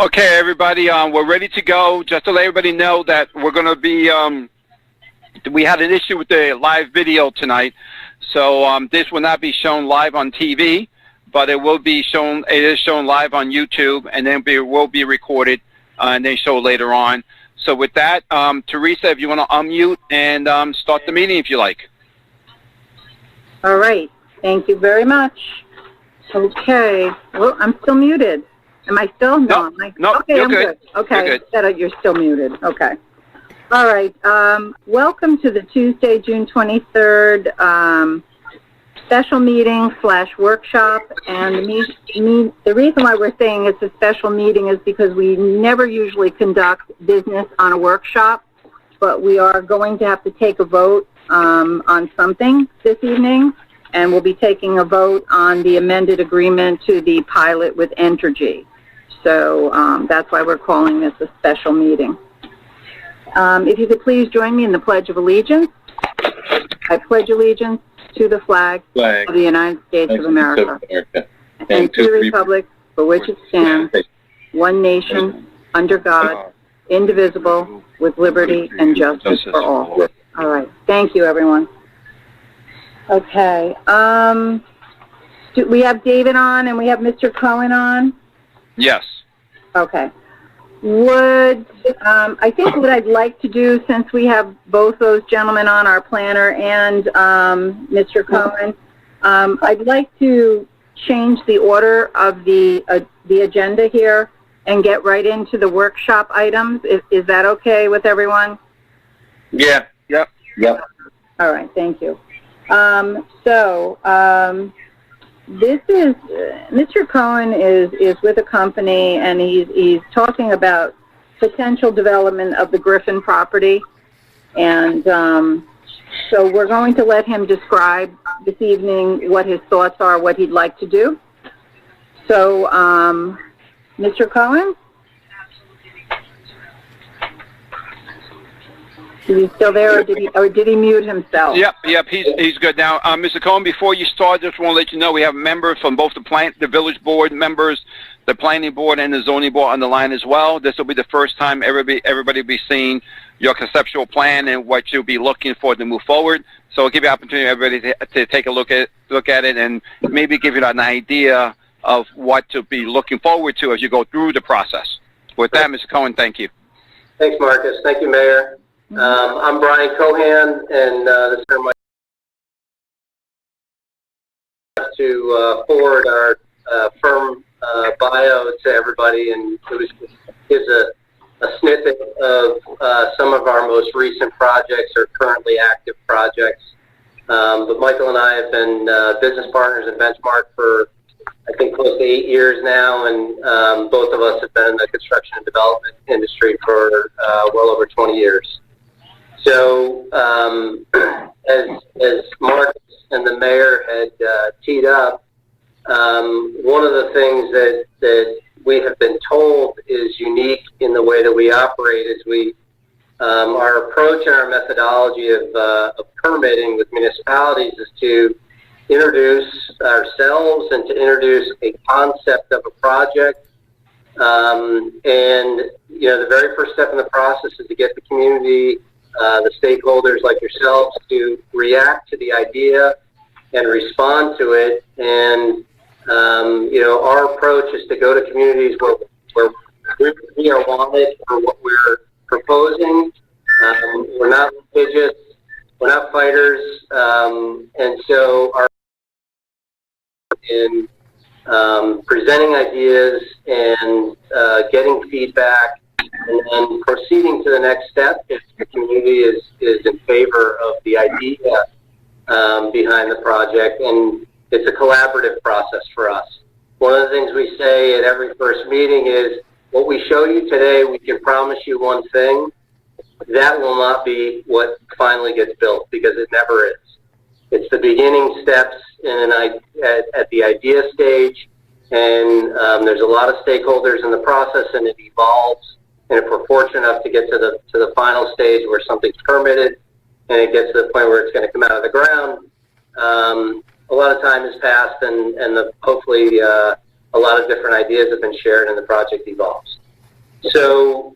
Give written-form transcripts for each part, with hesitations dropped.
Okay, everybody, we're ready to go. Just to let everybody know that we're going to be, we had an issue with the live video tonight. So this will not be shown live on TV, but it will be shown, it is shown live on YouTube, and then it will be recorded and then show later on. So with that, Teresa, if you want to unmute and start the meeting if you like. All right. Thank you very much. Okay. Well, I'm still muted. Am I still? No. No, okay, you're I'm good. Okay. You're good. You're still muted. Okay. All right. Welcome to the Tuesday, June 23rd special meeting / workshop. And the reason why we're saying it's a special meeting is because we never usually conduct business on a workshop, but we are going to have to take a vote on something this evening, and we'll be taking a vote on the amended agreement to the pilot with Entergy. So that's why we're calling this a special meeting. If you could please join me in the Pledge of Allegiance. I pledge allegiance to the flag of the United States of America and to the republic for which it stands, one nation, under God, indivisible, with liberty and justice for all. All right. Thank you, everyone. Okay. We have David on and we have Mr. Cohen on? Yes. Okay. I think what I'd like to do, since we have both those gentlemen on, our planner and Mr. Cohen, I'd like to change the order of the agenda here and get right into the workshop items. Is that okay with everyone? Yeah. Yep. All right. Thank you. This is Mr. Cohen is with a company, and he's talking about potential development of the Griffin property, and so we're going to let him describe this evening what his thoughts are, what he'd like to do. So, Mr. Cohen, is he still there, or did he mute himself? Yep, he's good now. Mr. Cohen, before you start, just want to let you know we have members from both the village board members, the planning board, and the zoning board on the line as well. This will be the first time everybody will be seeing your conceptual plan and what you'll be looking for to move forward. So I'll give you an opportunity, everybody, to take a look at it and maybe give you an idea of what to be looking forward to as you go through the process. With that, Mr. Cohen, thank you. Thanks, Marcus. Thank you, Mayor. I'm Brian Cohan, and this is my to forward our firm bio to everybody, and it gives a snippet of some of our most recent projects or currently active projects. But Michael and I have been business partners in Benchmark for, I think, close to 8 years now, and both of us have been in the construction and development industry for well over 20 years. So, as Mark and the mayor had teed up, one of the things that we have been told is unique in the way that we operate is our approach and our methodology of permitting with municipalities is to introduce ourselves and to introduce a concept of a project. And, you know, the very first step in the process is to get the community, the stakeholders like yourselves, to react to the idea and respond to it. And, you know, our approach is to go to communities where we are wanted for what we're proposing. We're not litigious, we're not fighters, and so our in presenting ideas and getting feedback, and then proceeding to the next step if the community is in favor of the idea behind the project. And it's a collaborative process for us. One of the things we say at every first meeting is, what we show you today, we can promise you one thing: that will not be what finally gets built, because it never is. It's the beginning steps at the idea stage, and there's a lot of stakeholders in the process, and it evolves. And if we're fortunate enough to get to the final stage where something's permitted and it gets to the point where it's going to come out of the ground, a lot of time has passed, and hopefully a lot of different ideas have been shared, and the project evolves. So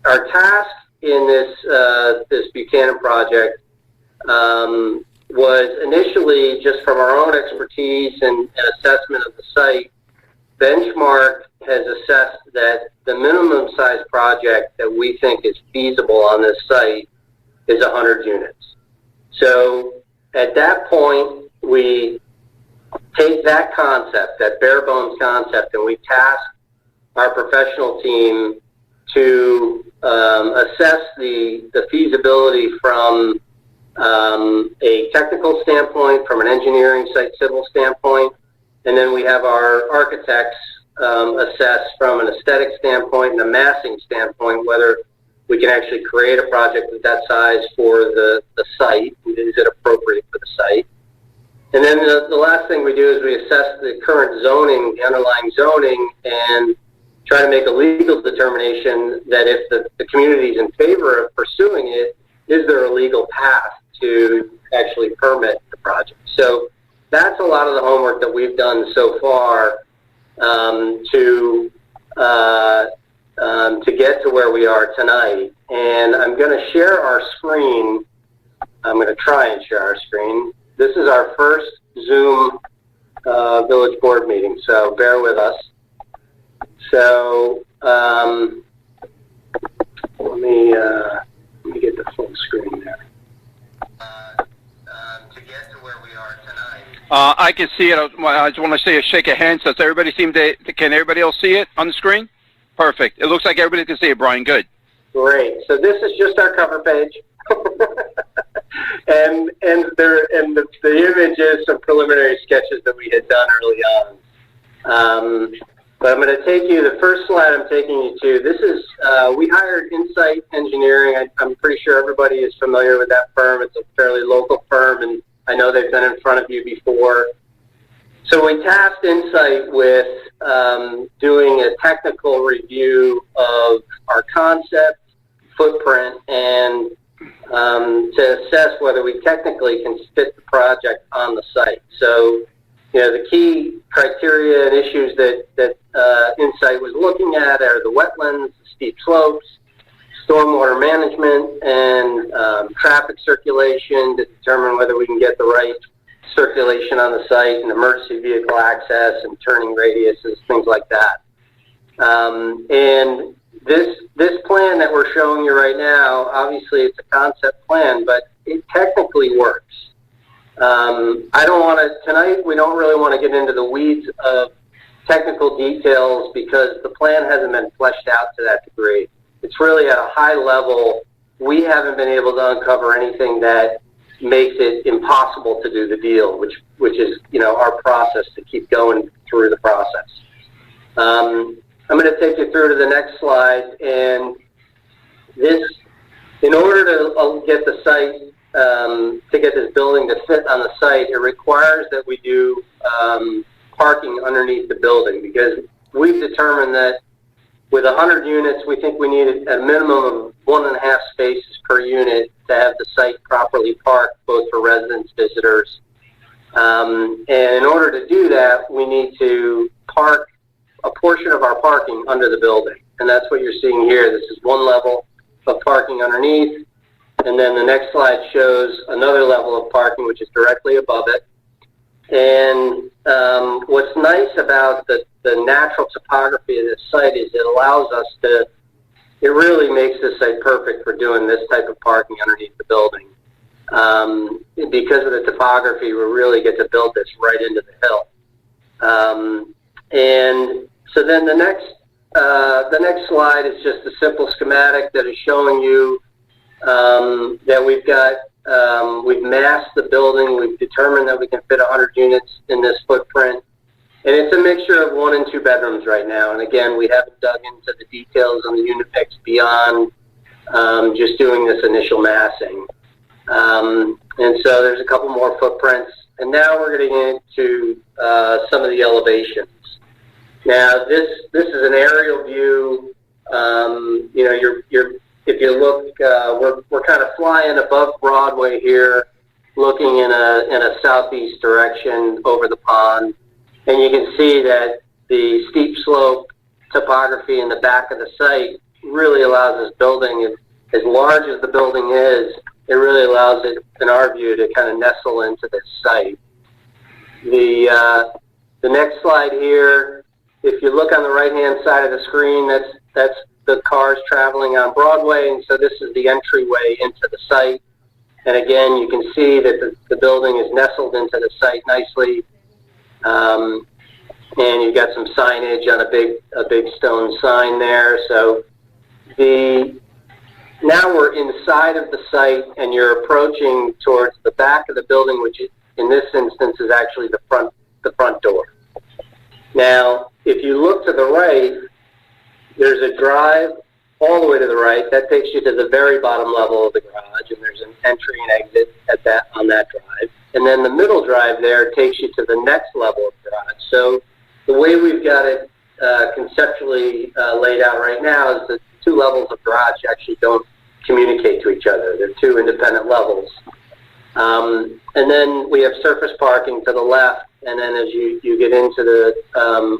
our task in this Buchanan project was initially just from our own expertise and assessment of the site. Benchmark has assessed that the minimum size project that we think is feasible on this site is 100 units. So at that point, we take that concept, that bare bones concept, and we task our professional team to assess the feasibility from a technical standpoint, from an engineering site civil standpoint, and then we have our architects assess from an aesthetic standpoint and a massing standpoint whether we can actually create a project of that size for the site. Is it appropriate for the site? And then the last thing we do is we assess the current zoning, the underlying zoning, and try to make a legal determination that if the community is in favor of pursuing it, is there a legal path to actually permit the project? So that's a lot of the homework that we've done so far to get to where we are tonight. And I'm going to share our screen. I'm going to try and share our screen. This is our first Zoom village board meeting, so bear with us. So let me get the full screen there. To get to where we are tonight. I can see it. I just want to say a shake of hands. Does everybody can everybody else see it on the screen? Perfect. It looks like everybody can see it, Brian. Good. Great. So this is just our cover page. and the image is some preliminary sketches that we had done early on. But I'm going to take you, the first slide I'm taking you to, this is, we hired Insight Engineering. I'm pretty sure everybody is familiar with that firm. It's a fairly local firm, and I know they've been in front of you before. So we tasked Insight with doing a technical review of our concept, footprint, and to assess whether we technically can fit the project on the site. So, you know, the key criteria and issues that Insight was looking at are the wetlands, the steep slopes, stormwater management, and traffic circulation to determine whether we can get the right circulation on the site and emergency vehicle access and turning radiuses, things like that. And this plan that we're showing you right now, obviously it's a concept plan, but it technically works. I don't want to, tonight we don't really want to get into the weeds of technical details because the plan hasn't been fleshed out to that degree. It's really at a high level. We haven't been able to uncover anything that makes it impossible to do the deal, which is, you know, our process to keep going through the process. I'm going to take you through to the next slide, and this, in order to get the site, to get this building to fit on the site, it requires that we do parking underneath the building, because we've determined that with 100 units, we think we need a minimum of 1.5 spaces per unit to have the site properly parked, both for residents, visitors. And in order to do that, we need to park a portion of our parking under the building. And that's what you're seeing here. This is one level of parking underneath. And then the next slide shows another level of parking, which is directly above it. And what's nice about the natural topography of this site is it allows us to, it really makes this site perfect for doing this type of parking underneath the building. Because of the topography, we really get to build this right into the hill. And so then the next slide is just a simple schematic that is showing you that we've got, we've massed the building. We've determined that we can fit 100 units in this footprint. And it's a mixture of 1 and 2 bedrooms right now. And again, we haven't dug into the details on the unit mix beyond just doing this initial massing. And so there's a couple more footprints. And now we're getting into some of the elevations. Now this is an aerial view. You know, if you look, we're kind of flying above Broadway here, looking in a southeast direction over the pond, and you can see that the steep slope topography in the back of the site really allows this building, as large as the building is, it really allows it, in our view, to kind of nestle into this site. The next slide here, if you look on the right-hand side of the screen, that's the cars traveling on Broadway, and so this is the entryway into the site. And again, you can see that the building is nestled into the site nicely. And you've got some signage on a big stone sign there. So now we're inside of the site, and you're approaching towards the back of the building, which in this instance is actually the front door. Now, if you look to the right, there's a drive all the way to the right. That takes you to the very bottom level of the garage, and there's an entry and exit on that drive. And then the middle drive there takes you to the next level of the garage. So the way we've got it conceptually laid out right now is that 2 levels of garage actually don't communicate to each other. They're 2 independent levels. And then we have surface parking to the left, and then as you get into the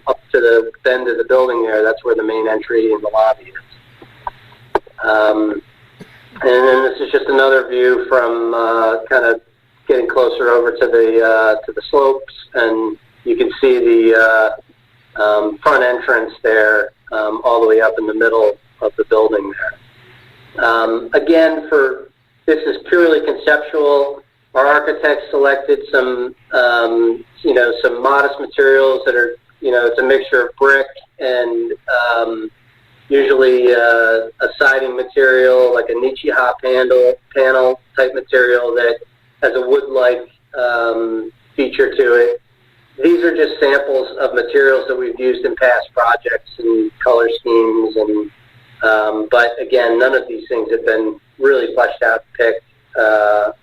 up to the bend of the building there, that's where the main entry and the lobby is. And then this is just another view from kind of getting closer over to the slopes, and you can see the front entrance there all the way up in the middle of the building there. Again, this is purely conceptual. Our architects selected some some modest materials that are, it's a mixture of brick and usually a siding material like a Nichiha panel type material that has a wood-like feature to it. These are just samples of materials that we've used in past projects and color schemes, and but again, none of these things have been really fleshed out, picked.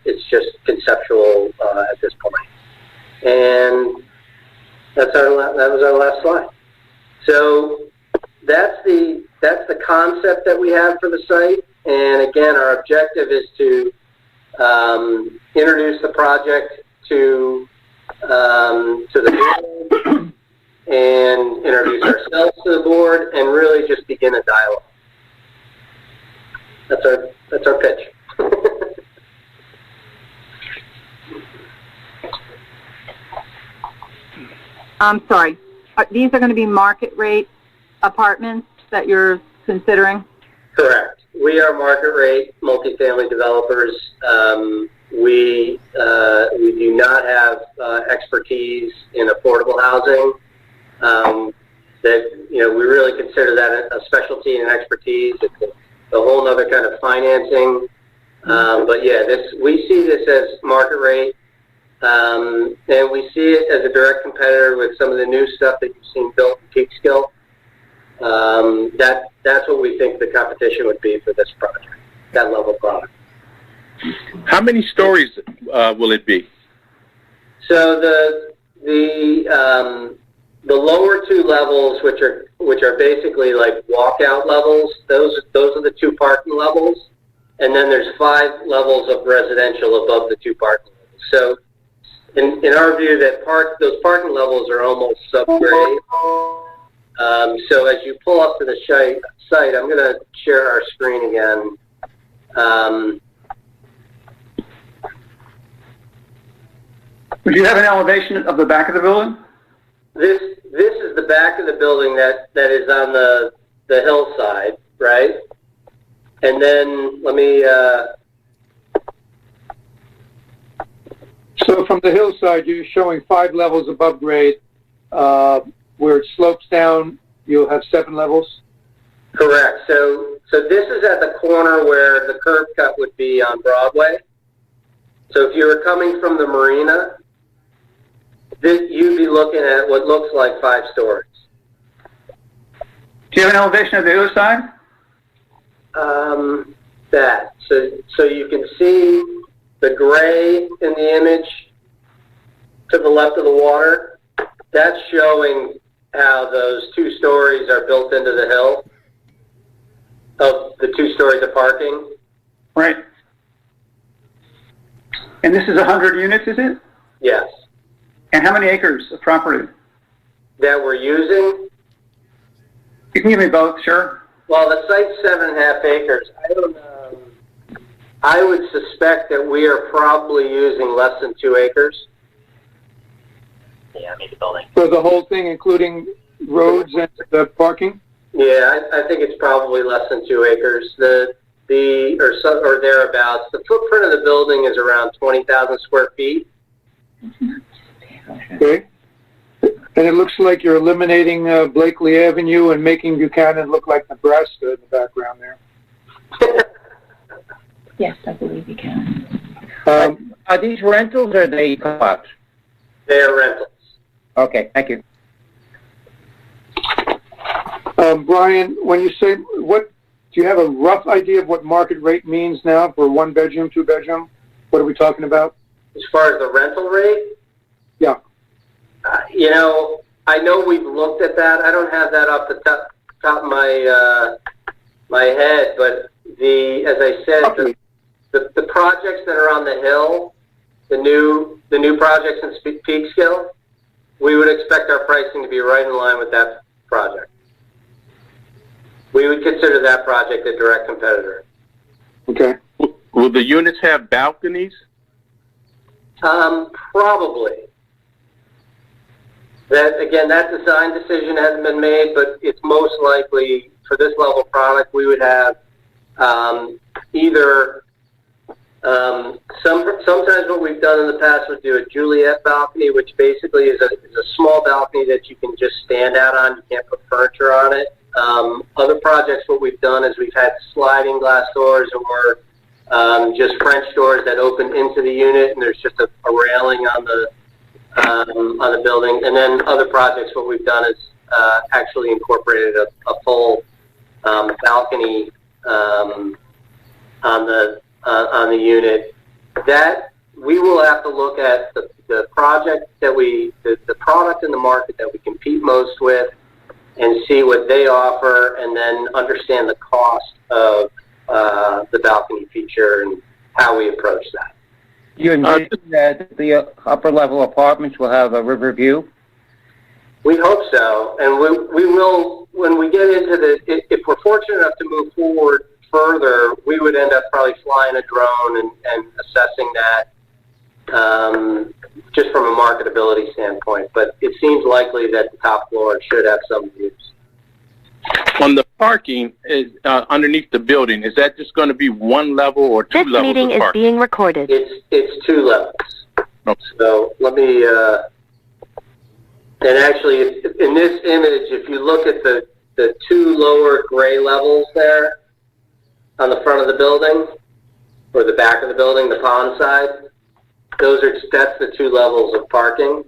It's just conceptual at this point. And that was our last slide. So that's the concept that we have for the site. And again, our objective is to introduce the project to the board and introduce ourselves to the board and really just begin a dialogue. That's our pitch. I'm sorry. These are going to be market rate apartments that you're considering? Correct. We are market rate multifamily developers. We do not have expertise in affordable housing. We really consider that a specialty and expertise. It's a whole other kind of financing. But yeah, we see this as market rate. And we see it as a direct competitor with some of the new stuff that you've seen built in Peekskill. That's what we think the competition would be for this project, that level of product. How many stories will it be? So the lower 2 levels, which are basically like walkout levels, those are the 2 parking levels, and then there's 5 levels of residential above the 2 parking levels. So in our view, those parking levels are almost subgrade. So as you pull up to the site, I'm going to share our screen again. Would you have an elevation of the back of the building? This is the back of the building that is on the hillside, right? And then let me. So from the hillside, you're showing 5 levels above grade. Where it slopes down, you'll have 7 levels? Correct. So this is at the corner where the curb cut would be on Broadway. So if you were coming from the marina, you'd be looking at what looks like 5 stories. Do you have an elevation of the other side? So you can see the gray in the image to the left of the water. That's showing how those 2 stories are built into the hill of the 2 stories of parking. Right. And this is 100 units, is it? Yes. And how many acres of property? That we're using? You can give me both, sure. Well, the site's 7.5 acres. I would suspect that we are probably using less than 2 acres. Yeah, maybe building. For the whole thing, including roads and the parking? Yeah, I think it's probably less than 2 acres. Or thereabouts. The footprint of the building is around 20,000 square feet. Okay. And it looks like you're eliminating Blakely Avenue and making Buchanan look like Nebraska in the background there. Yes, I believe you can. Are these rentals or are they co-ops? They are rentals. Okay, thank you. Brian, when you say, do you have a rough idea of what market rate means now for 1 bedroom, 2 bedroom? What are we talking about? As far as the rental rate? Yeah. I know we've looked at that. I don't have that off the top of my head, but as I said, Okay. the projects that are on the hill, the new projects in Peekskill, we would expect our pricing to be right in line with that project. We would consider that project a direct competitor. Okay. Will the units have balconies? Probably. That design decision hasn't been made, but it's most likely for this level product we would have either sometimes what we've done in the past was do a Juliet balcony, which basically is a small balcony that you can just stand out on. You can't put furniture on it. Other projects, what we've done is we've had sliding glass doors or just French doors that open into the unit, and there's just a railing on the building. And then other projects, what we've done is actually incorporated a full balcony on the unit. That we will have to look at the project that the product in the market that we compete most with, and see what they offer, and then understand the cost of the balcony feature and how we approach that. You envision that the upper level apartments will have a river view? We hope so, and we will, when we get into if we're fortunate enough to move forward further, we would end up probably flying a drone and assessing that just from a marketability standpoint. But it seems likely that the top floor should have some views. On the parking is underneath the building, is that just going to be 1 level or 2 levels of parking? This meeting is being recorded. It's 2 levels. Okay. So let me, and actually in this image, if you look at the 2 lower gray levels there on the front of the building, or the back of the building, the pond side, that's the 2 levels of parking.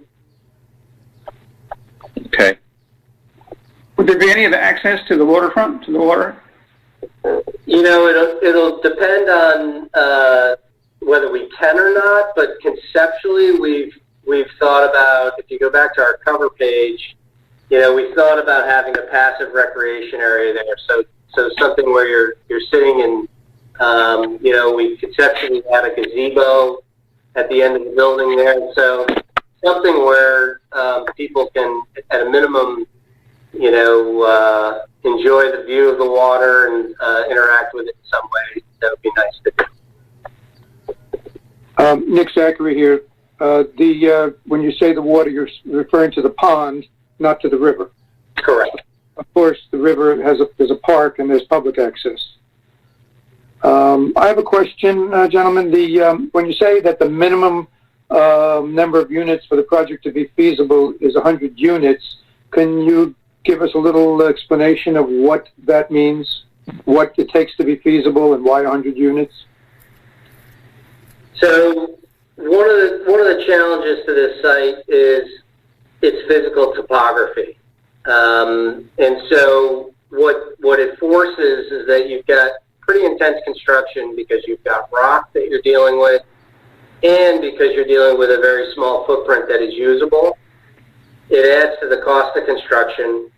Okay. Would there be any of the access to the waterfront, to the water? It'll depend on whether we can or not, but conceptually we've thought about, if you go back to our cover page, we thought about having a passive recreation area there. So something where you're sitting and, we conceptually had a gazebo at the end of the building there. So something where people can, at a minimum, enjoy the view of the water and interact with it in some way. That would be nice to do. Nick Zachary here. When you say the water, you're referring to the pond, not to the river. Correct. Of course, the river there's a park and there's public access. I have a question, gentlemen. When you say that the minimum number of units for the project to be feasible is 100 units, can you give us a little explanation of what that means, what it takes to be feasible, and why 100 units? So one of the challenges to this site is its physical topography, and so what it forces is that you've got pretty intense construction because you've got rock that you're dealing with, and because you're dealing with a very small footprint that is usable. It adds to the cost of construction,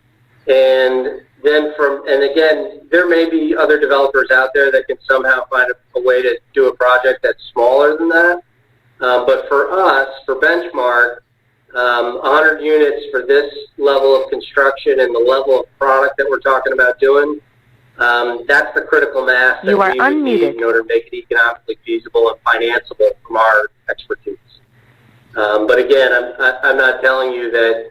and then again, there may be other developers out there that can somehow find a way to do a project that's smaller than that. But for us, for Benchmark, 100 units for this level of construction and the level of product that we're talking about doing, that's the critical mass that we would need in order to make it economically feasible and financeable from our expertise. But again, I'm not telling you that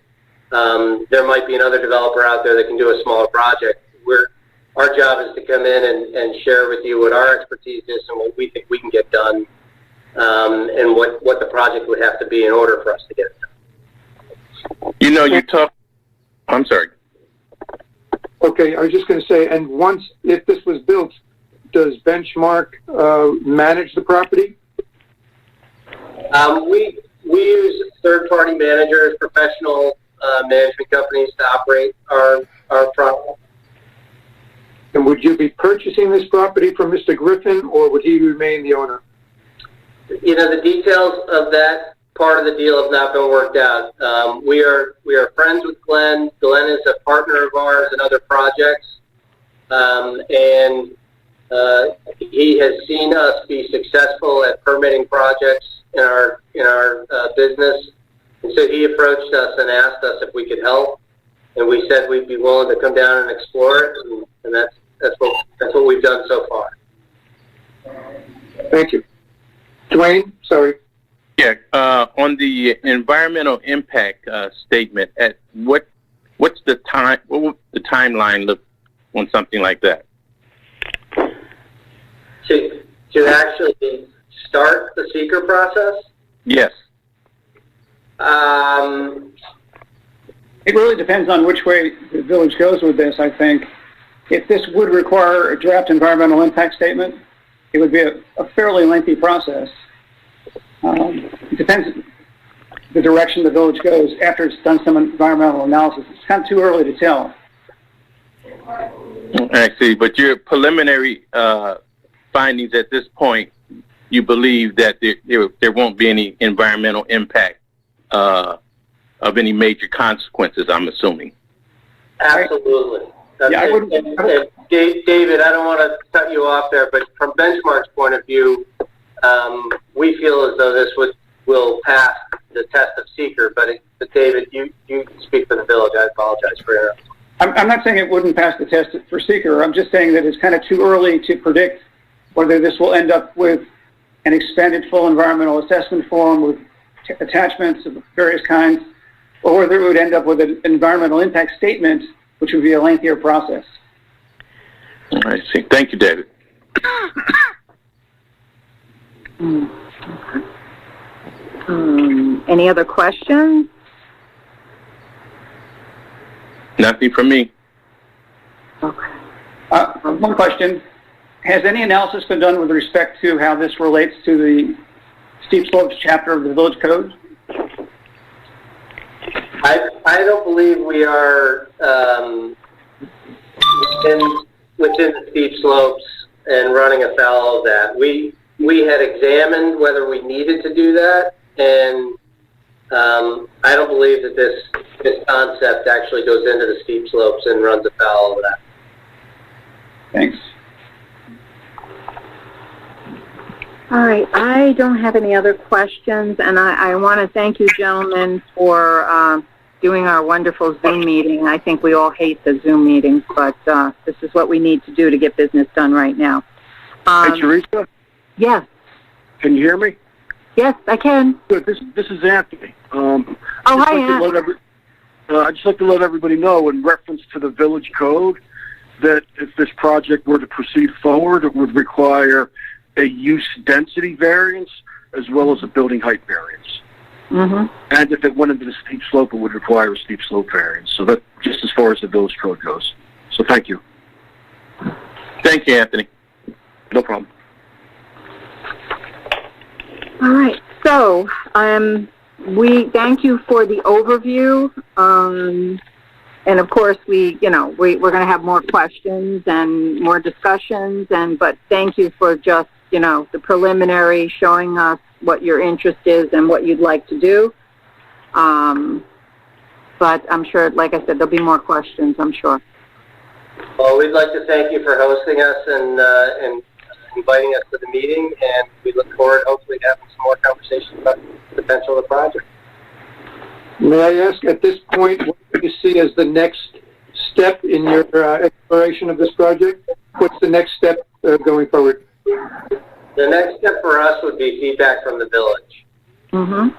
there might be another developer out there that can do a smaller project. Our job is to come in and share with you what our expertise is and what we think we can get done, and what the project would have to be in order for us to get it done. You know, I'm sorry. Okay, I was just going to say, and if this was built, does Benchmark manage the property? We use third-party managers, professional management companies to operate our property. And would you be purchasing this property from Mr. Griffin, or would he remain the owner? You know, the details of that part of the deal have not been worked out. We are friends with Glenn. Glenn is a partner of ours in other projects, and he has seen us be successful at permitting projects in our business, and so he approached us and asked us if we could help, and we said we'd be willing to come down and explore it, and that's what we've done so far. Thank you. Dwayne, sorry. Yeah, on the environmental impact statement, what's the time? What would the timeline look on something like that? To actually start the seeker process? Yes. It really depends on which way the village goes with this, I think. If this would require a draft environmental impact statement, it would be a fairly lengthy process. It depends the direction the village goes after it's done some environmental analysis. It's kind of too early to tell. I see, but your preliminary findings at this point, you believe that there won't be any environmental impact of any major consequences, I'm assuming. Absolutely. Yeah, David, I don't want to cut you off there, but from Benchmark's point of view, we feel as though this will pass the test of seeker. But David, you speak for the village. I apologize for interrupting. I'm not saying it wouldn't pass the test for seeker. I'm just saying that it's kind of too early to predict whether this will end up with an expanded full environmental assessment form with attachments of various kinds, or whether it would end up with an environmental impact statement, which would be a lengthier process. I see. Thank you, David. Any other questions? Nothing from me. Okay. One question. Has any analysis been done with respect to how this relates to the steep slopes chapter of the village code? I don't believe we are within the steep slopes and running afoul of that. We had examined whether we needed to do that, and I don't believe that this concept actually goes into the steep slopes and runs afoul of that. Thanks. All right, I don't have any other questions, and I want to thank you, gentlemen, for doing our wonderful Zoom meeting. I think we all hate the Zoom meetings, but this is what we need to do to get business done right now. Hey, Teresa? Yes. Can you hear me? Yes, I can. Good. This is Anthony. Hi, Anthony. I'd just like to let everybody know, in reference to the village code, that if this project were to proceed forward, it would require a use density variance as well as a building height variance. Mm-hmm. And if it went into the steep slope, it would require a steep slope variance. So that just as far as the village code goes. So thank you. Thank you, Anthony. No problem. All right. So we thank you for the overview. And of course, we're going to have more questions and more discussions. But thank you for just, the preliminary, showing us what your interest is and what you'd like to do. But I'm sure, like I said, there'll be more questions, I'm sure. Well, we'd like to thank you for hosting us and inviting us to the meeting, and we look forward, hopefully, to having some more conversations about the potential of the project. May I ask, at this point, what do you see as the next step in your exploration of this project? What's the next step going forward? The next step for us would be feedback from the village. Mm-hmm.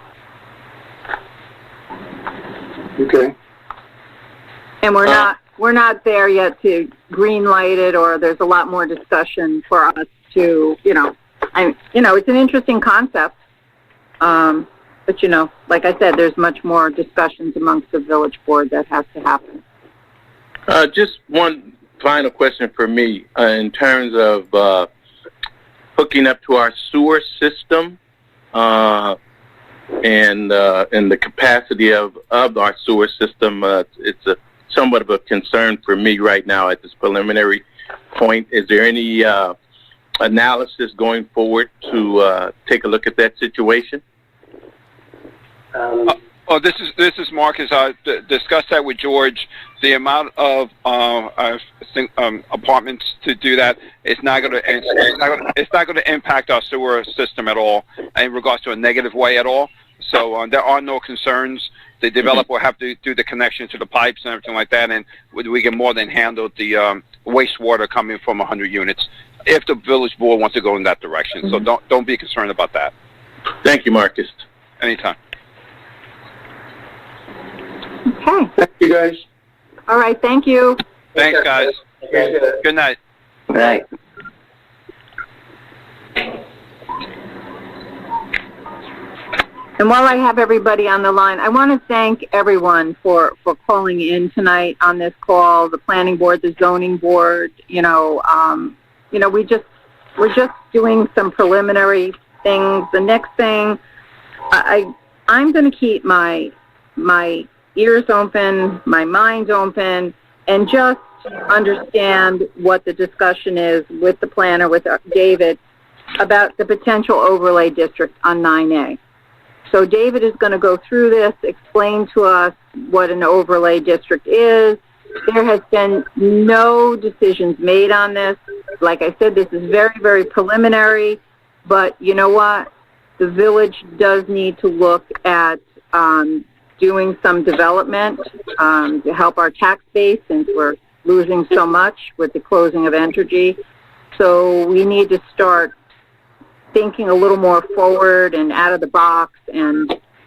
Okay. And we're not there yet to green light it, or there's a lot more discussion for us to, it's an interesting concept. But like I said, there's much more discussions amongst the village board that has to happen. Just one final question for me in terms of hooking up to our sewer system and the capacity of our sewer system. It's somewhat of a concern for me right now at this preliminary point. Is there any analysis going forward to take a look at that situation? This is Marcus. I discussed that with George. The amount of apartments to do that it's not going to impact our sewer system at all in regards to a negative way at all. So there are no concerns. The developer will have to do the connection to the pipes and everything like that, and we can more than handle the wastewater coming from 100 units if the village board wants to go in that direction. So don't be concerned about that. Thank you, Marcus. Anytime. Okay. Thank you, guys. All right. Thank you. Thanks, guys. Good night. Good night. And while I have everybody on the line, I want to thank everyone for calling in tonight on this call, the planning board, the zoning board. We're just doing some preliminary things. The next thing, I'm going to keep my ears open, my mind open, and just understand what the discussion is with the planner, with David, about the potential overlay district on 9A. So David is going to go through this, explain to us what an overlay district is. There has been no decisions made on this. Like I said, this is very, very preliminary, but you know what? The village does need to look at doing some development to help our tax base, since we're losing so much with the closing of Entergy. So we need to start thinking a little more forward and out of the box,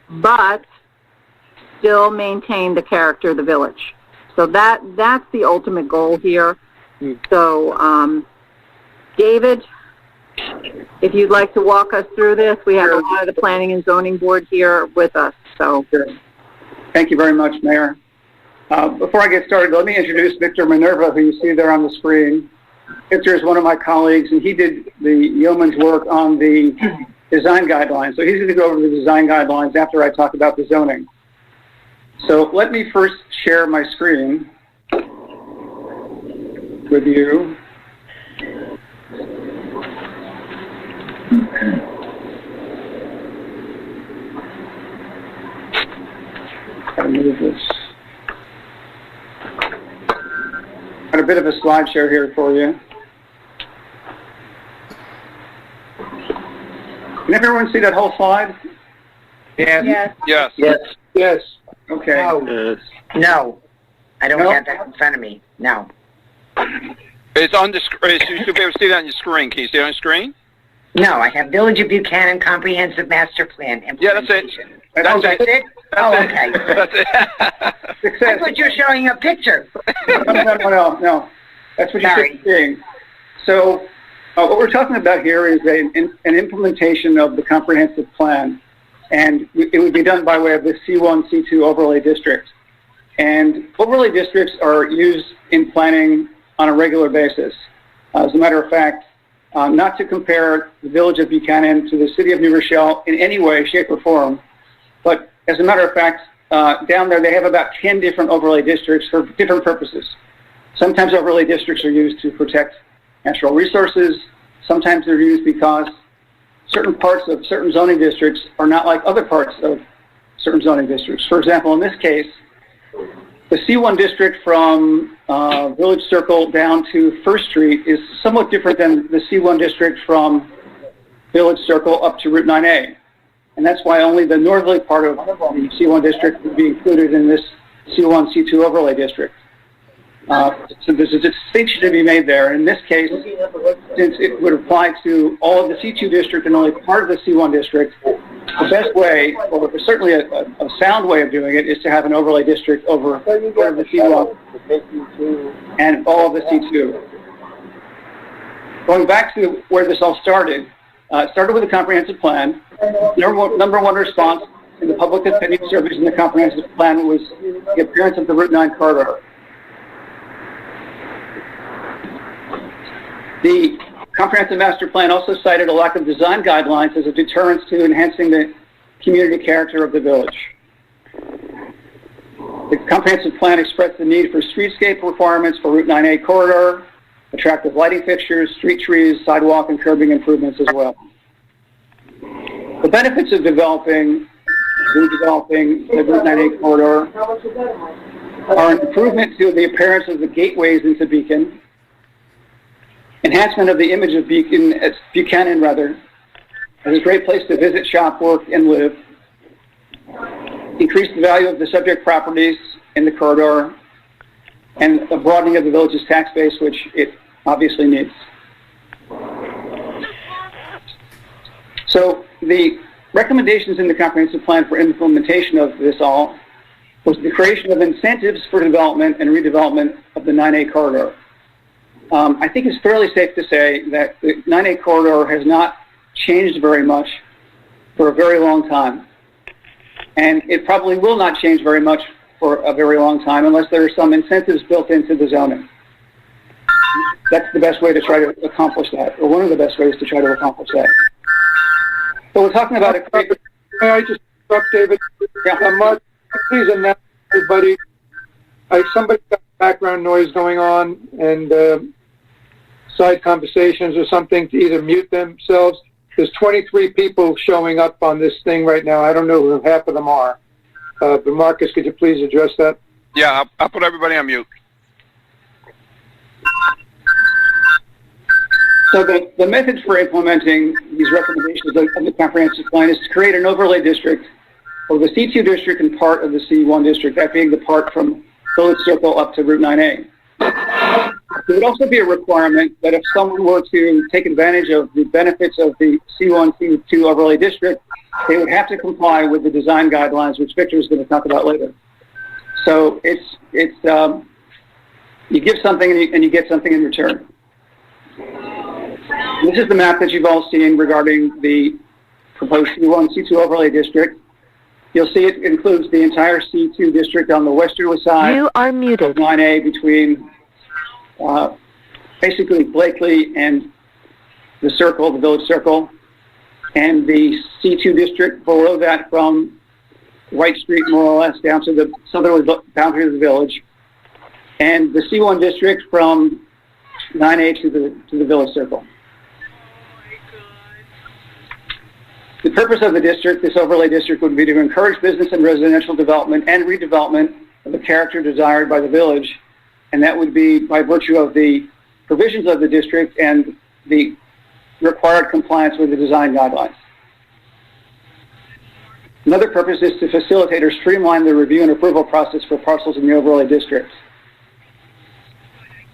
but still maintain the character of the village. So that's the ultimate goal here. So, David, if you'd like to walk us through this, we have a lot of the planning and zoning board here with us. So, thank you very much, Mayor. Before I get started, let me introduce Victor Minerva, who you see there on the screen. Victor is one of my colleagues, and he did the yeoman's work on the design guidelines. So he's going to go over the design guidelines after I talk about the zoning. So let me first share my screen with you. Gotta move this. Got a bit of a slideshow here for you. Can everyone see that whole slide? Yes. Yes. Yes. Yes. Okay. No. I don't No? have that in front of me. No. It's on the screen. You should be able to see that on your screen. Can you see it on your screen? No, I have Village of Buchanan Comprehensive Master Plan Yeah, that's it. implementation. That's That's it. it? Oh, okay. That's it. I Success. thought you were showing a picture. No. That's what you should be seeing. So what we're talking about here is an implementation of the comprehensive plan, and it would be done by way of the C1, C2 overlay district. And overlay districts are used in planning on a regular basis. As a matter of fact, not to compare the Village of Buchanan to the City of New Rochelle in any way, shape, or form, but as a matter of fact, down there they have about 10 different overlay districts for different purposes. Sometimes overlay districts are used to protect natural resources. Sometimes they're used because certain parts of certain zoning districts are not like other parts of certain zoning districts. For example, in this case, the C1 district from Village Circle down to First Street is somewhat different than the C1 district from Village Circle up to Route 9A. and that's why only the northerly part of the C1 district would be included in this C1, C2 overlay district. So there's a distinction to be made there. In this case, since it would apply to all of the C2 district and only part of the C1 district, the best way, or certainly a sound way of doing it, is to have an overlay district over part of the C1 and all of the C2. Going back to where this all started, it started with a comprehensive plan. Number one response in the public opinion surveys in the comprehensive plan was the appearance of the Route 9 corridor. The comprehensive master plan also cited a lack of design guidelines as a deterrence to enhancing the community character of the village. The comprehensive plan expressed the need for streetscape requirements for Route 9A corridor, attractive lighting fixtures, street trees, sidewalk and curbing improvements as well. The benefits of redeveloping the Route 9A corridor are an improvement to the appearance of the gateways into Beacon, enhancement of the image of Buchanan as a great place to visit, shop, work, and live, increase the value of the subject properties in the corridor, and a broadening of the village's tax base, which it obviously needs. So the recommendations in the comprehensive plan for implementation of this all was the creation of incentives for development and redevelopment of the 9A corridor. I think it's fairly safe to say that the 9A corridor has not changed very much for a very long time. And it probably will not change very much for a very long time unless there are some incentives built into the zoning. That's the best way to try to accomplish that, or one of the best ways to try to accomplish that. So we're talking about a... May I just interrupt, David? Yeah. Mark, please announce everybody. Somebody's got background noise going on and side conversations or something to either mute themselves. There's 23 people showing up on this thing right now. I don't know who half of them are. But Marcus, could you please address that? Yeah, I'll put everybody on mute. So the methods for implementing these recommendations of the comprehensive plan is to create an overlay district of the C2 district and part of the C1 district, that being the part from Village Circle up to Route 9A. There would also be a requirement that if someone were to take advantage of the benefits of the C1, C2 overlay district, they would have to comply with the design guidelines, which Victor is going to talk about later. So you give something and you get something in return. This is the map that you've all seen regarding the proposed C1, C2 overlay district. You'll see it includes the entire C2 district on the westerly side. You are muted. Of 9A between basically Blakely and the circle, the village circle, and the C2 district below that from White Street more or less down to the southerly boundary of the village, and the C1 district from 9A to the village circle. The purpose of the district, this overlay district, would be to encourage business and residential development and redevelopment of the character desired by the village, and that would be by virtue of the provisions of the district and the required compliance with the design guidelines. Another purpose is to facilitate or streamline the review and approval process for parcels in the overlay district.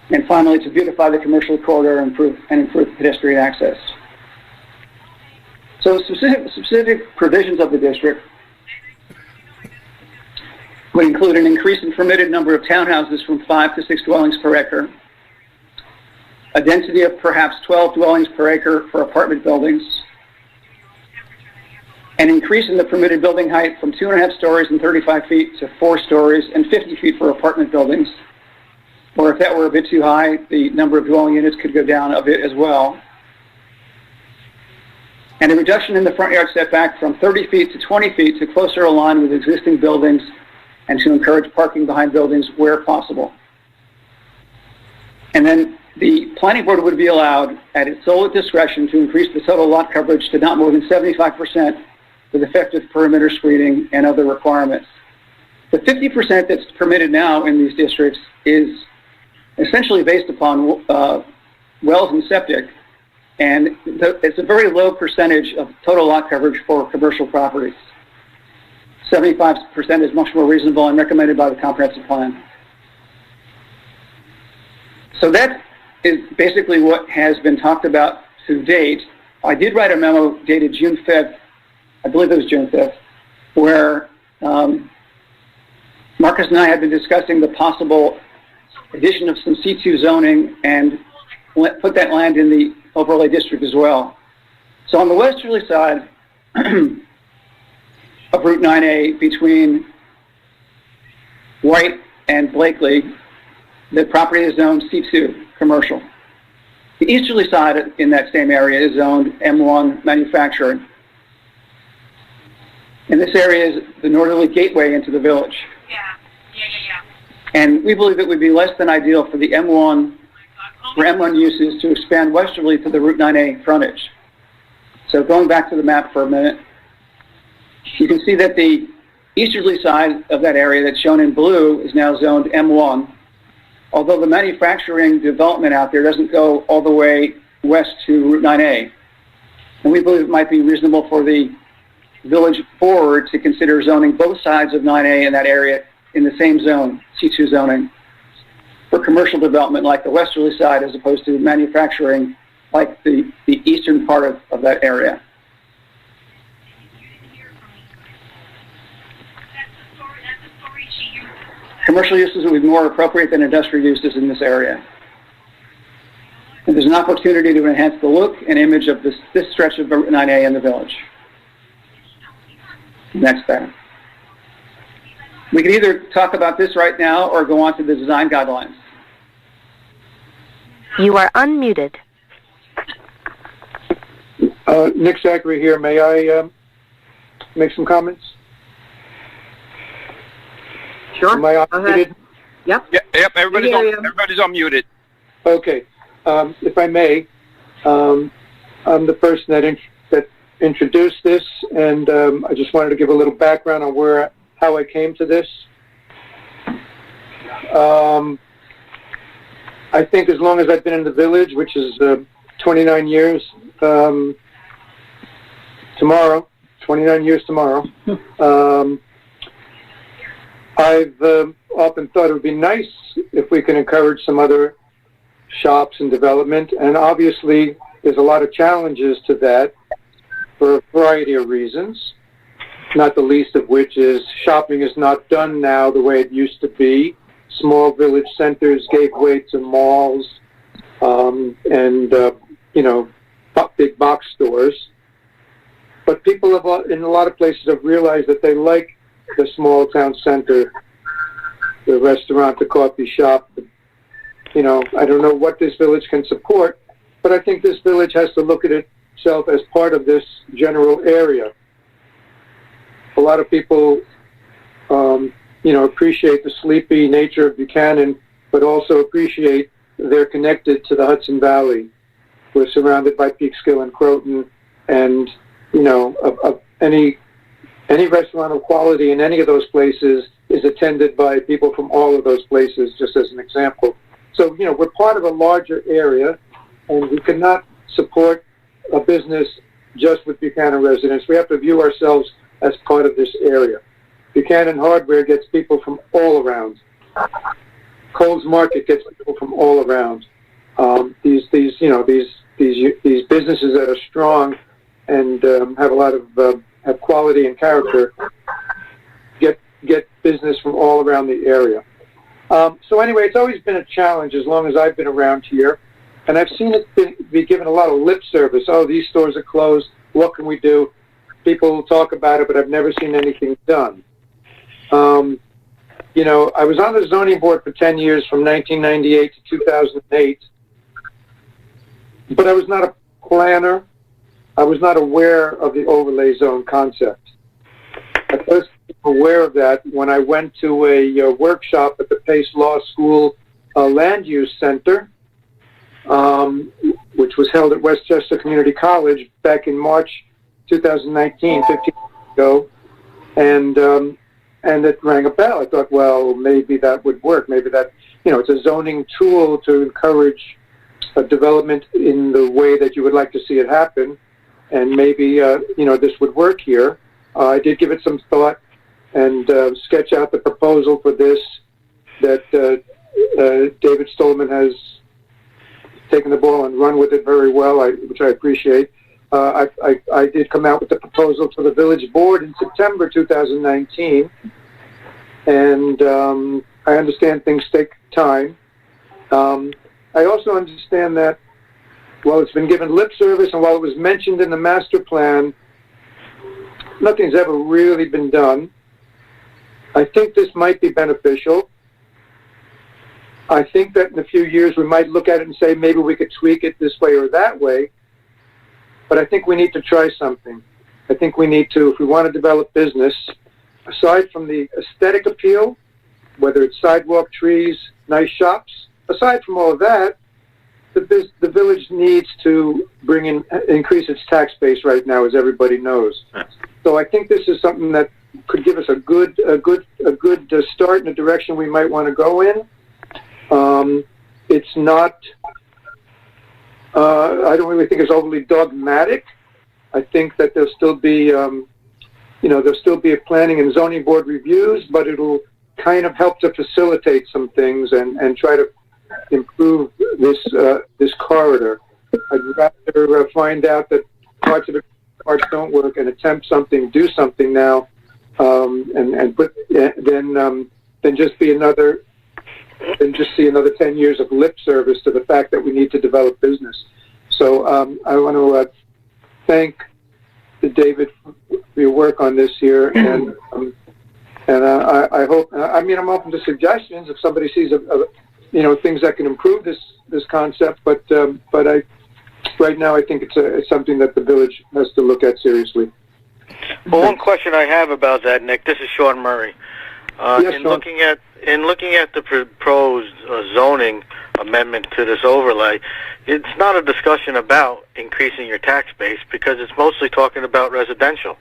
And finally, to beautify the commercial corridor and improve pedestrian access. So specific provisions of the district would include an increase in permitted number of townhouses from 5 to 6 dwellings per acre, a density of perhaps 12 dwellings per acre for apartment buildings, an increase in the permitted building height from 2.5 stories and 35 feet to 4 stories and 50 feet for apartment buildings, or if that were a bit too high, the number of dwelling units could go down a bit as well. And a reduction in the front yard setback from 30 feet to 20 feet to closer align with existing buildings and to encourage parking behind buildings where possible. And then the planning board would be allowed at its sole discretion to increase the total lot coverage to not more than 75% with effective perimeter screening and other requirements. The 50% that's permitted now in these districts is essentially based upon wells and septic, and it's a very low percentage of total lot coverage for commercial properties. 75% is much more reasonable and recommended by the comprehensive plan. So that is basically what has been talked about to date. I did write a memo dated June 5th, I believe it was June 5th, where Marcus and I had been discussing the possible addition of some C2 zoning and put that land in the overlay district as well. So on the westerly side of Route 9A between White and Blakely, the property is zoned C2, commercial. The easterly side in that same area is zoned M1, manufacturing. And this area is the northerly gateway into the village. And we believe it would be less than ideal for the M1 uses to expand westerly to the Route 9A frontage. So going back to the map for a minute, you can see that the easterly side of that area that's shown in blue is now zoned M1, although the manufacturing development out there doesn't go all the way west to Route 9A. And we believe it might be reasonable for the village board to consider zoning both sides of 9A in that area in the same zone, C2 zoning, for commercial development like the westerly side as opposed to manufacturing like the eastern part of that area. Commercial uses would be more appropriate than industrial uses in this area. And there's an opportunity to enhance the look and image of this stretch of 9A in the village. Next time. We can either talk about this right now or go on to the design guidelines. You are unmuted. Nick Zachary here. May I make some comments? Sure. Am I unmuted? Yep. Yep. Everybody's unmuted. Okay. If I may, I'm the person that introduced this, and I just wanted to give a little background on how I came to this. I think as long as I've been in the village, which is 29 years tomorrow, 29 years tomorrow, I've often thought it would be nice if we can encourage some other shops and development, and obviously there's a lot of challenges to that for a variety of reasons, not the least of which is shopping is not done now the way it used to be. Small village centers gave way to malls and big box stores. But people in a lot of places have realized that they like the small town center, the restaurant, the coffee shop. I don't know what this village can support, but I think this village has to look at itself as part of this general area. A lot of people, appreciate the sleepy nature of Buchanan, but also appreciate they're connected to the Hudson Valley. We're surrounded by Peekskill and Croton, and any restaurant of quality in any of those places is attended by people from all of those places, just as an example. So, we're part of a larger area, and we cannot support a business just with Buchanan residents. We have to view ourselves as part of this area. Buchanan Hardware gets people from all around. Coles Market gets people from all around. These businesses that are strong and have a lot of have quality and character get business from all around the area. So anyway, it's always been a challenge as long as I've been around here, and I've seen it be given a lot of lip service. Oh, these stores are closed. What can we do? People talk about it, but I've never seen anything done. I was on the zoning board for 10 years, from 1998 to 2008, but I was not a planner. I was not aware of the overlay zone concept. I first became aware of that when I went to a workshop at the Pace Law School Land Use Center, which was held at Westchester Community College back in March 2019, 15 years ago, and it rang a bell. I thought, well, maybe that would work. Maybe that, it's a zoning tool to encourage development in the way that you would like to see it happen, and maybe this would work here. I did give it some thought and sketch out the proposal for this that David Stolman has taken the ball and run with it very well, which I appreciate. I did come out with the proposal to the village board in September 2019, and I understand things take time. I also understand that while it's been given lip service and while it was mentioned in the master plan, nothing's ever really been done. I think this might be beneficial. I think that in a few years we might look at it and say maybe we could tweak it this way or that way. But I think we need to try something. I think we need to, if we want to develop business, aside from the aesthetic appeal, whether it's sidewalk, trees, nice shops, aside from all of that, the village needs to increase its tax base right now, as everybody knows. So I think this is something that could give us a good start in a direction we might want to go in. It's not. I don't really think it's overly dogmatic. I think that there'll still be, there'll still be a planning and zoning board reviews, but it'll kind of help to facilitate some things and try to improve this corridor. I'd rather find out that parts of it don't work and attempt something, do something now, and put then just be another. And just see another 10 years of lip service to the fact that we need to develop business. So I want to thank David for your work on this here, and I hope. I mean, I'm open to suggestions if somebody sees things that can improve this concept. But right now I think it's something that the village has to look at seriously. Well, one question I have about that, Nick. This is Sean Murray. Yes, in Sean. looking at the proposed zoning amendment to this overlay, it's not a discussion about increasing your tax base because it's mostly talking about residential.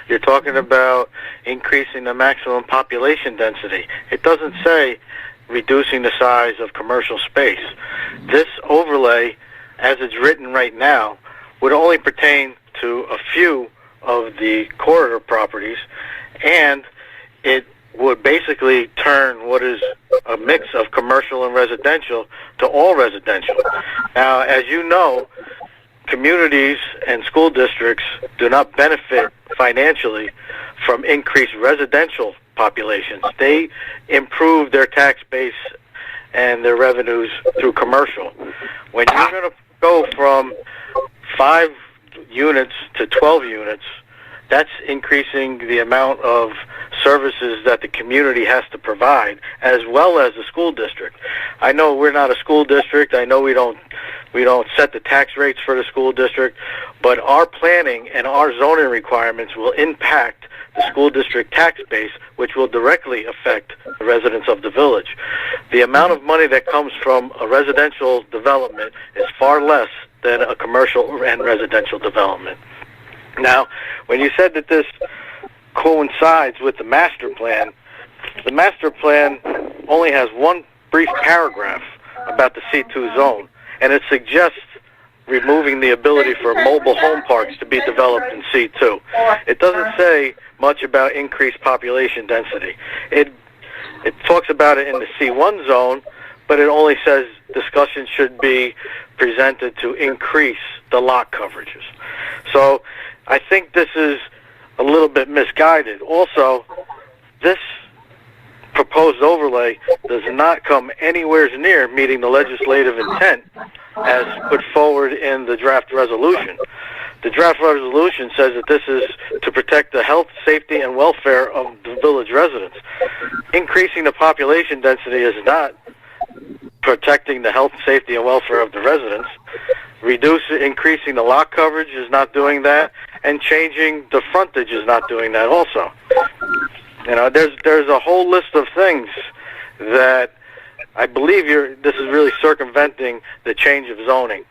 You're talking about increasing the maximum population density. It doesn't say reducing the size of commercial space. This overlay, as it's written right now, would only pertain to a few of the corridor properties, and it would basically turn what is a mix of commercial and residential to all residential. Now, as you know, communities and school districts do not benefit financially from increased residential populations. They improve their tax base and their revenues through commercial. When you're going to go from 5 units to 12 units, that's increasing the amount of services that the community has to provide, as well as the school district. I know we're not a school district. I know we don't set the tax rates for the school district, but our planning and our zoning requirements will impact the school district tax base, which will directly affect the residents of the village. The amount of money that comes from a residential development is far less than a commercial and residential development. Now, when you said that this coincides with the master plan only has one brief paragraph about the C2 zone, and it suggests removing the ability for mobile home parks to be developed in C2. It doesn't say much about increased population density. It talks about it in the C1 zone, but it only says discussion should be presented to increase the lot coverages. So I think this is a little bit misguided. Also, this proposed overlay does not come anywhere near meeting the legislative intent as put forward in the draft resolution. The draft resolution says that this is to protect the health, safety, and welfare of the village residents. Increasing the population density is not protecting the health, safety, and welfare of the residents. Increasing the lot coverage is not doing that, and changing the frontage is not doing that also. You know, there's a whole list of things that I believe this is really circumventing the change of zoning,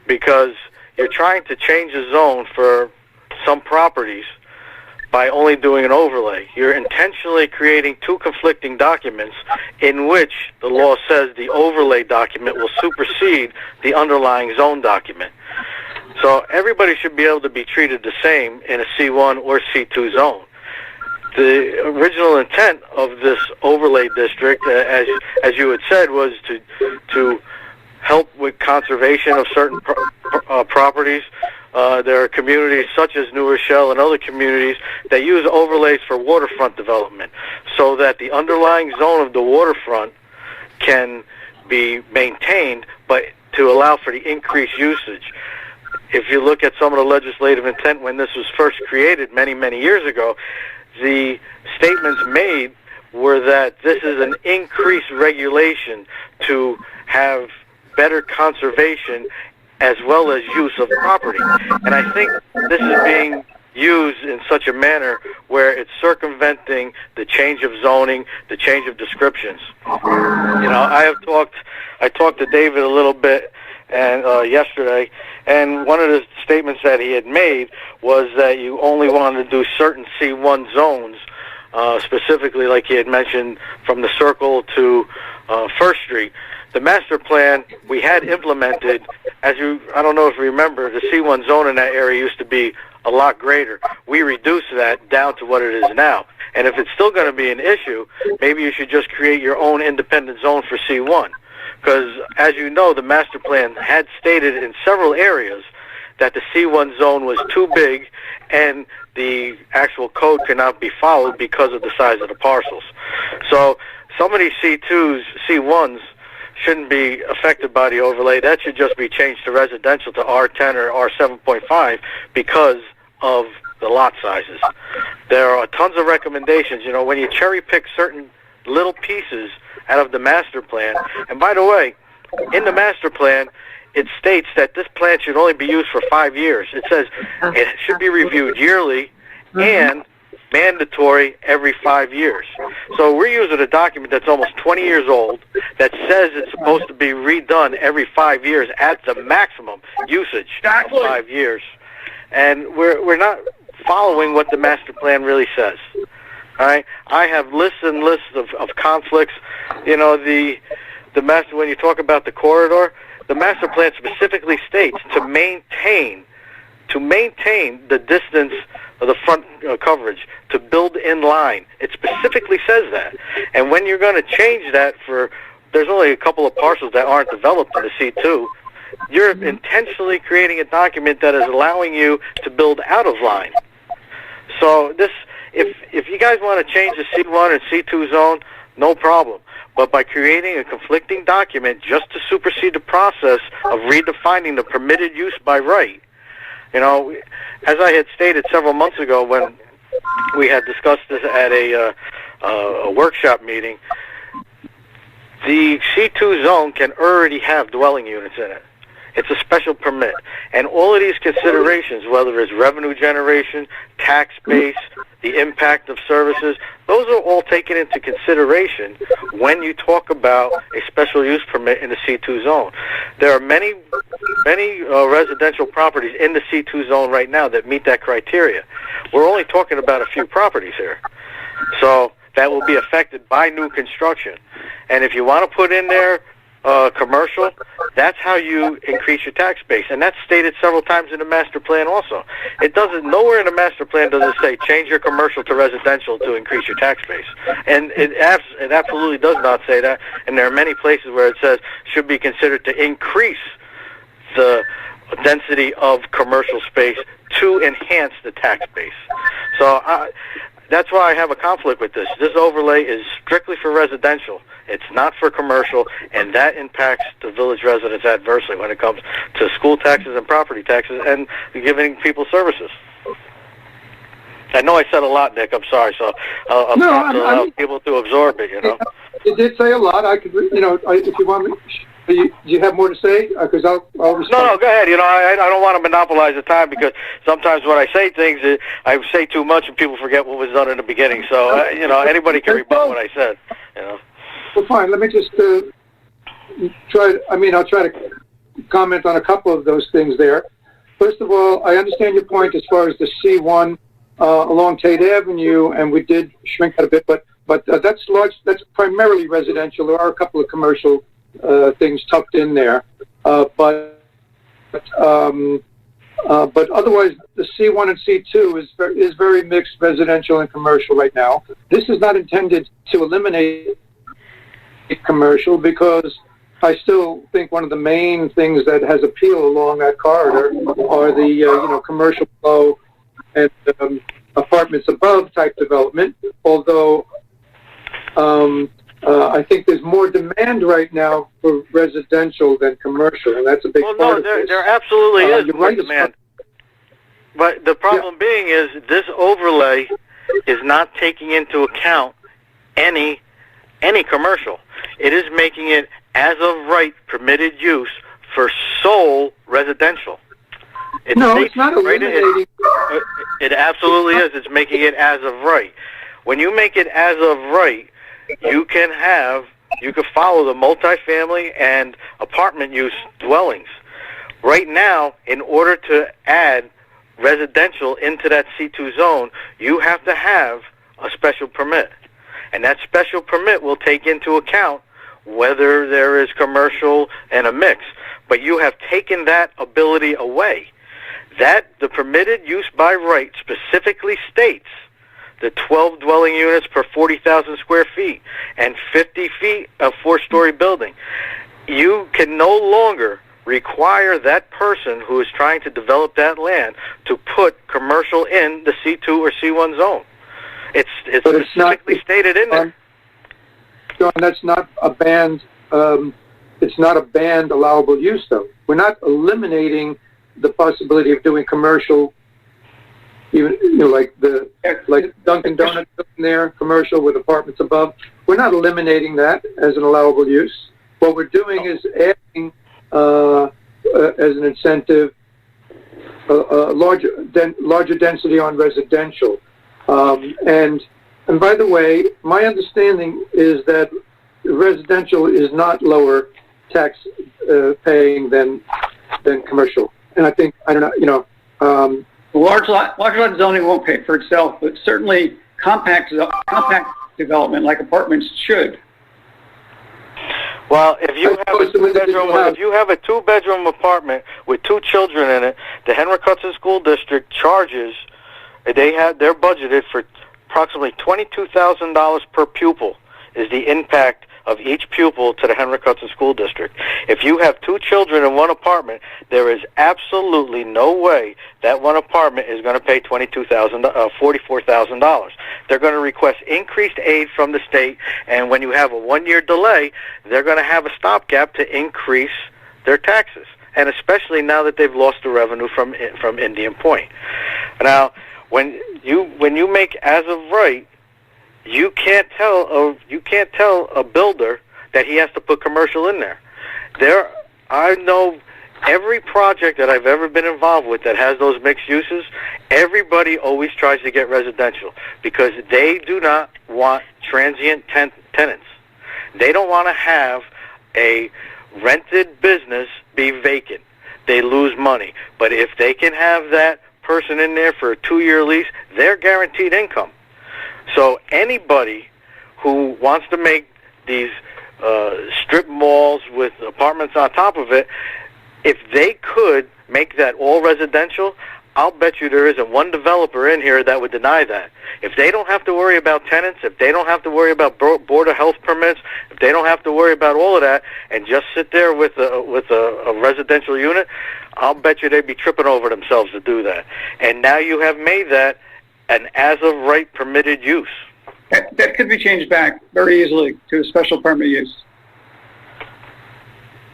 because you're trying to change a zone for some properties, by only doing an overlay. You're intentionally creating two conflicting documents in which the law says the overlay document will supersede the underlying zone document. So everybody should be able to be treated the same in a C1 or C2 zone. The original intent of this overlay district, as you had said, was to help with conservation of certain properties. There are communities such as New Rochelle and other communities that use overlays for waterfront development so that the underlying zone of the waterfront can be maintained, but to allow for the increased usage. If you look at some of the legislative intent when this was first created many, many years ago, the statements made were that this is an increased regulation to have better conservation as well as use of property. And I think this is being used in such a manner where it's circumventing the change of zoning, the change of descriptions. You know, I talked to David a little bit and yesterday, and one of the statements that he had made was that you only wanted to do certain C1 zones, specifically like he had mentioned from the Circle to First Street. The master plan we had implemented, I don't know if you remember, the C1 zone in that area used to be a lot greater. We reduced that down to what it is now. And if it's still going to be an issue, maybe you should just create your own independent zone for C1. Because, as you know, the master plan had stated in several areas that the C1 zone was too big and the actual code cannot be followed because of the size of the parcels. So some of these C2s, C1s, shouldn't be affected by the overlay. That should just be changed to residential to R10 or R7.5 because of the lot sizes. There are tons of recommendations. You know, when you cherry pick certain little pieces out of the master plan, and by the way, in the master plan, it states that this plan should only be used for 5 years. It says it should be reviewed yearly and mandatory every 5 years. So we're using a document that's almost 20 years old that says it's supposed to be redone every 5 years at the maximum usage of 5 years. And we're not following what the master plan really says. All right? I have lists and lists of conflicts. You know, the master, when you talk about the corridor, the master plan specifically states to maintain the distance of the front coverage, to build in line. It specifically says that. And when you're going to change that there's only a couple of parcels that aren't developed in the C2, you're intentionally creating a document that is allowing you to build out of line. So if you guys want to change the C1 and C2 zone, no problem. But by creating a conflicting document just to supersede the process of redefining the permitted use by right, you know, as I had stated several months ago when we had discussed this at a workshop meeting, the C2 zone can already have dwelling units in it. It's a special permit. And all of these considerations, whether it's revenue generation, tax base, the impact of services, those are all taken into consideration when you talk about a special use permit in the C2 zone. There are many residential properties in the C2 zone right now that meet that criteria. We're only talking about a few properties here. So that will be affected by new construction. And if you want to put in there commercial, that's how you increase your tax base, and that's stated several times in the master plan also. It doesn't, nowhere in the master plan does it say change your commercial to residential to increase your tax base. And it absolutely does not say that, and there are many places where it says should be considered to increase the density of commercial space to enhance the tax base. So that's why I have a conflict with this. This overlay is strictly for residential. It's not for commercial, and that impacts the village residents adversely when it comes to school taxes and property taxes and giving people services. I know I said a lot, Nick. I'm sorry. So I'll allow people to absorb it, you know. It did say a lot. I could, you know, if you want me, do you have more to say? Because I'll respond. No, go ahead. You know, I don't want to monopolize the time because sometimes when I say things, I say too much and people forget what was done in the beginning. So, you know, anybody can rebut what I said, you know. Well, fine. Let me just I'll try to comment on a couple of those things there. First of all, I understand your point as far as the C1 along Tate Avenue, and we did shrink that a bit, but that's large. That's primarily residential. There are a couple of commercial things tucked in there, but otherwise, the C1 and C2 is very mixed residential and commercial right now. This is not intended to eliminate commercial, because I still think one of the main things that has appeal along that corridor are the commercial flow and apartments above type development. Although I think there's more demand right now for residential than commercial, and that's a big part of this. There absolutely is more demand. But the problem being is this overlay is not taking into account any commercial. It is making it as of right permitted use for sole residential. It's not eliminating. It absolutely is. It's making it as of right. When you make it as of right, you can follow the multifamily and apartment use dwellings. Right now, in order to add residential into that C2 zone, you have to have a special permit. And that special permit will take into account whether there is commercial and a mix. But you have taken that ability away. That the permitted use by right specifically states the 12 dwelling units per 40,000 square feet and 50 feet of four-story building. You can no longer require that person who is trying to develop that land to put commercial in the C2 or C1 zone. It's specifically stated in there. John, that's not a banned. It's not a banned allowable use, though. We're not eliminating the possibility of doing commercial. Even like Dunkin' Donuts in there, commercial with apartments above. We're not eliminating that as an allowable use. What we're doing is adding, as an incentive, larger density on residential. And by the way, my understanding is that residential is not lower tax paying than commercial. And I think, I don't know, large lot zoning won't pay for itself, but certainly compact development like apartments should. Well, if you have a two-bedroom apartment with two children in it, the Henrik Hudson School District charges. They're budgeted for approximately $22,000 per pupil is the impact of each pupil to the Henrik Hudson School District. If you have two children in one apartment, there is absolutely no way that one apartment is going to pay $44,000. They're going to request increased aid from the state, and when you have a 1-year delay, they're going to have a stopgap to increase their taxes, and especially now that they've lost the revenue from Indian Point. Now, when you make as of right, you can't tell a builder that he has to put commercial in there. I know every project that I've ever been involved with that has those mixed uses, everybody always tries to get residential because they do not want transient tenants. They don't want to have a rented business be vacant. They lose money. But if they can have that person in there for a 2-year lease, they're guaranteed income. So anybody who wants to make these strip malls with apartments on top of it, if they could make that all residential, I'll bet you there isn't one developer in here that would deny that. If they don't have to worry about tenants, if they don't have to worry about Board of Health permits, if they don't have to worry about all of that, and just sit there with a residential unit, I'll bet you they'd be tripping over themselves to do that. And now you have made that an as-of-right permitted use. That could be changed back very easily to a special permit use.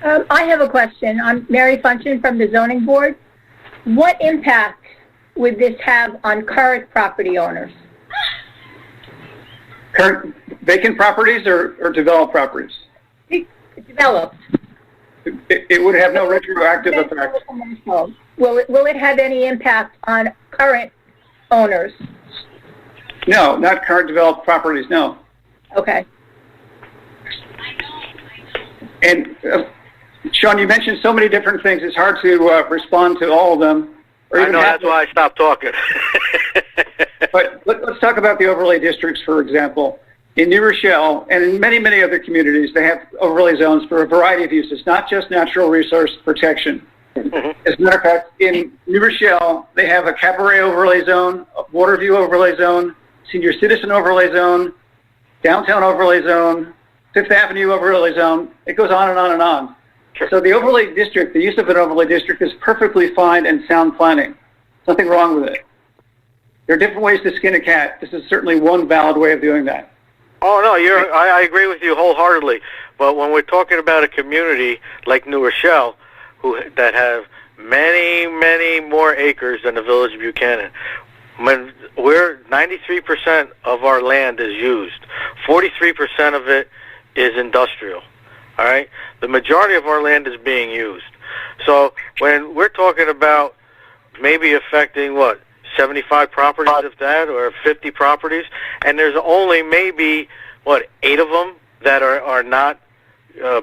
I have a question. I'm Mary Funchen from the Zoning Board. What impact would this have on current property owners? Current vacant properties or developed properties? Developed. It would have no retroactive effect. Will it have any impact on current owners? No, not current developed properties, no. Okay. And Sean, you mentioned so many different things. It's hard to respond to all of them. I know, that's why I stopped talking. But let's talk about the overlay districts, for example. In New Rochelle and in many, many other communities, they have overlay zones for a variety of uses, not just natural resource protection. As a matter of fact, in New Rochelle, they have a Cabaret overlay zone, a Waterview overlay zone, senior citizen overlay zone, downtown overlay zone, Fifth Avenue overlay zone. It goes on and on and on. Sure. So the overlay district, the use of an overlay district is perfectly fine and sound planning. Nothing wrong with it. There are different ways to skin a cat. This is certainly one valid way of doing that. Oh, no, I agree with you wholeheartedly. But when we're talking about a community like New Rochelle, that have many, many more acres than the Village of Buchanan, when 93% of our land is used, 43% of it is industrial. All right? The majority of our land is being used. So when we're talking about maybe affecting, 75 properties of that, or 50 properties, and there's only maybe, 8 of them that are not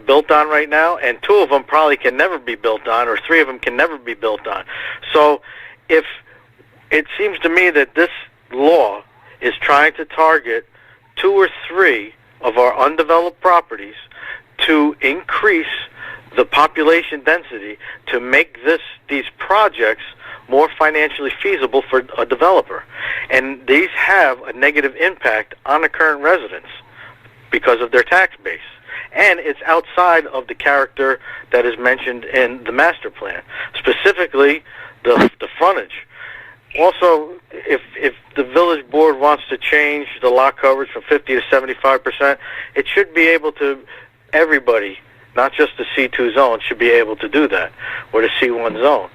built on right now, and 2 of them probably can never be built on, or 3 of them can never be built on. So if it seems to me that this law is trying to target 2 or 3 of our undeveloped properties to increase the population density, to make these projects more financially feasible for a developer. And these have a negative impact on the current residents because of their tax base. And it's outside of the character that is mentioned in the master plan, specifically the frontage. Also, if the village board wants to change the lot coverage from 50 to 75%, it should be able to, everybody, not just the C2 zone, should be able to do that, or the C1 zone.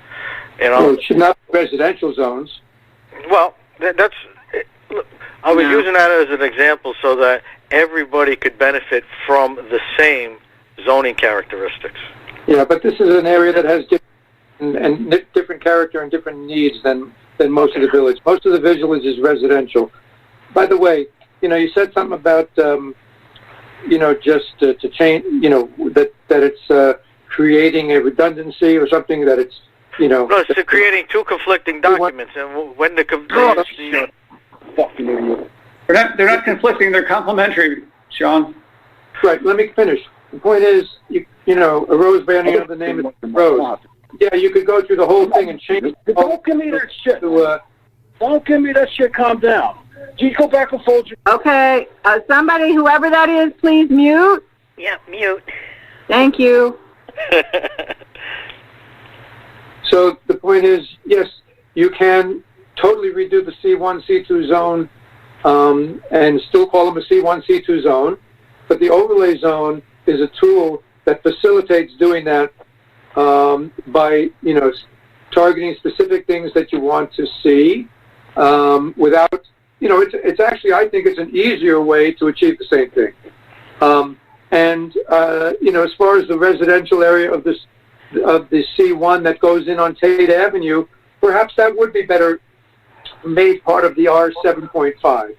Well, it should not be residential zones. Well, I was using that as an example so that everybody could benefit from the same zoning characteristics. Yeah, but this is an area that has different character and different needs than most of the village. Most of the village is residential. By the way, you said something about, just to change, that it's creating a redundancy or something, that it's, No, it's creating 2 conflicting documents, and when the fucking idiot. They're not conflicting. They're complementary, Sean. Right. Let me finish. The point is, a rose by any other name is a rose. Yeah, you could go through the whole thing and change. Don't give me that shit. Don't give me that shit. Calm down. Just go back and fold your... Okay. Somebody, whoever that is, please mute. Yeah, mute. Thank you. So the point is, yes, you can totally redo the C1, C2 zone and still call them a C1, C2 zone, but the overlay zone is a tool that facilitates doing that by, targeting specific things that you want to see without, it's actually, I think it's an easier way to achieve the same thing. As far as the residential area of the C1 that goes in on Tate Avenue, perhaps that would be better made part of the R 7.5.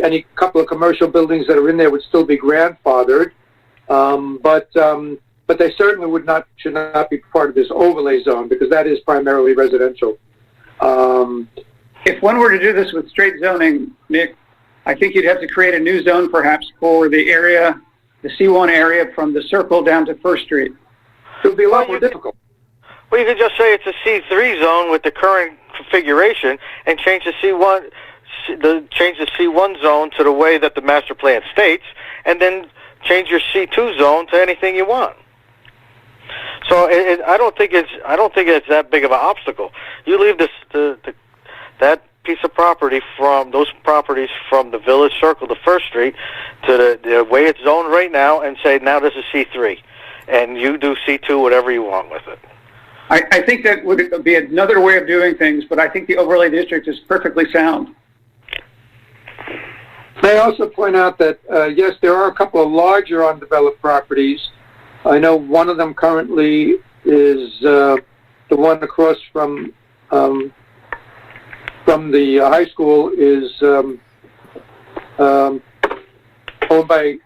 Any couple of commercial buildings that are in there would still be grandfathered, but they certainly should not be part of this overlay zone, because that is primarily residential. If one were to do this with straight zoning, Nick, I think you'd have to create a new zone perhaps for the area, the C1 area from the Circle down to First Street. It would be a lot more difficult. Well, you could just say it's a C3 zone with the current configuration, and change the C1 zone to the way that the master plan states, and then change your C2 zone to anything you want. So I don't think it's that big of an obstacle. You leave that piece of property from the Village Circle to First Street to the way it's zoned right now, and say, now this is C3, and you do C2 whatever you want with it. I think that would be another way of doing things, but I think the overlay district is perfectly sound. May I also point out that, yes, there are a couple of larger undeveloped properties. I know one of them currently is the one across from the high school is owned by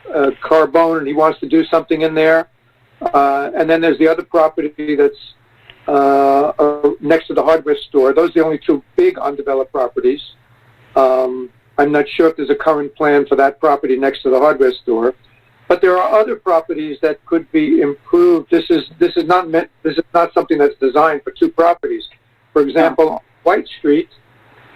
Carbone, and he wants to do something in there. And then there's the other property that's next to the hardware store. Those are the only two big undeveloped properties. I'm not sure if there's a current plan for that property next to the hardware store, but there are other properties that could be improved. This is not something that's designed for two properties. For example, White Street.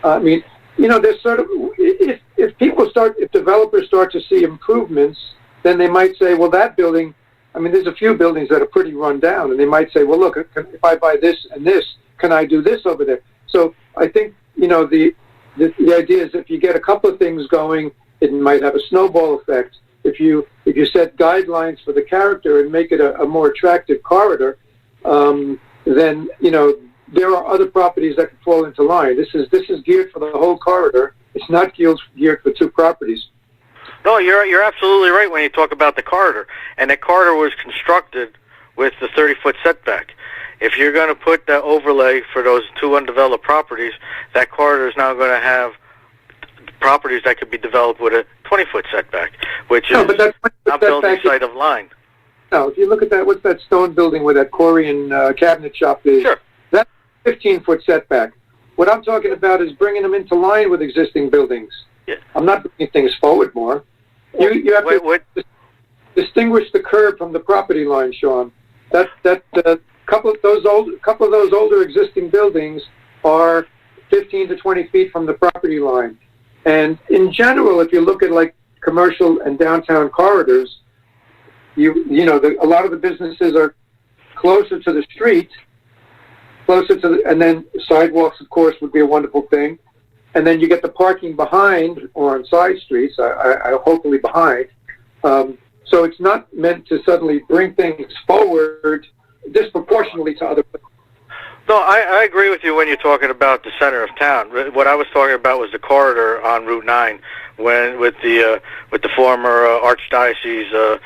I mean, you know, there's sort of if developers start to see improvements, then they might say, well, that building. I mean, there's a few buildings that are pretty run down, and they might say, well, look, if I buy this and this, can I do this over there? So I think, you know, the idea is if you get a couple of things going, it might have a snowball effect. If you set guidelines for the character and make it a more attractive corridor, then, you know, there are other properties that can fall into line. This is geared for the whole corridor. It's not geared for two properties. No, you're absolutely right when you talk about the corridor. And the corridor was constructed with the 30-foot setback. If you're going to put the overlay for those two undeveloped properties, that corridor is now going to have properties that could be developed with a 20-foot setback, which is not building sight of line. No, if you look at that, what's that stone building where that Korean cabinet shop is? Sure. That's a 15-foot setback. What I'm talking about is bringing them into line with existing buildings. Yeah. I'm not bringing things forward more. You have to distinguish the curb from the property line, Sean. Couple of those older existing buildings are 15 to 20 feet from the property line. And in general, if you look at like commercial and downtown corridors, a lot of the businesses are closer to the street, and then sidewalks, of course, would be a wonderful thing. And then you get the parking behind or on side streets, hopefully behind. So it's not meant to suddenly bring things forward disproportionately to other places. No, I agree with you when you're talking about the center of town. What I was talking about was the corridor on Route 9, with the former Archdiocese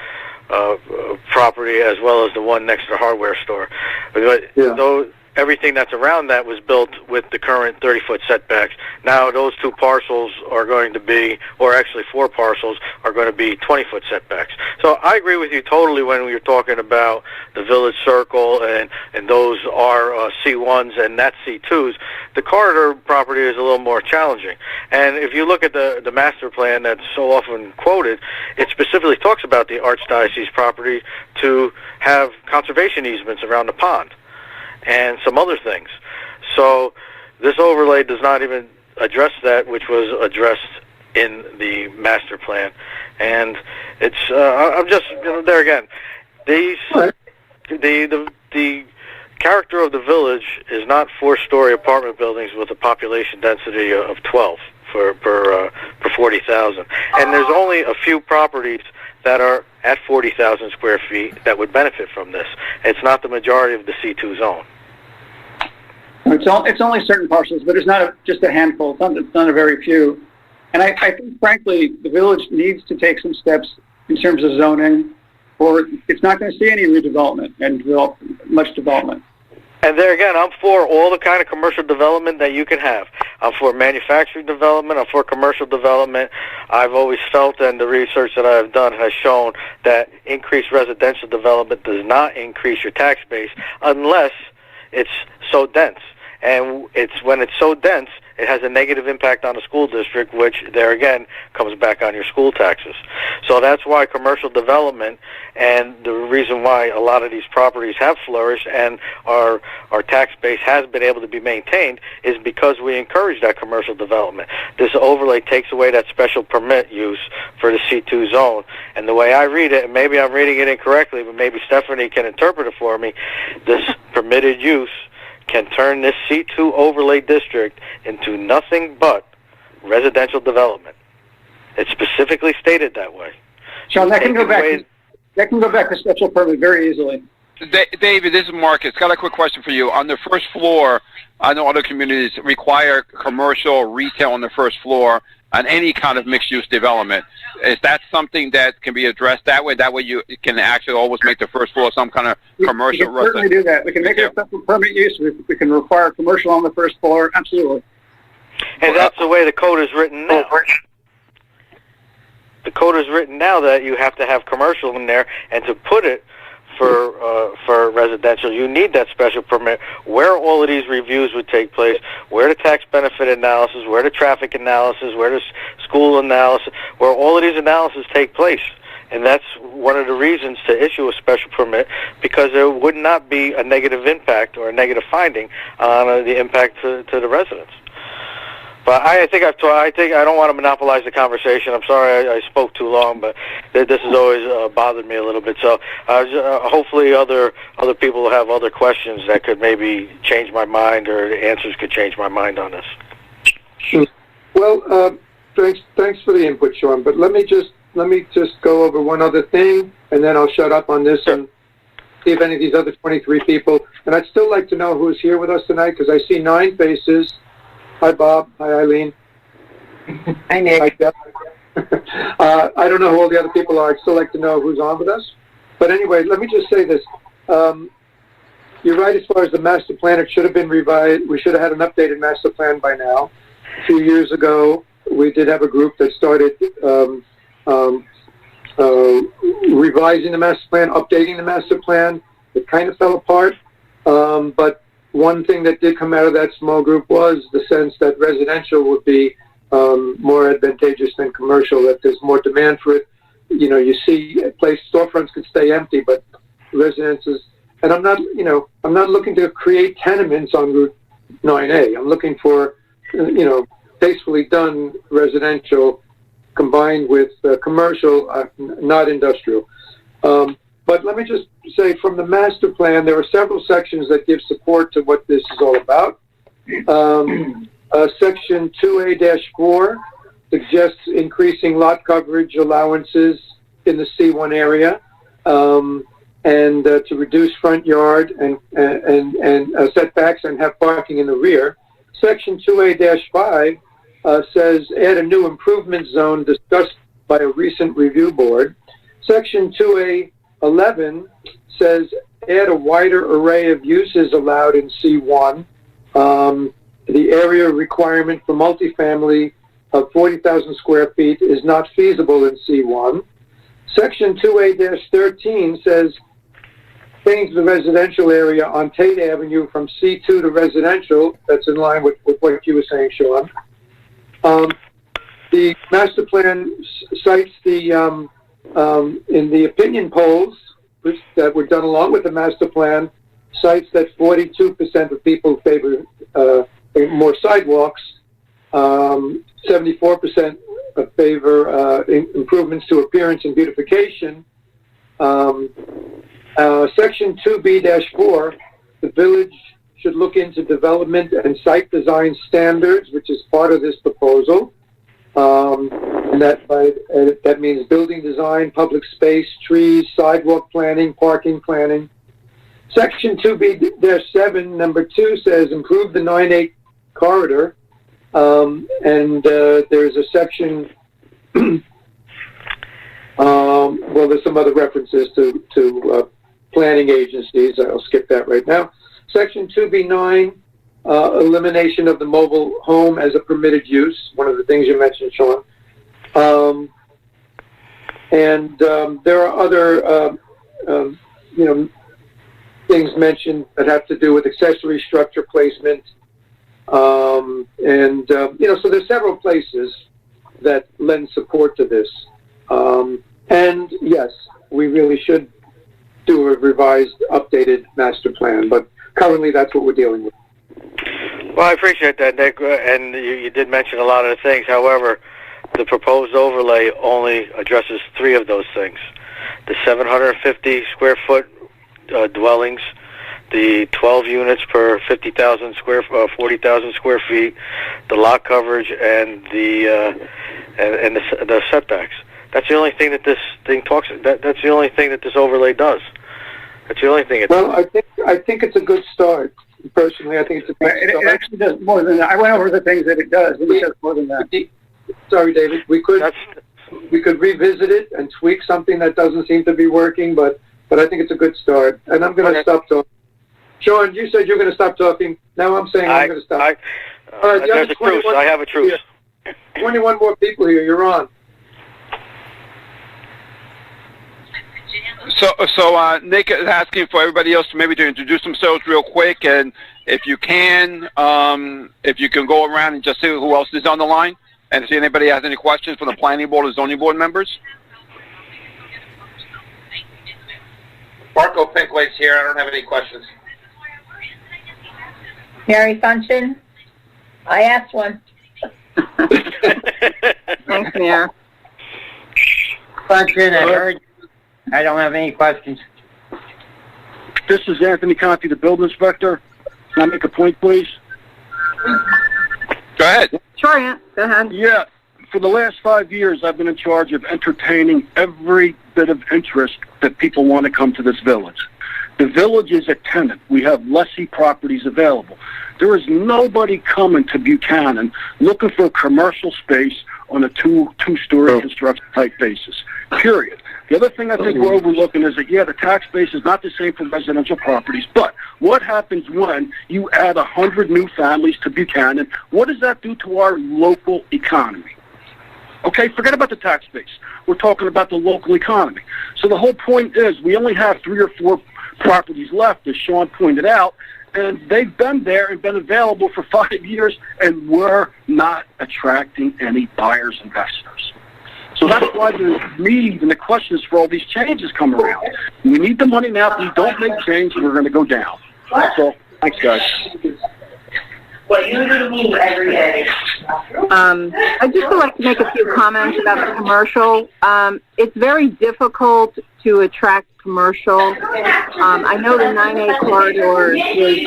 property as well as the one next to the hardware store. But though everything that's around that was built with the current 30-foot setbacks. Now those two parcels are going to be, or actually 4 parcels, are going to be 20-foot setbacks. So I agree with you totally when you're talking about the Village Circle and those are C1s and not C2s. The corridor property is a little more challenging. And if you look at the master plan that's so often quoted, it specifically talks about the Archdiocese property to have conservation easements around the pond and some other things. So this overlay does not even address that, which was addressed in the master plan. And it's I'm just, there again, the character of the village is not 4-story apartment buildings with a population density of 12 per 40,000. And there's only a few properties that are at 40,000 square feet that would benefit from this. It's not the majority of the C2 zone. It's only certain parcels, but it's not just a handful. It's not a very few. And I think, frankly, the village needs to take some steps in terms of zoning, or it's not going to see any redevelopment and much development. And there again, I'm for all the kind of commercial development that you can have. I'm for manufacturing development. I'm for commercial development. I've always felt, and the research that I've done has shown, that increased residential development does not increase your tax base unless it's so dense. And when it's so dense, it has a negative impact on the school district, which there again comes back on your school taxes. So that's why commercial development, and the reason why a lot of these properties have flourished and our tax base has been able to be maintained, is because we encourage that commercial development. This overlay takes away that special permit use for the C2 zone. And the way I read it, and maybe I'm reading it incorrectly, but maybe Stephanie can interpret it for me, this permitted use can turn this C2 overlay district into nothing but residential development. It's specifically stated that way. Sean, that can go back to special permit very easily. David, this is Marcus. Got a quick question for you. On the first floor, I know other communities require commercial retail on the first floor on any kind of mixed-use development. Is that something that can be addressed that way? That way you can actually always make the first floor some kind of commercial. We can certainly do that. We can make it a special permit use. We can require commercial on the first floor. Absolutely. And that's the way the code is written now. The code is written now that you have to have commercial in there, and to put it for residential. You need that special permit where all of these reviews would take place, where the tax benefit analysis, where the traffic analysis, where the school analysis, where all of these analyses take place. And that's one of the reasons to issue a special permit, because there would not be a negative impact or a negative finding on the impact to the residents. But I think I don't want to monopolize the conversation. I'm sorry I spoke too long, but this has always bothered me a little bit. So hopefully other people will have other questions that could maybe change my mind, or the answers could change my mind on this. Well, thanks for the input, Sean. But let me just go over one other thing, and then I'll shut up on this and see if any of these other 23 people. And I'd still like to know who's here with us tonight, because I see 9 faces. Hi, Bob. Hi, Eileen. Hi, Nick. Hi, Jeff. I don't know who all the other people are. I'd still like to know who's on with us. But anyway, let me just say this. You're right as far as the master plan. It should have been revised. We should have had an updated master plan by now. A few years ago, we did have a group that started revising the master plan, updating the master plan. It kind of fell apart, but one thing that did come out of that small group was the sense that residential would be more advantageous than commercial, that there's more demand for it. You know, you see storefronts could stay empty, but residences, and I'm not looking to create tenements on Route 9A. I'm looking for, tastefully done residential combined with commercial, not industrial. But let me just say, from the master plan, there are several sections that give support to what this is all about. Section 2A-4 suggests increasing lot coverage allowances in the C1 area, and to reduce front yard and setbacks and have parking in the rear. Section 2A-5 says add a new improvement zone discussed by a recent review board. Section 2A-11 says add a wider array of uses allowed in C1. The area requirement for multifamily of 40,000 square feet is not feasible in C1. Section 2A-13 says change the residential area on Tate Avenue from C2 to residential. That's in line with what you were saying, Sean. The master plan cites the in the opinion polls that were done along with the master plan, cites that 42% of people favor more sidewalks, 74% favor improvements to appearance and beautification. Section 2B-4, the village should look into development and site design standards, which is part of this proposal. And that means building design, public space, trees, sidewalk planning, parking planning. Section 2B-7, number 2 says improve the 9/8 corridor. There's a section, well, there's some other references to planning agencies. I'll skip that right now. Section 2B-9, elimination of the mobile home as a permitted use, one of the things you mentioned, Sean. There are other, things mentioned that have to do with accessory structure placement. So there's several places that lend support to this. And yes, we really should do a revised, updated master plan, but currently that's what we're dealing with. Well, I appreciate that, Nick, and you did mention a lot of the things. However, the proposed overlay only addresses 3 of those things. The 750 square foot dwellings, the 12 units per 40,000 square feet, the lot coverage, and the setbacks. That's the only thing that this thing talks. That's the only thing that this overlay does. That's the only thing. Well, I think it's a good start. Personally, I think it's a good start. It actually does more than that. I went over the things that it does. It does more than that. Sorry, David. We could revisit it and tweak something that doesn't seem to be working, but I think it's a good start. And I'm going to stop talking. Sean, you said you're going to stop talking. Now I'm saying I'm going to stop. All right, there's a truce. I have a truce. 21 more people here. You're on. So Nick is asking for everybody else to maybe to introduce themselves real quick, and if you can go around and just see who else is on the line, and see if anybody has any questions from the planning board or zoning board members. Marco Pinkway's here. I don't have any questions. Mary Function? I asked one. Thanks, Mayor. Function, I heard. I don't have any questions. This is Anthony Conti, the building inspector. Can I make a point, please? Go ahead. Sure, Ant. Go ahead. Yeah. For the last 5 years, I've been in charge of entertaining every bit of interest that people want to come to this village. The village is a tenant. We have lessee properties available. There is nobody coming to Buchanan looking for a commercial space on a two-story construction type basis, period. The other thing I think we're overlooking is that, yeah, the tax base is not the same for residential properties, but what happens when you add 100 new families to Buchanan? What does that do to our local economy? Okay, forget about the tax base. We're talking about the local economy. So the whole point is we only have 3 or 4 properties left, as Sean pointed out, and they've been there and been available for 5 years, and we're not attracting any buyers, investors. So that's why the need and the questions for all these changes come around. We need the money now. If we don't make change, we're going to go down. So, thanks, guys. What you do to me every day. I just would like to make a few comments about the commercial. It's very difficult to attract commercial. I know the 9A corridor is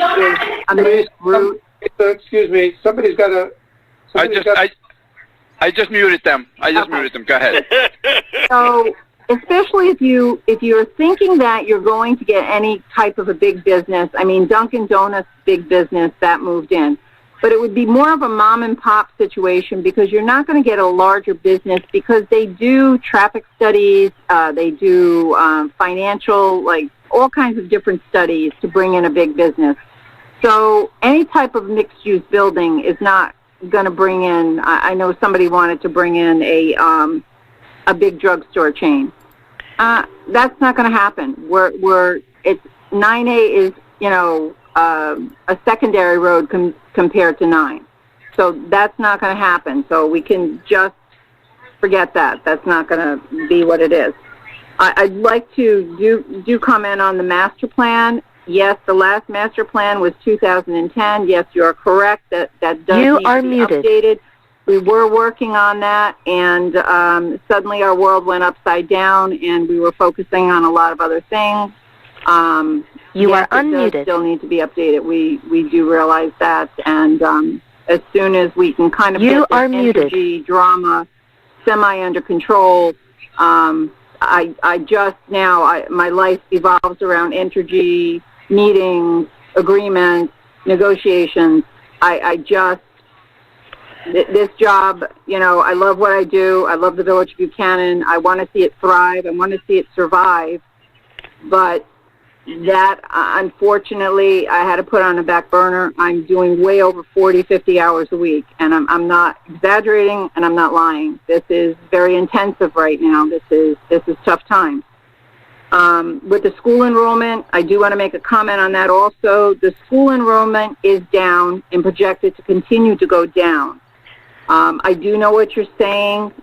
a mixed route. Excuse me, somebody's got a... I just muted them. Muted them. Go ahead. So, especially if you're thinking that you're going to get any type of a big business, I mean, Dunkin' Donuts, big business, that moved in. But it would be more of a mom and pop situation because you're not going to get a larger business because they do traffic studies, they do financial, like all kinds of different studies to bring in a big business. So any type of mixed-use building is not going to bring in, I know somebody wanted to bring in a big drugstore chain. That's not going to happen. It's 9A is, a secondary road compared to 9. So that's not going to happen. So we can just forget that. That's not going to be what it is. I'd like to do comment on the master plan. Yes, the last master plan was 2010. Yes, you are correct. That does need to be updated. We were working on that, and suddenly our world went upside down, and we were focusing on a lot of other things. You yes, are unmuted. It does still need to be updated. We do realize that, and as soon as we can kind of get this energy drama semi under control, I just now my life evolves around Entergy meetings, agreements, negotiations. This job, I love what I do. I love the Village of Buchanan. I want to see it thrive. I want to see it survive. But that, unfortunately, I had to put on a back burner. I'm doing way over 40, 50 hours a week, and I'm not exaggerating, and I'm not lying. This is very intensive right now. This is tough times. With the school enrollment, I do want to make a comment on that also. The school enrollment is down and projected to continue to go down. I do know what you're saying.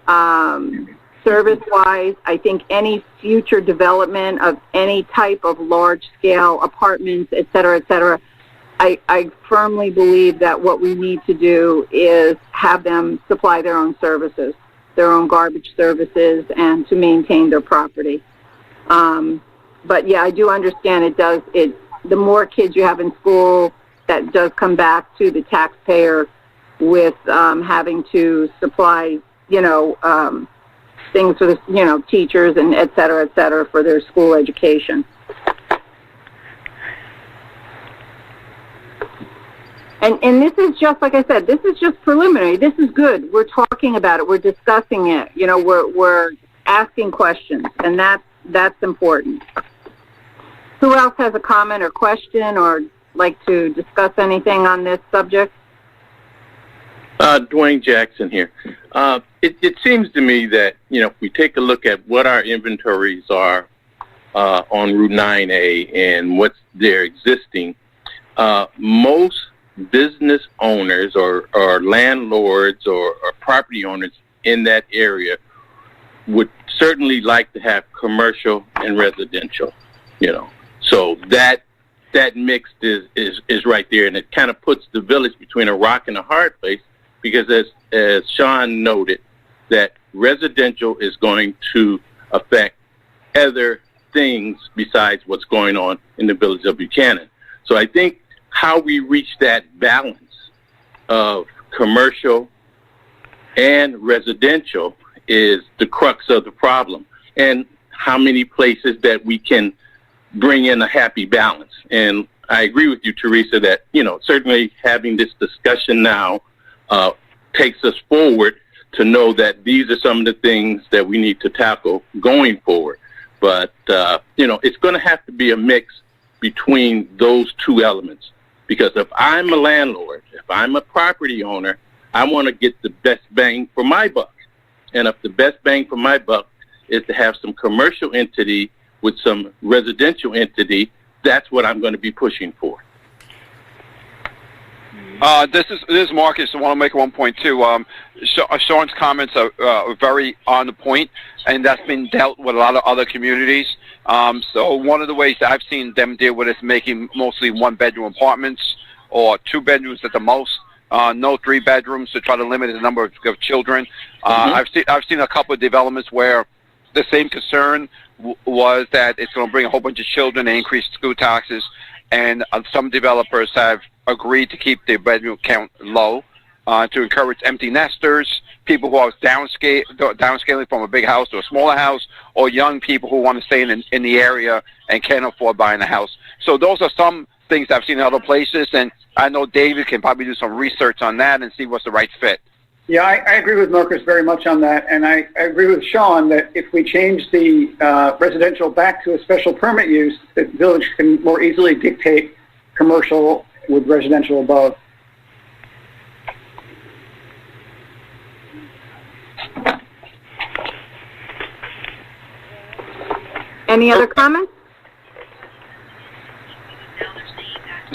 Service-wise, I think any future development of any type of large-scale apartments, et cetera, I firmly believe that what we need to do is have them supply their own services, their own garbage services, and to maintain their property. But yeah, I do understand the more kids you have in school, that does come back to the taxpayer with having to supply, things for the, teachers and et cetera, for their school education. And this is just, like I said, this is just preliminary. This is good. We're talking about it. We're discussing it. We're asking questions, and that's important. Who else has a comment or question or like to discuss anything on this subject? Dwayne Jackson here. It seems to me that, if we take a look at what our inventories are on Route 9A and what's there existing, most business owners or landlords or property owners in that area would certainly like to have commercial and residential, So that mix is right there, and it kind of puts the village between a rock and a hard place, because as Sean noted, that residential is going to affect other things besides what's going on in the village of Buchanan. So I think how we reach that balance of commercial and residential is the crux of the problem, and how many places that we can bring in a happy balance. And I agree with you, Teresa, that, certainly having this discussion now takes us forward to know that these are some of the things that we need to tackle going forward. But, it's going to have to be a mix between those two elements. Because if I'm a landlord, if I'm a property owner, I want to get the best bang for my buck. And if the best bang for my buck is to have some commercial entity with some residential entity, that's what I'm going to be pushing for. This is Marcus. I want to make one point too. Sean's comments are very on the point, and that's been dealt with a lot of other communities. So one of the ways that I've seen them deal with it is making mostly one-bedroom apartments or 2 bedrooms at the most. No 3 bedrooms to try to limit the number of children. I've seen a couple of developments where the same concern was that it's going to bring a whole bunch of children and increase school taxes, and some developers have agreed to keep the bedroom count low to encourage empty nesters, people who are downscaling from a big house to a smaller house, or young people who want to stay in the area and can't afford buying a house. So those are some things I've seen in other places, and I know David can probably do some research on that and see what's the right fit. Yeah, I agree with Marcus very much on that, and I agree with Sean that if we change the residential back to a special permit use, the village can more easily dictate commercial with residential above. Any other comments?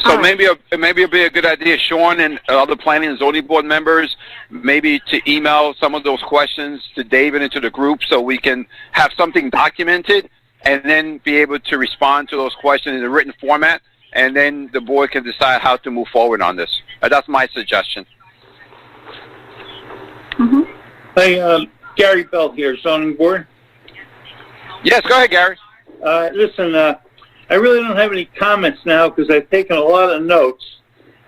So maybe it'd be a good idea, Sean and other planning and zoning board members, maybe to email some of those questions to David and to the group, so we can have something documented and then be able to respond to those questions in a written format, and then the board can decide how to move forward on this. That's my suggestion. Hey, Gary Bell here, zoning board. Yes, go ahead, Gary. Listen, I really don't have any comments now because I've taken a lot of notes,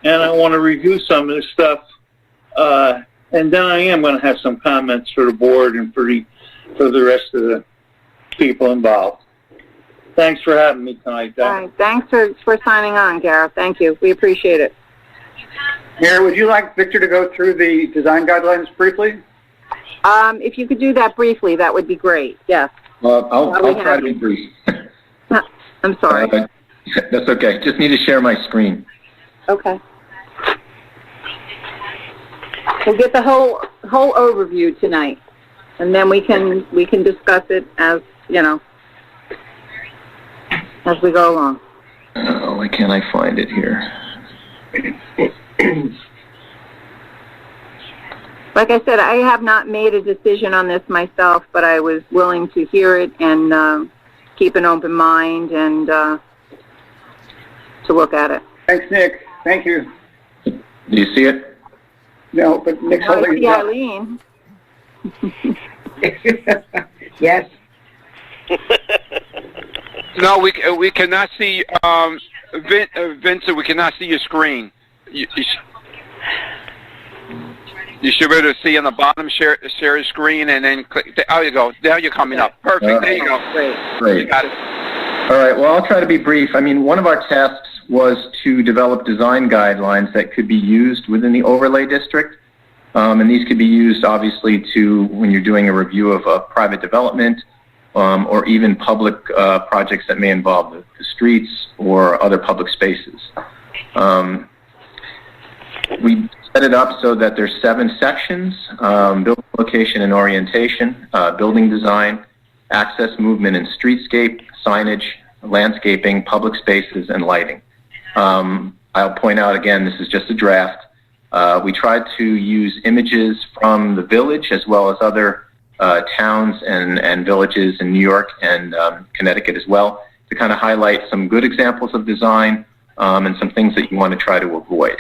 and I want to review some of this stuff. And then I am going to have some comments for the board and for the rest of the people involved. Thanks for having me tonight, Doc. All right, thanks for signing on, Gareth. Thank you. We appreciate it. Mayor, would you like Victor to go through the design guidelines briefly? If you could do that briefly, that would be great. Yes. I'll try to be brief. I'm sorry. That's okay. Just need to share my screen. Okay. We'll get the whole overview tonight, and then we can discuss it as as we go along. Oh, why can't I find it here? Like I said, I have not made a decision on this myself, but I was willing to hear it and keep an open mind and to look at it. Thanks, Nick. Thank you. Do you see it? No, but Nick's holding it up. Eileen. Yes. No, we cannot see, Vincent, we cannot see your screen. You should be able to see on the bottom, share your screen, and then click. There you go. Now you're coming up. Perfect. There you go. Great. You got it. All right. Well, I'll try to be brief. I mean, one of our tasks was to develop design guidelines that could be used within the overlay district. And these could be used, obviously, when you're doing a review of a private development or even public projects that may involve the streets or other public spaces. We set it up so that there's 7 sections: building location and orientation, building design, access, movement, and streetscape, signage, landscaping, public spaces, and lighting. I'll point out again, this is just a draft. We tried to use images from the village as well as other towns and villages in New York and Connecticut as well to kind of highlight some good examples of design and some things that you want to try to avoid.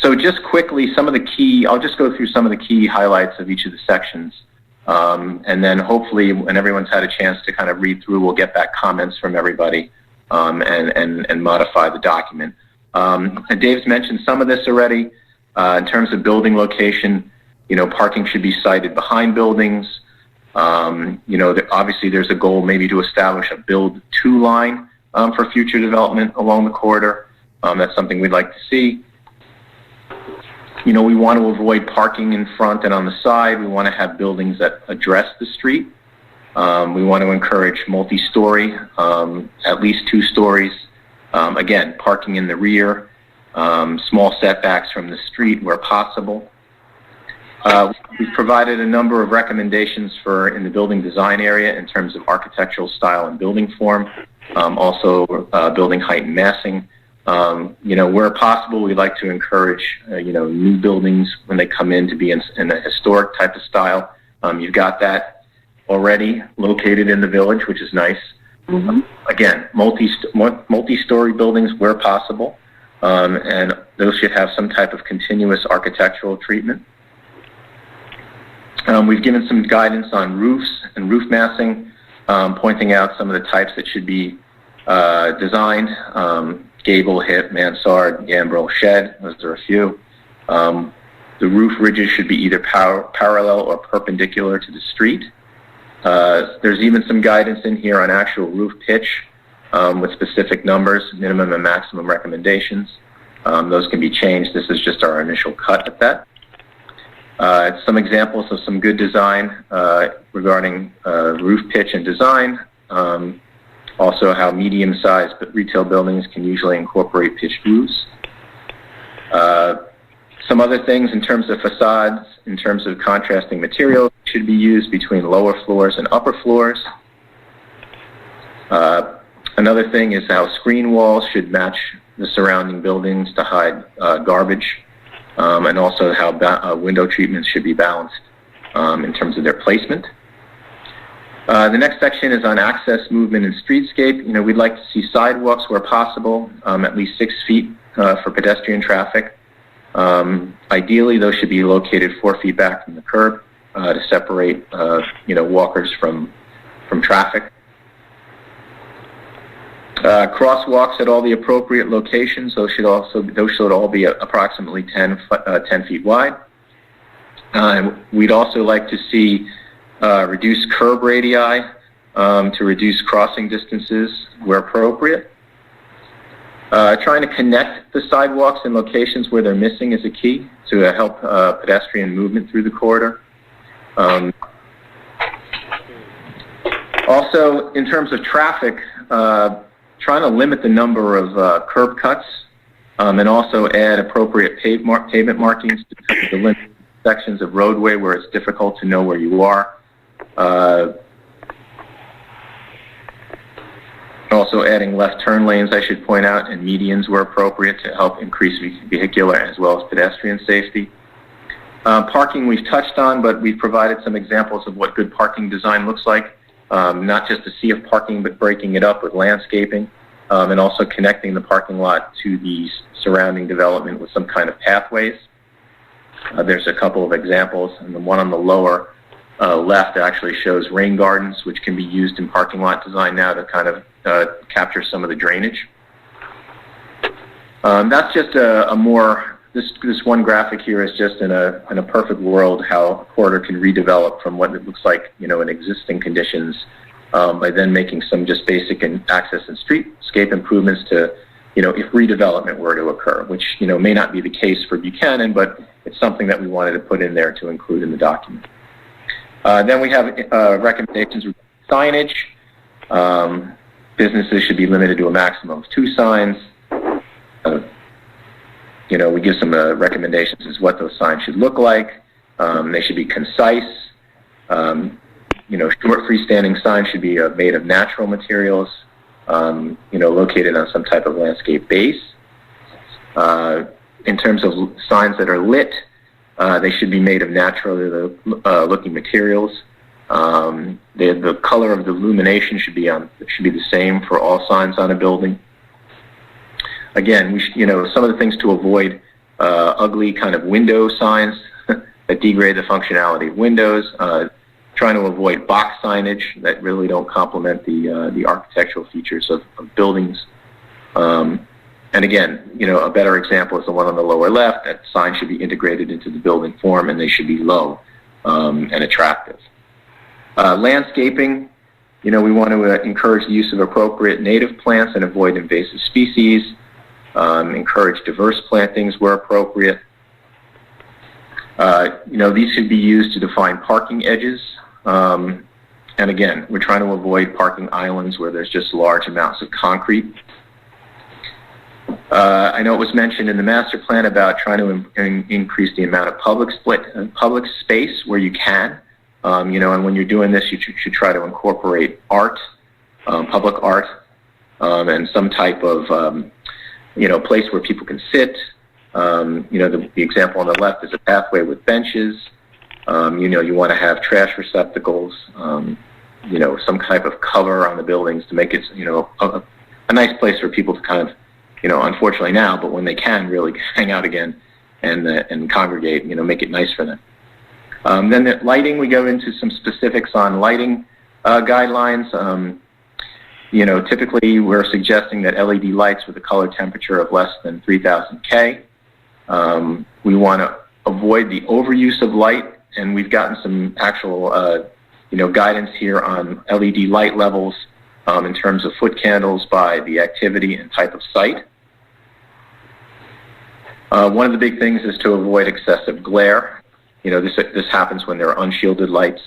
So just quickly, I'll just go through some of the key highlights of each of the sections. And then hopefully when everyone's had a chance to kind of read through, we'll get back comments from everybody and modify the document. And Dave's mentioned some of this already. In terms of building location, parking should be sited behind buildings. Obviously there's a goal maybe to establish a build-to line for future development along the corridor. That's something we'd like to see. We want to avoid parking in front and on the side. We want to have buildings that address the street. We want to encourage multi-story, at least 2 stories. Again, parking in the rear, small setbacks from the street where possible. We've provided a number of recommendations in the building design area in terms of architectural style and building form, also building height and massing. Where possible, we like to encourage, new buildings when they come in to be in a historic type of style. You've got that already located in the village, which is nice. Mm-hmm. Again, multi-story buildings where possible, and those should have some type of continuous architectural treatment. We've given some guidance on roofs and roof massing, pointing out some of the types that should be designed. Gable, hip, mansard, gambrel, shed, those are a few. The roof ridges should be either parallel or perpendicular to the street. There's even some guidance in here on actual roof pitch with specific numbers, minimum and maximum recommendations. Those can be changed. This is just our initial cut at that. Some examples of some good design regarding roof pitch and design. Also how medium-sized retail buildings can usually incorporate pitched roofs. Some other things in terms of facades, in terms of contrasting materials, should be used between lower floors and upper floors. Another thing is how screen walls should match the surrounding buildings to hide garbage, and also how window treatments should be balanced in terms of their placement. The next section is on access, movement, and streetscape. We'd like to see sidewalks where possible, at least 6 feet for pedestrian traffic. Ideally, those should be located 4 feet back from the curb to separate, walkers from traffic. Crosswalks at all the appropriate locations. Those should all be approximately 10 feet wide. We'd also like to see reduce curb radii to reduce crossing distances where appropriate. Trying to connect the sidewalks in locations where they're missing is a key to help pedestrian movement through the corridor. Also, in terms of traffic, trying to limit the number of curb cuts and also add appropriate pavement markings to limit sections of roadway where it's difficult to know where you are. Also adding left turn lanes, I should point out, and medians where appropriate to help increase vehicular as well as pedestrian safety. Parking we've touched on, but we've provided some examples of what good parking design looks like. Not just a sea of parking, but breaking it up with landscaping, and also connecting the parking lot to the surrounding development with some kind of pathways. There's a couple of examples, and the one on the lower left actually shows rain gardens, which can be used in parking lot design now to kind of capture some of the drainage. That's just this one graphic here is just in a perfect world how a corridor can redevelop from what it looks like, in existing conditions, by then making some just basic access and streetscape improvements to, if redevelopment were to occur, which, may not be the case for Buchanan, but it's something that we wanted to put in there to include in the document. Then we have recommendations with signage. Businesses should be limited to a maximum of 2 signs. We give some recommendations as what those signs should look like. They should be concise. short freestanding signs should be made of natural materials, located on some type of landscape base. In terms of signs that are lit, they should be made of natural looking materials. The color of the illumination should be the same for all signs on a building. Again, some of the things to avoid: ugly kind of window signs that degrade the functionality of windows. Trying to avoid box signage that really don't complement the architectural features of buildings. And again, a better example is the one on the lower left. That sign should be integrated into the building form, and they should be low and attractive. Landscaping, we want to encourage the use of appropriate native plants and avoid invasive species. Encourage diverse plantings where appropriate. These should be used to define parking edges. And again, we're trying to avoid parking islands where there's just large amounts of concrete. I know it was mentioned in the master plan about trying to increase the amount of public space where you can. And when you're doing this, you should try to incorporate art, public art, and some type of, place where people can sit. The example on the left is a pathway with benches. You want to have trash receptacles, some type of cover on the buildings to make it, a nice place for people to kind of, unfortunately now, but when they can really hang out again and congregate, make it nice for them. Then the lighting, we go into some specifics on lighting guidelines. Typically we're suggesting that LED lights with a color temperature of less than 3000 K. We want to avoid the overuse of light, and we've gotten some actual, guidance here on LED light levels in terms of foot candles by the activity and type of site. One of the big things is to avoid excessive glare. This happens when there are unshielded lights.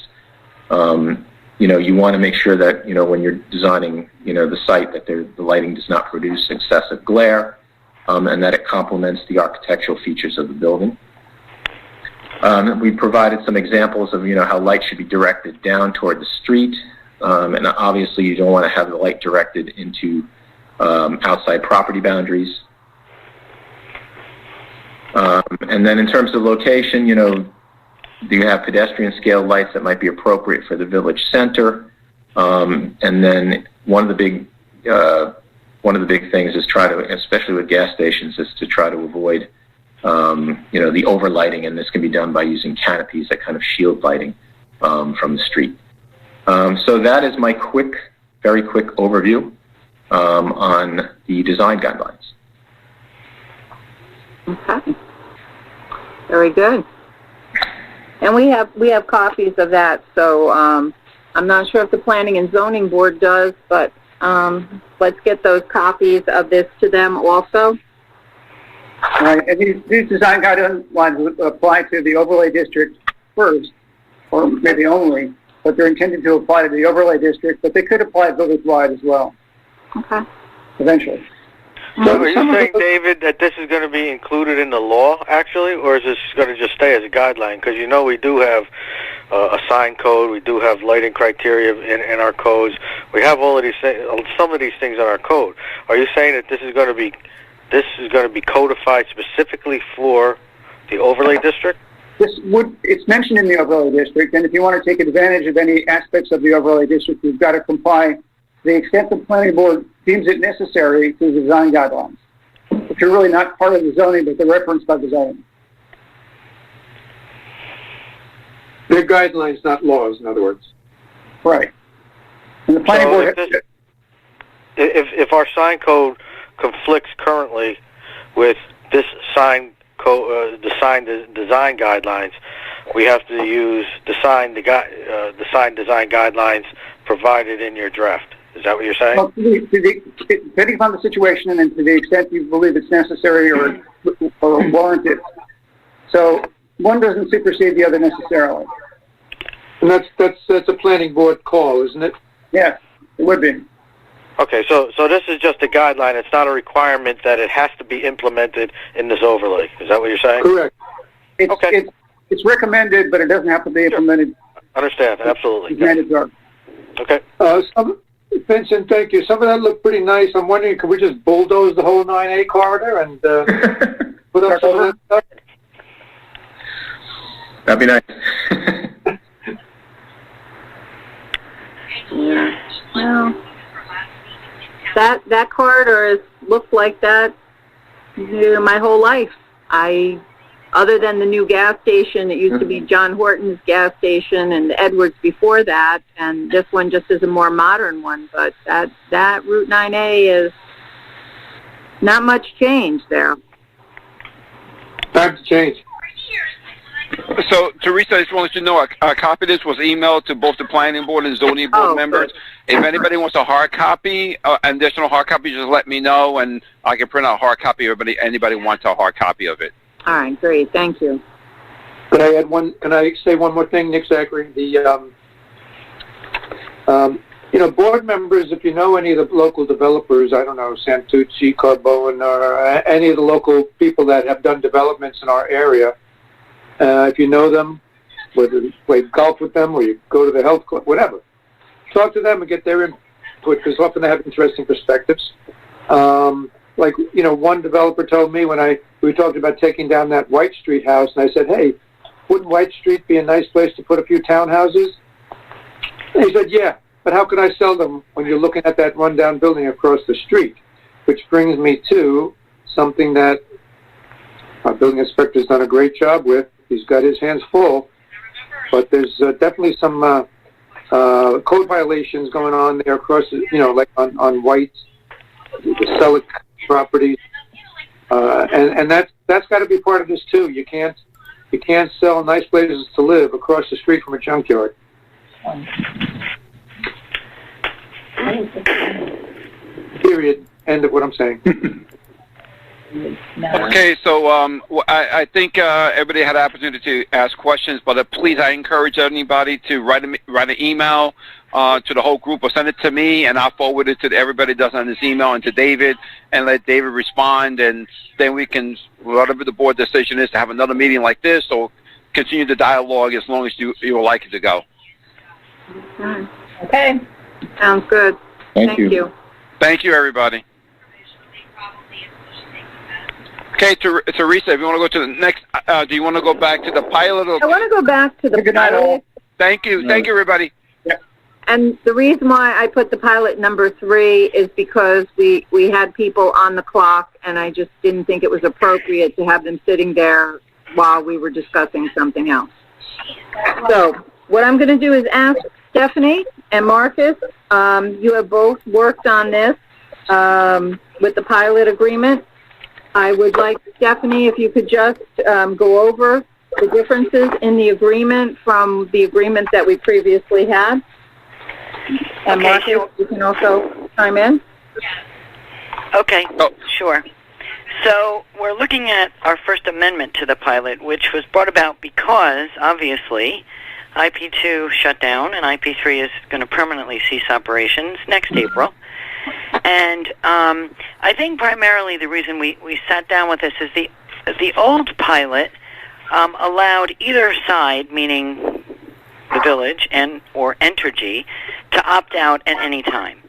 You want to make sure that, when you're designing, the site, that the lighting does not produce excessive glare, and that it complements the architectural features of the building. We provided some examples of, how light should be directed down toward the street. And obviously you don't want to have the light directed into outside property boundaries. And then in terms of location, do you have pedestrian scale lights that might be appropriate for the village center? And then one of the big things is especially with gas stations, is to try to avoid the overlighting, and this can be done by using canopies that kind of shield lighting from the street. So that is my very quick overview on the design guidelines. Okay. Very good. And we have copies of that, so I'm not sure if the Planning and Zoning Board does, but let's get those copies of this to them also. Right, and these design guidelines would apply to the overlay district first, or maybe only, but they're intended to apply to the overlay district, but they could apply village-wide as well. Okay. Eventually. So are you saying, David, that this is going to be included in the law, actually, or is this going to just stay as a guideline? Because we do have a sign code, we do have lighting criteria in our codes, we have all of these some of these things in our code. Are you saying that this is going to be codified specifically for the overlay district? It's mentioned in the overlay district, and if you want to take advantage of any aspects of the overlay district, you've got to comply to the extent the planning board deems it necessary to the design guidelines, which are really not part of the zoning, but they're referenced by the zoning. They're guidelines, not laws, in other words. Right. And the planning board... If our sign code conflicts currently with this sign code, the sign design guidelines, we have to use the sign design guidelines provided in your draft. Is that what you're saying? Well, depending upon the situation and to the extent you believe it's necessary or warranted. So one doesn't supersede the other necessarily. And that's a planning board call, isn't it? Yes, it would be. Okay, so this is just a guideline. It's not a requirement that it has to be implemented in this overlay. Is that what you're saying? Correct. It's recommended, but it doesn't have to be implemented Understand, absolutely. Mandatory. Okay. Vincent, thank you. Some of that looked pretty nice. I'm wondering, could we just bulldoze the whole 9A corridor and put up some of that stuff? That'd be nice. Yeah. Well, that corridor has looked like that my whole life. Other than the new gas station, it used to be John Horton's gas station and Edwards before that, and this one just is a more modern one. But that Route 9A is not much change there. Time to change. So, Teresa, I just wanted to know, a copy of this was emailed to both the planning board and zoning board members. Good. If anybody wants a hard copy, additional hard copy, just let me know, and I can print out a hard copy. Anybody wants a hard copy of it. All right, great. Thank you. Can I say one more thing, Nick Zachary? Board members, if you know any of the local developers, I don't know, Santucci, Carboen, or any of the local people that have done developments in our area, if you know them, whether you play golf with them or you go to the health club, whatever, talk to them and get their input, because often they have interesting perspectives. One developer told me when we talked about taking down that White Street house, and I said, hey, wouldn't White Street be a nice place to put a few townhouses? And he said, yeah, but how can I sell them when you're looking at that rundown building across the street? Which brings me to something that our building inspector's done a great job with. He's got his hands full, but there's definitely some code violations going on there across, like on White, the Selleck properties, and that's got to be part of this too. You can't sell nice places to live across the street from a junkyard. Period. End of what I'm saying. Okay, so I think everybody had an opportunity to ask questions, but please, I encourage anybody to write an email to the whole group or send it to me, and I'll forward it to everybody that does on this email and to David, and let David respond, and then we can, whatever the board decision is, to have another meeting like this or continue the dialogue as long as you would like it to go. Okay. Sounds good. Thank you. Thank you, everybody. Okay, Teresa, if you want to go to the next, do you want to go back to the pilot? Or... I want to go back to the pilot. Thank you. Thank you, everybody. Yeah. And the reason why I put the pilot number 3 is because we had people on the clock, and I just didn't think it was appropriate to have them sitting there while we were discussing something else. So what I'm going to do is ask Stephanie and Marcus. You have both worked on this with the pilot agreement. I would like, Stephanie, if you could just go over the differences in the agreement from the agreement that we previously had. And Okay, Marcus, you can also chime in. Okay, sure. So we're looking at our First Amendment to the pilot, which was brought about because, obviously, IP2 shut down and IP3 is going to permanently cease operations next April. And I think primarily the reason we sat down with this is the old pilot allowed either side, meaning the village and or Entergy, to opt out at any time.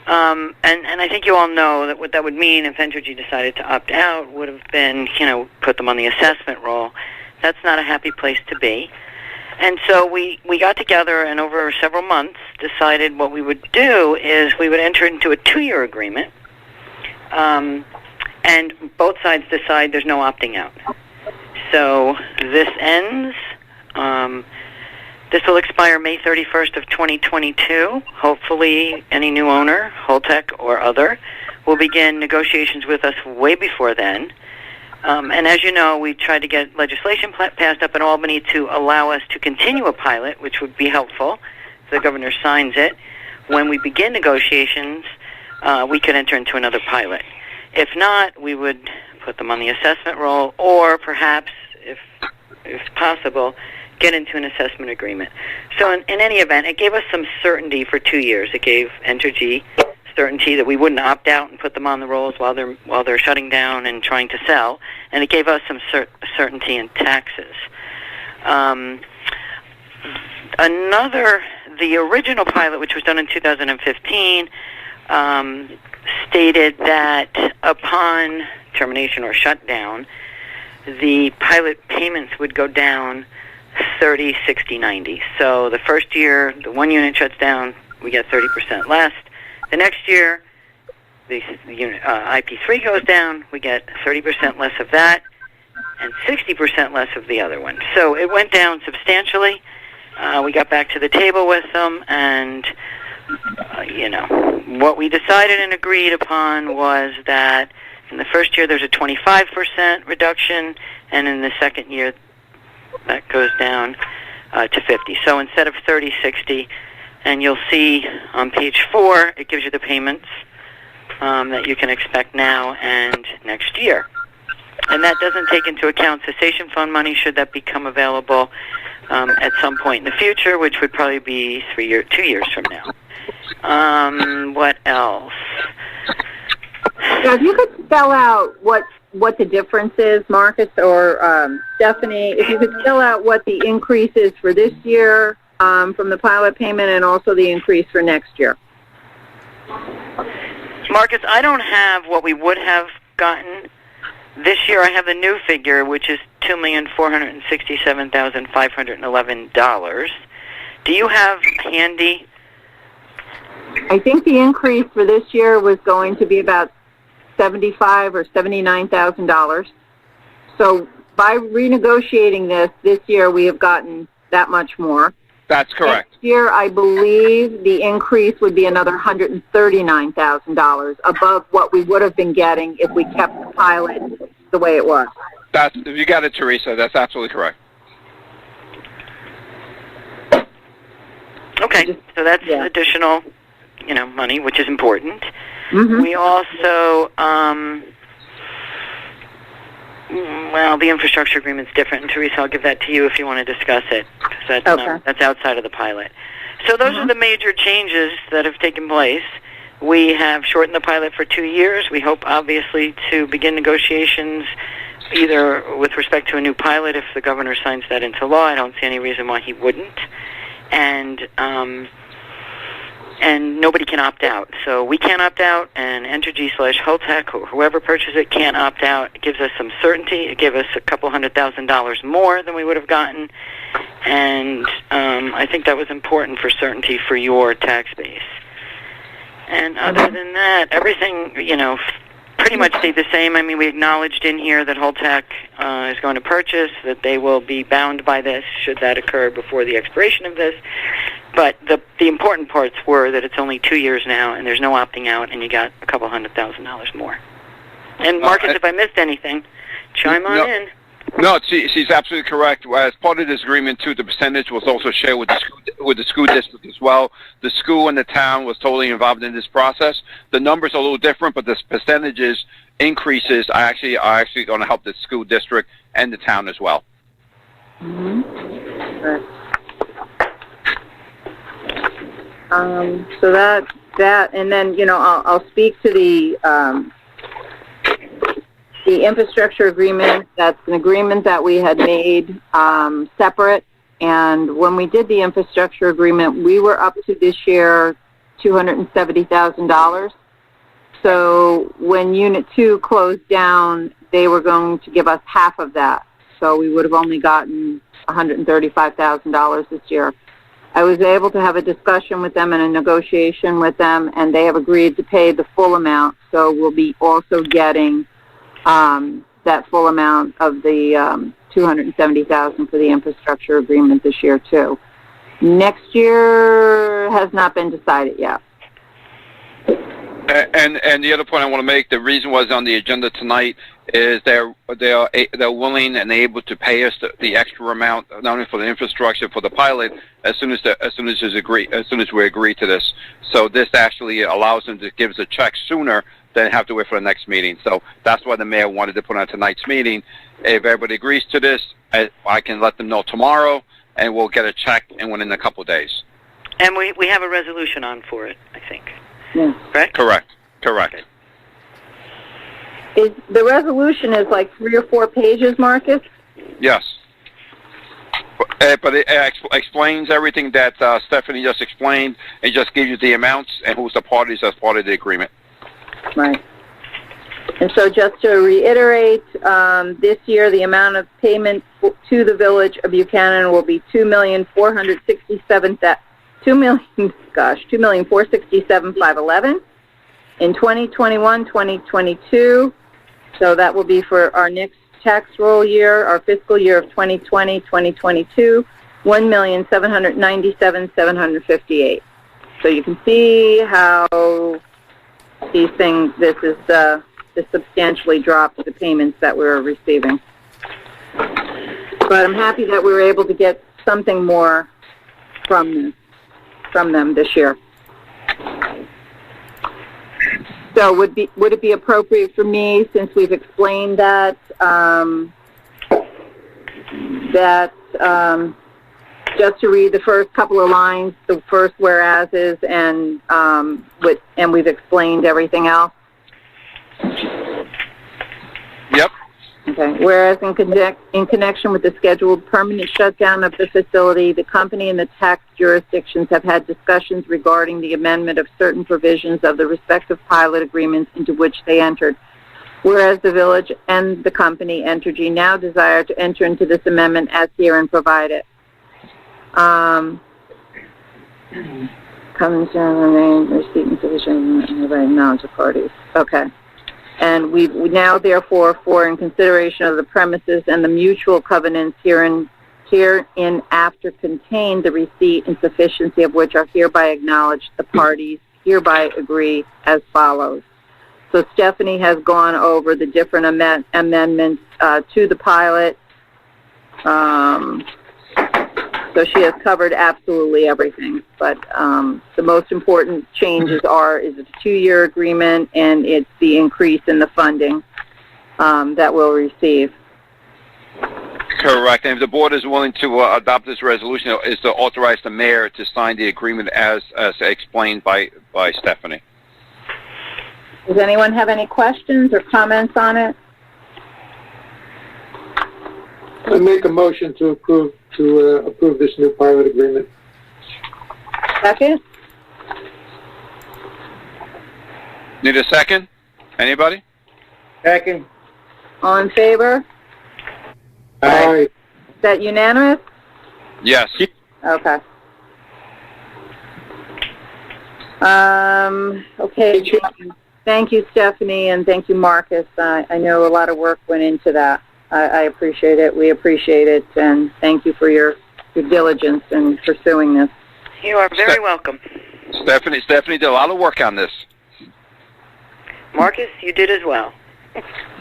And I think you all know that what that would mean if Entergy decided to opt out would have been, put them on the assessment roll. That's not a happy place to be. And so we got together and over several months decided what we would do is we would enter into a 2-year agreement, and both sides decide there's no opting out. So this ends. This will expire May 31st of 2022. Hopefully any new owner, Holtec or other, will begin negotiations with us way before then. And as you know, we tried to get legislation passed up in Albany to allow us to continue a pilot, which would be helpful if the governor signs it. When we begin negotiations, we could enter into another pilot. If not, we would put them on the assessment roll, or perhaps, if possible, get into an assessment agreement. So in any event, it gave us some certainty for 2 years. It gave Entergy certainty that we wouldn't opt out and put them on the rolls while they're shutting down and trying to sell, and it gave us some certainty in taxes. The original pilot, which was done in 2015, stated that upon termination or shutdown, the pilot payments would go down 30, 60, 90. So the first year, the one unit shuts down, we get 30% less. The next year, the unit, IP3 goes down, we get 30% less of that, and 60% less of the other one. So it went down substantially. We got back to the table with them, and what we decided and agreed upon was that in the first year there's a 25% reduction, and in the second year that goes down to 50. So instead of 30, 60, and you'll see on page 4, it gives you the payments that you can expect now and next year. And that doesn't take into account cessation fund money should that become available at some point in the future, which would probably be 2 years from now. What else? Now, if you could spell out what the difference is, Marcus or Stephanie, if you could spell out what the increase is for this year from the pilot payment and also the increase for next year. Marcus, I don't have what we would have gotten. This year I have the new figure, which is $2,467,511. Do you have handy? I think the increase for this year was going to be about $75,000 or $79,000. So by renegotiating this year we have gotten that much more. That's correct. Next year, I believe the increase would be another $139,000 above what we would have been getting if we kept the pilot the way it was. You got it, Teresa. That's absolutely correct. Okay, so that's additional, money, which is important. Mm-hmm. We also, the infrastructure agreement's different, and Teresa, I'll give that to you if you want to discuss it, because that's outside of the pilot. So those are the major changes that have taken place. We have shortened the pilot for 2 years. We hope, obviously, to begin negotiations either with respect to a new pilot if the governor signs that into law. I don't see any reason why he wouldn't. And nobody can opt out. So we can't opt out, and Entergy/Holtec, or whoever purchases it, can't opt out. It gives us some certainty. It gave us a couple $100,000 more than we would have gotten, and I think that was important for certainty for your tax base. And other than that, everything, pretty much stayed the same. I mean, we acknowledged in here that Holtec is going to purchase, that they will be bound by this should that occur before the expiration of this. But the important parts were that it's only 2 years now, and there's no opting out, and you got a couple $100,000 more. And Marcus, if I missed anything, chime on in. No, she's absolutely correct. As part of this agreement, too, the percentage was also shared with the school district as well. The school and the town was totally involved in this process. The numbers are a little different, but the percentages increases are actually going to help the school district and the town as well. Mm-hmm. So that, and then I'll speak to the infrastructure agreement. That's an agreement that we had made separate, and when we did the infrastructure agreement, we were up to this year $270,000. So when Unit 2 closed down, they were going to give us half of that. So we would have only gotten $135,000 this year. I was able to have a discussion with them and a negotiation with them, and they have agreed to pay the full amount. So we'll be also getting that full amount of the $270,000 for the infrastructure agreement this year too. Next year has not been decided yet. And the other point I want to make, the reason was on the agenda tonight is they're willing and able to pay us the extra amount, not only for the infrastructure, for the pilot, as soon as we agree to this. So this actually allows them to give us a check sooner than have to wait for the next meeting. So that's why the mayor wanted to put on tonight's meeting. If everybody agrees to this, I can let them know tomorrow, and we'll get a check within a couple of days. And we have a resolution on for it, I think. Yeah. Correct? Correct. Okay. The resolution is like 3 or 4 pages, Marcus? Yes. But it explains everything that Stephanie just explained. It just gives you the amounts and who's the parties as part of the agreement. Right. And so just to reiterate, this year the amount of payment to the Village of Buchanan will be $2,467,511 in 2021, 2022. So that will be for our next tax roll year, our fiscal year of 2020, 2022, $1,797,758. So you can see how these things, this substantially dropped the payments that we're receiving. But I'm happy that we were able to get something more from them this year. So would it be appropriate for me, since we've explained that, just to read the first couple of lines, the first whereases, and we've explained everything else? Yep. Okay. Whereas in connection with the scheduled permanent shutdown of the facility, the company and the tax jurisdictions have had discussions regarding the amendment of certain provisions of the respective pilot agreements into which they entered. Whereas the Village and the company, Entergy, now desire to enter into this amendment as herein provided. Comes down the name, receipt and division, and knowledge of parties. Okay. And we now, therefore, for in consideration of the premises and the mutual covenants herein after contain the receipt and sufficiency of which are hereby acknowledged, the parties hereby agree as follows. So Stephanie has gone over the different amendments to the pilot. So she has covered absolutely everything. But the most important changes is it's a 2-year agreement, and it's the increase in the funding that we'll receive. Correct. And if the board is willing to adopt this resolution, is to authorize the mayor to sign the agreement as explained by Stephanie. Does anyone have any questions or comments on it? I make a motion to approve this new pilot agreement. Second? Need a second? Anybody? Second. All in favor? Aye. Is that unanimous? Yes. Okay. Okay. Thank you, Stephanie, and thank you, Marcus. I know a lot of work went into that. I appreciate it. We appreciate it, and thank you for your diligence in pursuing this. You are very welcome. Stephanie did a lot of work on this. Marcus, you did as well.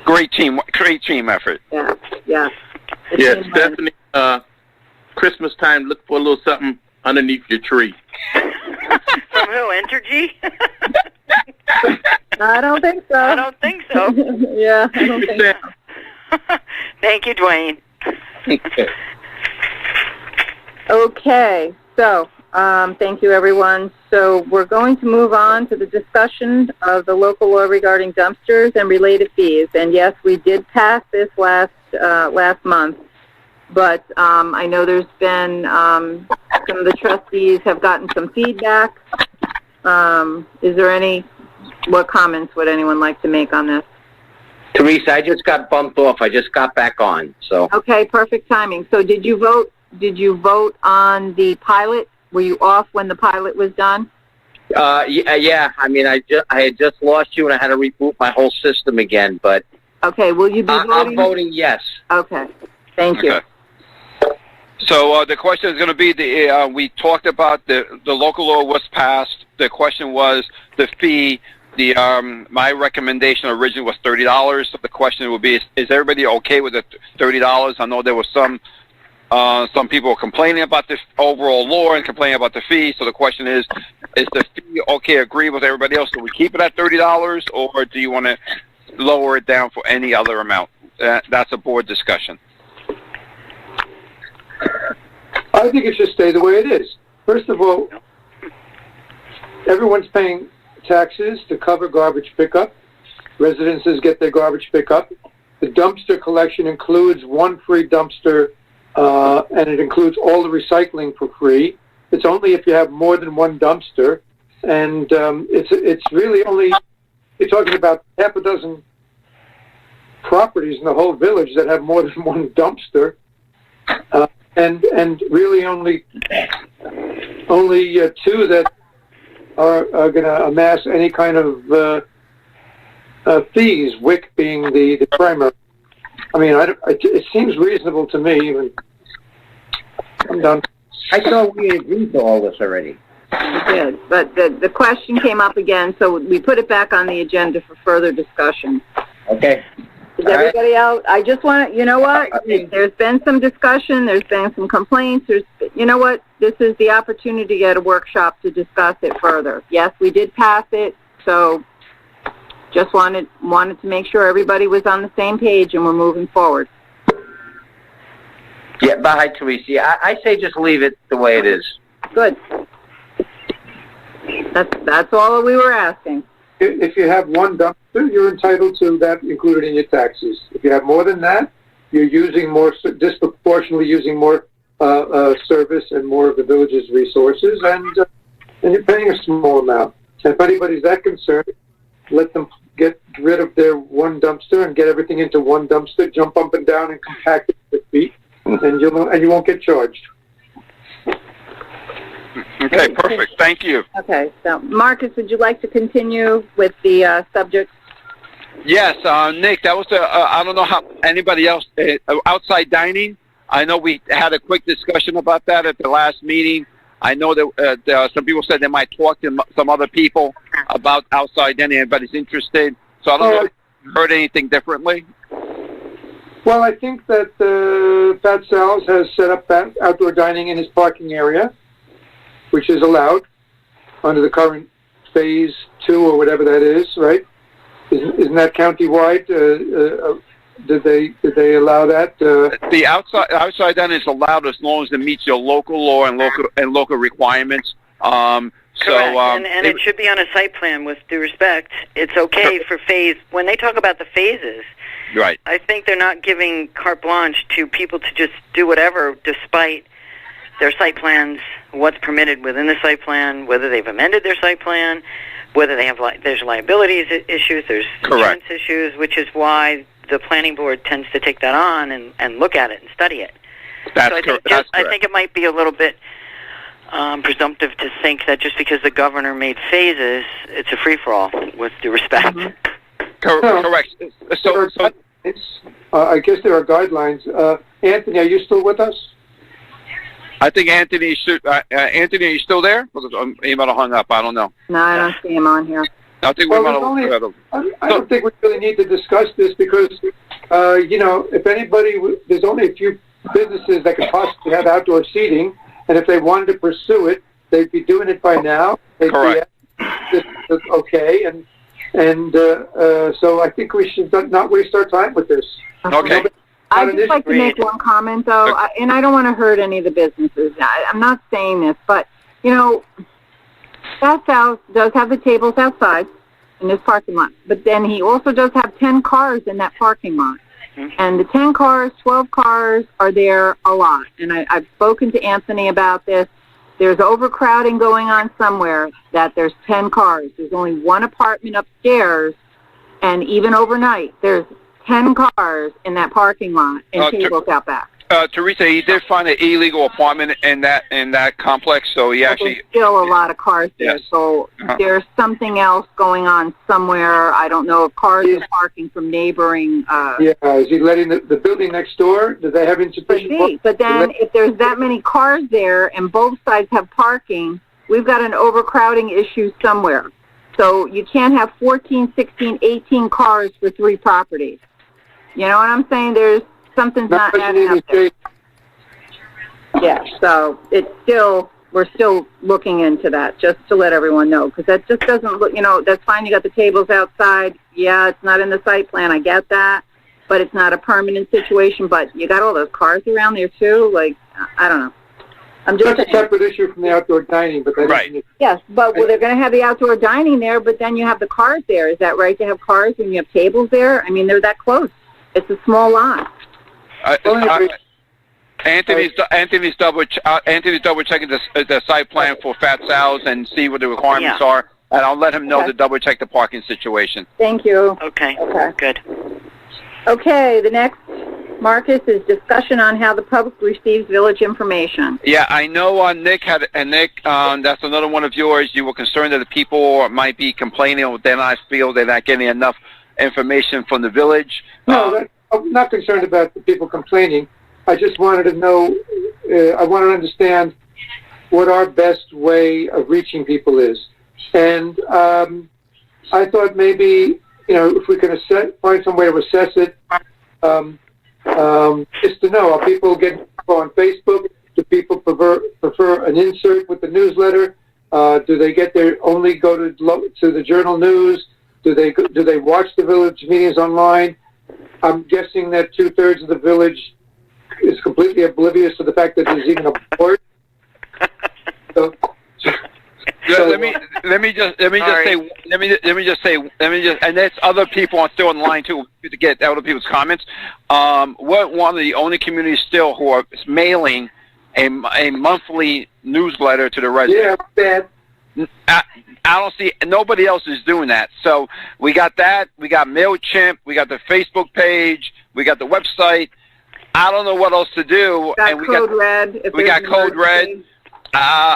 Great team effort. Yeah. Yeah, Stephanie, Christmas time, look for a little something underneath your tree. From who, Entergy? I don't think so. I don't think so. Yeah, I don't think so. Thank you, Dwayne. Okay, so thank you, everyone. So we're going to move on to the discussion of the local law regarding dumpsters and related fees. And yes, we did pass this last month, but I know there's been some of the trustees have gotten some feedback. Is there what comments would anyone like to make on this? Teresa, I just got bumped off. I just got back on. So. Okay, perfect timing. So did you vote on the pilot? Were you off when the pilot was done? Yeah. I mean, I had just lost you, and I had to reboot my whole system again. But okay, will you be voting? I'm voting yes. Okay, thank you. Okay. So the question is going to be we talked about the local law was passed. The question was the fee. My recommendation originally was $30. So the question would be: is everybody okay with the $30? I know there was some people complaining about this overall law and complaining about the fee. So the question is the fee okay? Agree with everybody else? Do we keep it at $30, or do you want to lower it down for any other amount? That's a board discussion. I think it should stay the way it is. First of all, everyone's paying taxes to cover garbage pickup. Residences get their garbage pickup. The dumpster collection includes one free dumpster and it includes all the recycling for free. It's only if you have more than one dumpster, and it's really only, you're talking about half a dozen properties in the whole village that have more than one dumpster, and really only two that are going to amass any kind of fees, WIC being the primary. I mean, it seems reasonable to me. Even I'm done. I thought we agreed to all this already. We did, but the question came up again, so we put it back on the agenda for further discussion. Okay. Is everybody out? I just want to, you know what? There's been some discussion. There's been some complaints. You know what? This is the opportunity to get a workshop to discuss it further. Yes, we did pass it, so just wanted to make sure everybody was on the same page and we're moving forward. Yeah, bye, Teresa. I say just leave it the way it is. Good. That's all we were asking. If you have one dumpster, you're entitled to that included in your taxes. If you have more than that, you're using more, disproportionately using more service and more of the village's resources, and you're paying a small amount. And if anybody's that concerned, let them get rid of their one dumpster and get everything into one dumpster, jump up and down and compact it with feet, and you won't get charged. Okay, perfect. Thank you. Okay, so Marcus, would you like to continue with the subject? Yes, Nick, that was I don't know how anybody else, outside dining. I know we had a quick discussion about that at the last meeting. I know that some people said they might talk to some other people about outside dining. Everybody's interested. So I don't know if you heard anything differently. Well, I think that Fat Sal's has set up outdoor dining in his parking area, which is allowed under the current phase 2 or whatever that is, right? Isn't that countywide? Did they allow that? The outside dining is allowed as long as it meets your local law and local requirements. Correct, and it should be on a site plan. With due respect, it's okay for phase. When they talk about the phases, right? I think they're not giving carte blanche to people to just do whatever, despite their site plans, what's permitted within the site plan, whether they've amended their site plan, whether they have there's liabilities issues, there's insurance issues, which is why the planning board tends to take that on and look at it and study it. That's correct. I think it might be a little bit presumptive to think that just because the governor made phases, it's a free-for-all, with due respect. Mm-hmm. Correct. So I guess there are guidelines. Anthony, are you still with us? I think Anthony should. Anthony, are you still there? He might have hung up. I don't know. No, I don't see him on here. I think we might have. I don't think we really need to discuss this because, if anybody, there's only a few businesses that could possibly have outdoor seating, and if they wanted to pursue it, they'd be doing it by now. Correct. Okay, and so I think we should not waste our time with this. Okay. I'd just like to make one comment, though, and I don't want to hurt any of the businesses. I'm not saying this, but, Fat Sal's does have the tables outside in this parking lot, but then he also does have 10 cars in that parking lot. And the 10 cars, 12 cars are there a lot. And I've spoken to Anthony about this. There's overcrowding going on somewhere that there's 10 cars. There's only one apartment upstairs, and even overnight, there's 10 cars in that parking lot and tables out back. Teresa, he did find an illegal apartment in that complex, so he actually... There's still a lot of cars there, yes. So there's something else going on somewhere. I don't know if cars are parking from neighboring... is he letting the building next door? Do they have insufficient parking? But then if there's that many cars there and both sides have parking, we've got an overcrowding issue somewhere. So you can't have 14, 16, 18 cars for 3 properties. You know what I'm saying? There's something's not adding up there. Yeah, so we're still looking into that, just to let everyone know, because that just doesn't look, that's fine. You got the tables outside. Yeah, it's not in the site plan. I get that, but it's not a permanent situation. But you got all those cars around there too. Like, I don't know. I'm just That's a separate issue from the outdoor dining, but yes, but they're going to have the outdoor dining there, but then you have the cars there. Is that right to have cars when you have tables there? I mean, they're that close. It's a small lot. Anthony's double checking the site plan for Fat Sal's and see what the requirements are, and I'll let him know to double check the parking situation. Thank you. Okay. Good. Okay, the next, Marcus, is discussion on how the public receives village information. Yeah, I know Nick, that's another one of yours. You were concerned that the people might be complaining or they not feel they're not getting enough information from the village. No, I'm not concerned about the people complaining. I just wanted to know, I wanted to understand what our best way of reaching people is. And I thought maybe, if we can find some way to assess it, just to know, are people getting on Facebook? Do people prefer an insert with the newsletter? Do they only go to the Journal News? Do they watch the village meetings online? I'm guessing that 2/3 of the village is completely oblivious to the fact that there's even a board. Let me just say, and there's other people on still online too to get other people's comments. We're one of the only communities still who are mailing a monthly newsletter to the residents. Yeah, bad. I don't see nobody else is doing that. So we got that. We got MailChimp. We got the Facebook page. We got the website. I don't know what else to do. We got Code Red.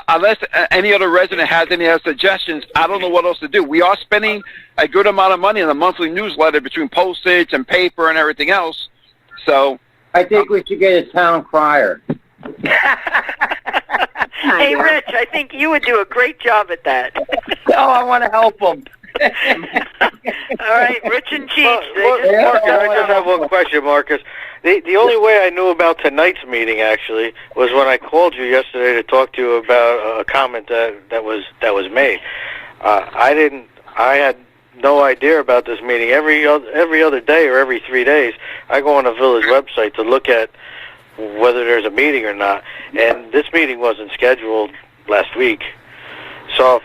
Unless any other resident has any other suggestions, I don't know what else to do. We are spending a good amount of money on a monthly newsletter between postage and paper and everything else. So I think we should get a town crier. Hey, Rich, I think you would do a great job at that. I want to help them. All right, Rich and Cheech. Marcus, I just have one question, Marcus. The only way I knew about tonight's meeting actually was when I called you yesterday to talk to you about a comment that was made. I had no idea about this meeting. Every other day or every 3 days, I go on the village website to look at whether there's a meeting or not, and this meeting wasn't scheduled last week. So,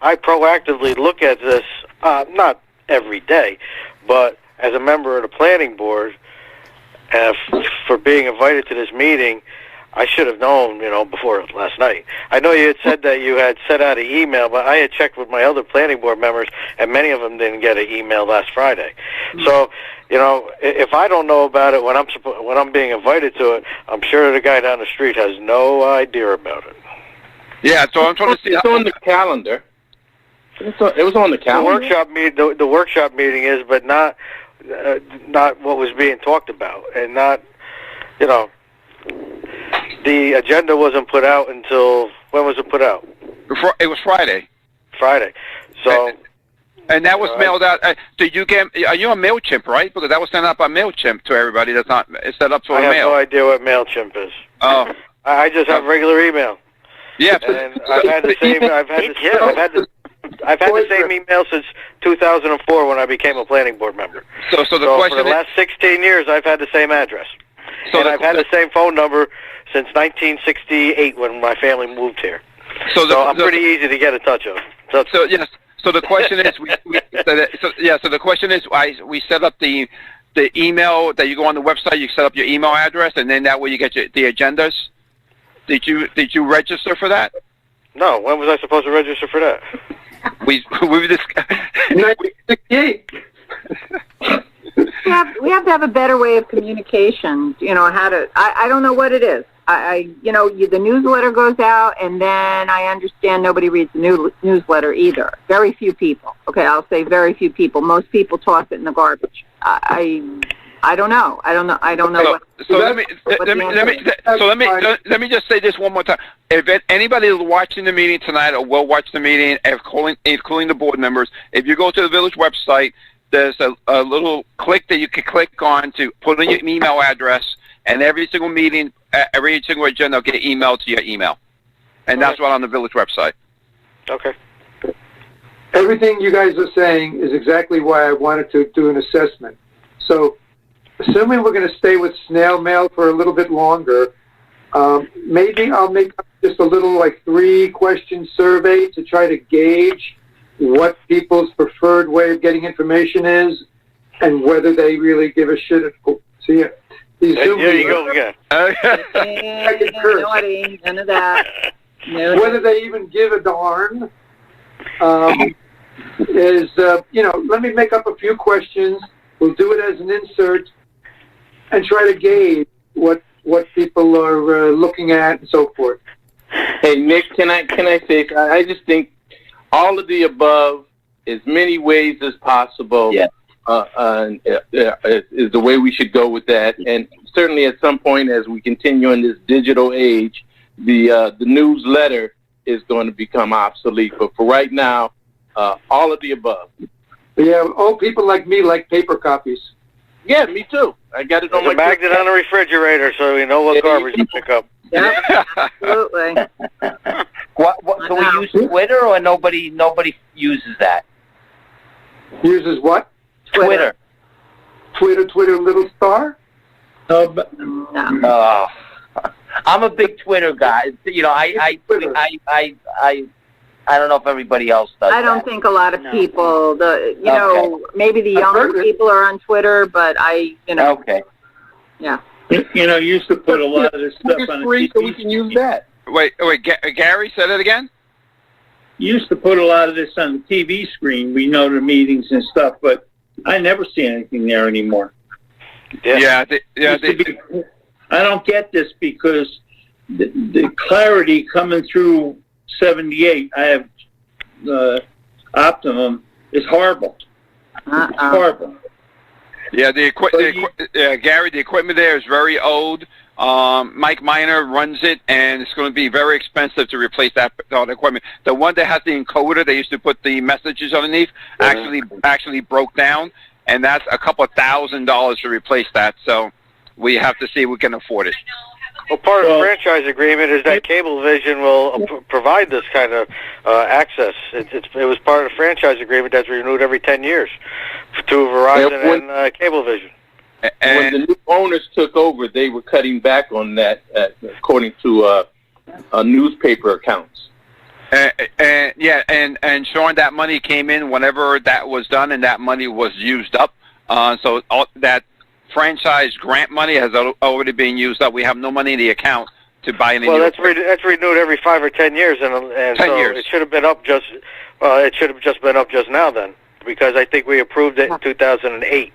I proactively look at this, not every day, but as a member of the planning board, for being invited to this meeting, I should have known, before last night. I know you had said that you had sent out an email, but I had checked with my other planning board members, and many of them didn't get an email last Friday. So, if I don't know about it when I'm being invited to it, I'm sure the guy down the street has no idea about it. Yeah, so I'm trying to see. It's on the calendar. It was on the calendar. The workshop meeting is, but not what was being talked about, and not, the agenda wasn't put out until, when was it put out? It was Friday. Friday. So. And that was mailed out. Did you get? Are you on MailChimp, right? Because that was sent out by MailChimp to everybody. That's not. It's set up to a mail. I have no idea what MailChimp is. Oh. I just have regular email. Yeah. And I've had the same. I've had the same email since 2004 when I became a planning board member. So the question for the last 16 years, I've had the same address. And I've had the same phone number since 1968 when my family moved here. So I'm pretty easy to get in touch of. So yes. So the question is, So the question is, we set up the email that you go on the website. You set up your email address, and then that way you get the agendas. Did you register for that? No. When was I supposed to register for that? We discussed. 1968. We have to have a better way of communication. How to. I don't know what it is. The newsletter goes out, and then I understand nobody reads the newsletter either. Very few people. Okay, I'll say very few people. Most people toss it in the garbage. I don't know. I don't know. Let me just say this one more time. If anybody is watching the meeting tonight or will watch the meeting, including the board members, if you go to the village website, there's a little click that you can click on to put in your email address, and every single meeting, every single agenda will get emailed to your email. And that's right on the village website. Okay. Everything you guys are saying is exactly why I wanted to do an assessment. So, assuming we're going to stay with snail mail for a little bit longer, maybe I'll make just a little 3-question survey to try to gauge what people's preferred way of getting information is and whether they really give a shit. There you go again. Naughty, none of that. No. Whether they even give a darn is, let me make up a few questions. We'll do it as an insert and try to gauge what people are looking at and so forth. Hey, Nick, can I say, I just think all of the above, as many ways as possible, is the way we should go with that. And certainly at some point, as we continue in this digital age, the newsletter is going to become obsolete. But for right now, all of the above. Yeah, old people like me like paper copies. Yeah, me too. I got it on my magnet on the refrigerator so we know what garbage to pick up. Yeah, absolutely. So we use Twitter, or nobody uses that? Uses what? Twitter. Twitter, little star? No. I'm a big Twitter guy. I don't know if everybody else does. I don't think a lot of people. Maybe the younger people are on Twitter, but Okay. Yeah. You used to put a lot of this stuff on the TV. So we can use that. Wait, Gary, say that again? You used to put a lot of this on the TV screen. We know the meetings and stuff, but I never see anything there anymore. Yeah. I don't get this because the clarity coming through 78, I have Optimum, is horrible. It's horrible. Yeah, Gary, the equipment there is very old. Mike Miner runs it, and it's going to be very expensive to replace that equipment. The one that has the encoder they used to put the messages underneath actually broke down, and that's a couple $1,000s to replace that. So we have to see if we can afford it. Well, part of the franchise agreement is that Cablevision will provide this kind of access. It was part of the franchise agreement that's renewed every 10 years to Verizon and Cablevision. When the new owners took over, they were cutting back on that, according to newspaper accounts. And Sean, that money came in whenever that was done, and that money was used up. So all that franchise grant money has already been used up. We have no money in the account to buy any. Well, that's renewed every 5 or 10 years, and 10 so years. It should have been up just. It should have just been up just now then, because I think we approved it in 2008.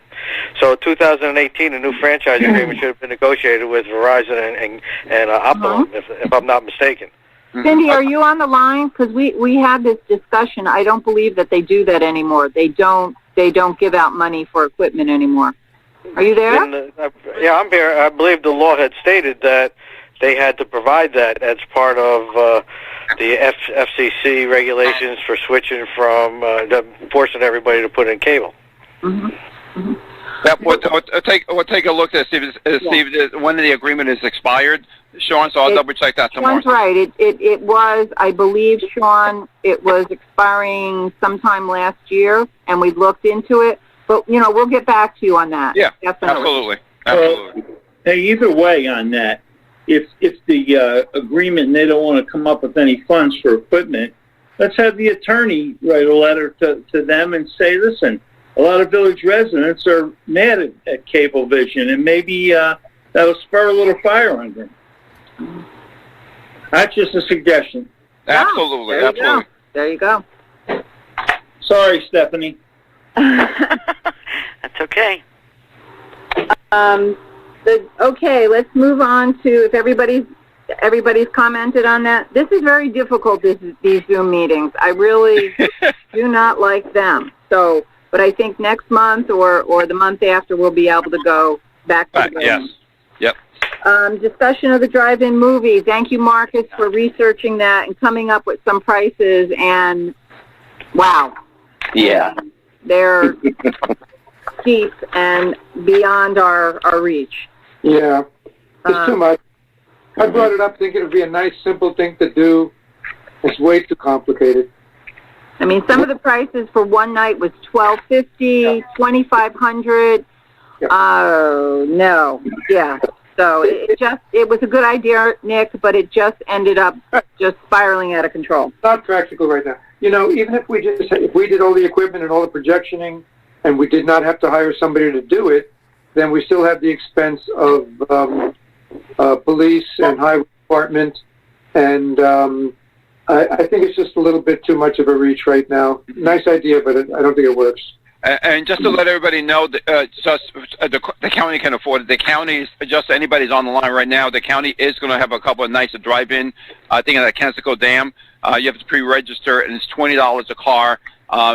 So 2018, a new franchise agreement should have been negotiated with Verizon and Optimum, if I'm not mistaken. Cindy, are you on the line? Because we had this discussion. I don't believe that they do that anymore. They don't give out money for equipment anymore. Are you there? Yeah, I'm here. I believe the law had stated that they had to provide that as part of the FCC regulations for switching from forcing everybody to put in cable. We'll take a look to see if when the agreement is expired, Sean. So I'll double check that tomorrow. Sean's right. It was, I believe, Sean. It was expiring sometime last year, and we looked into it. But we'll get back to you on that. Yeah, definitely. Absolutely. Hey, either way on that, if the agreement, they don't want to come up with any funds for equipment, let's have the attorney write a letter to them and say, listen, a lot of village residents are mad at Cablevision, and maybe that'll spur a little fire under them. That's just a suggestion. Absolutely. There you go. Sorry, Stephanie. That's okay. Okay, let's move on to, if everybody's commented on that. This is very difficult, these Zoom meetings. I really do not like them. So, but I think next month or the month after we'll be able to go back to the Yes. Yep. Discussion of the drive-in movie. Thank you, Marcus, for researching that and coming up with some prices. And wow. Yeah. They're steep and beyond our reach. Yeah, it's too much. I brought it up thinking it would be a nice, simple thing to do. It's way too complicated. I mean, some of the prices for one night was $1,250, $2,500. Oh no, yeah. So it was a good idea, Nick, but it just ended up just spiraling out of control. Not practical right now. Even if we did all the equipment and all the projectioning, and we did not have to hire somebody to do it, then we still have the expense of police and highway department, and I think it's just a little bit too much of a reach right now. Nice idea, but I don't think it works. And just to let everybody know, the county can afford it. The county is, just anybody's on the line right now, the county is going to have a couple of nights to drive in. I think at the Kensico Dam, you have to pre-register, and it's $20 a car.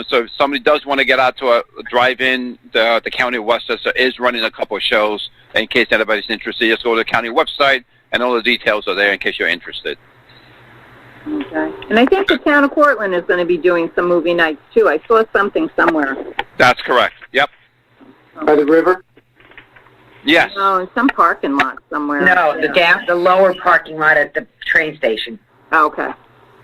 So if somebody does want to get out to a drive-in, the county of Westchester is running a couple of shows. In case anybody's interested, just go to the county website, and all the details are there in case you're interested. Okay. And I think the town of Cortland is going to be doing some movie nights, too. I saw something somewhere. That's correct. Yep. By the river? Yes. Oh, in some parking lot somewhere. No, the lower parking lot at the train station. Oh, okay.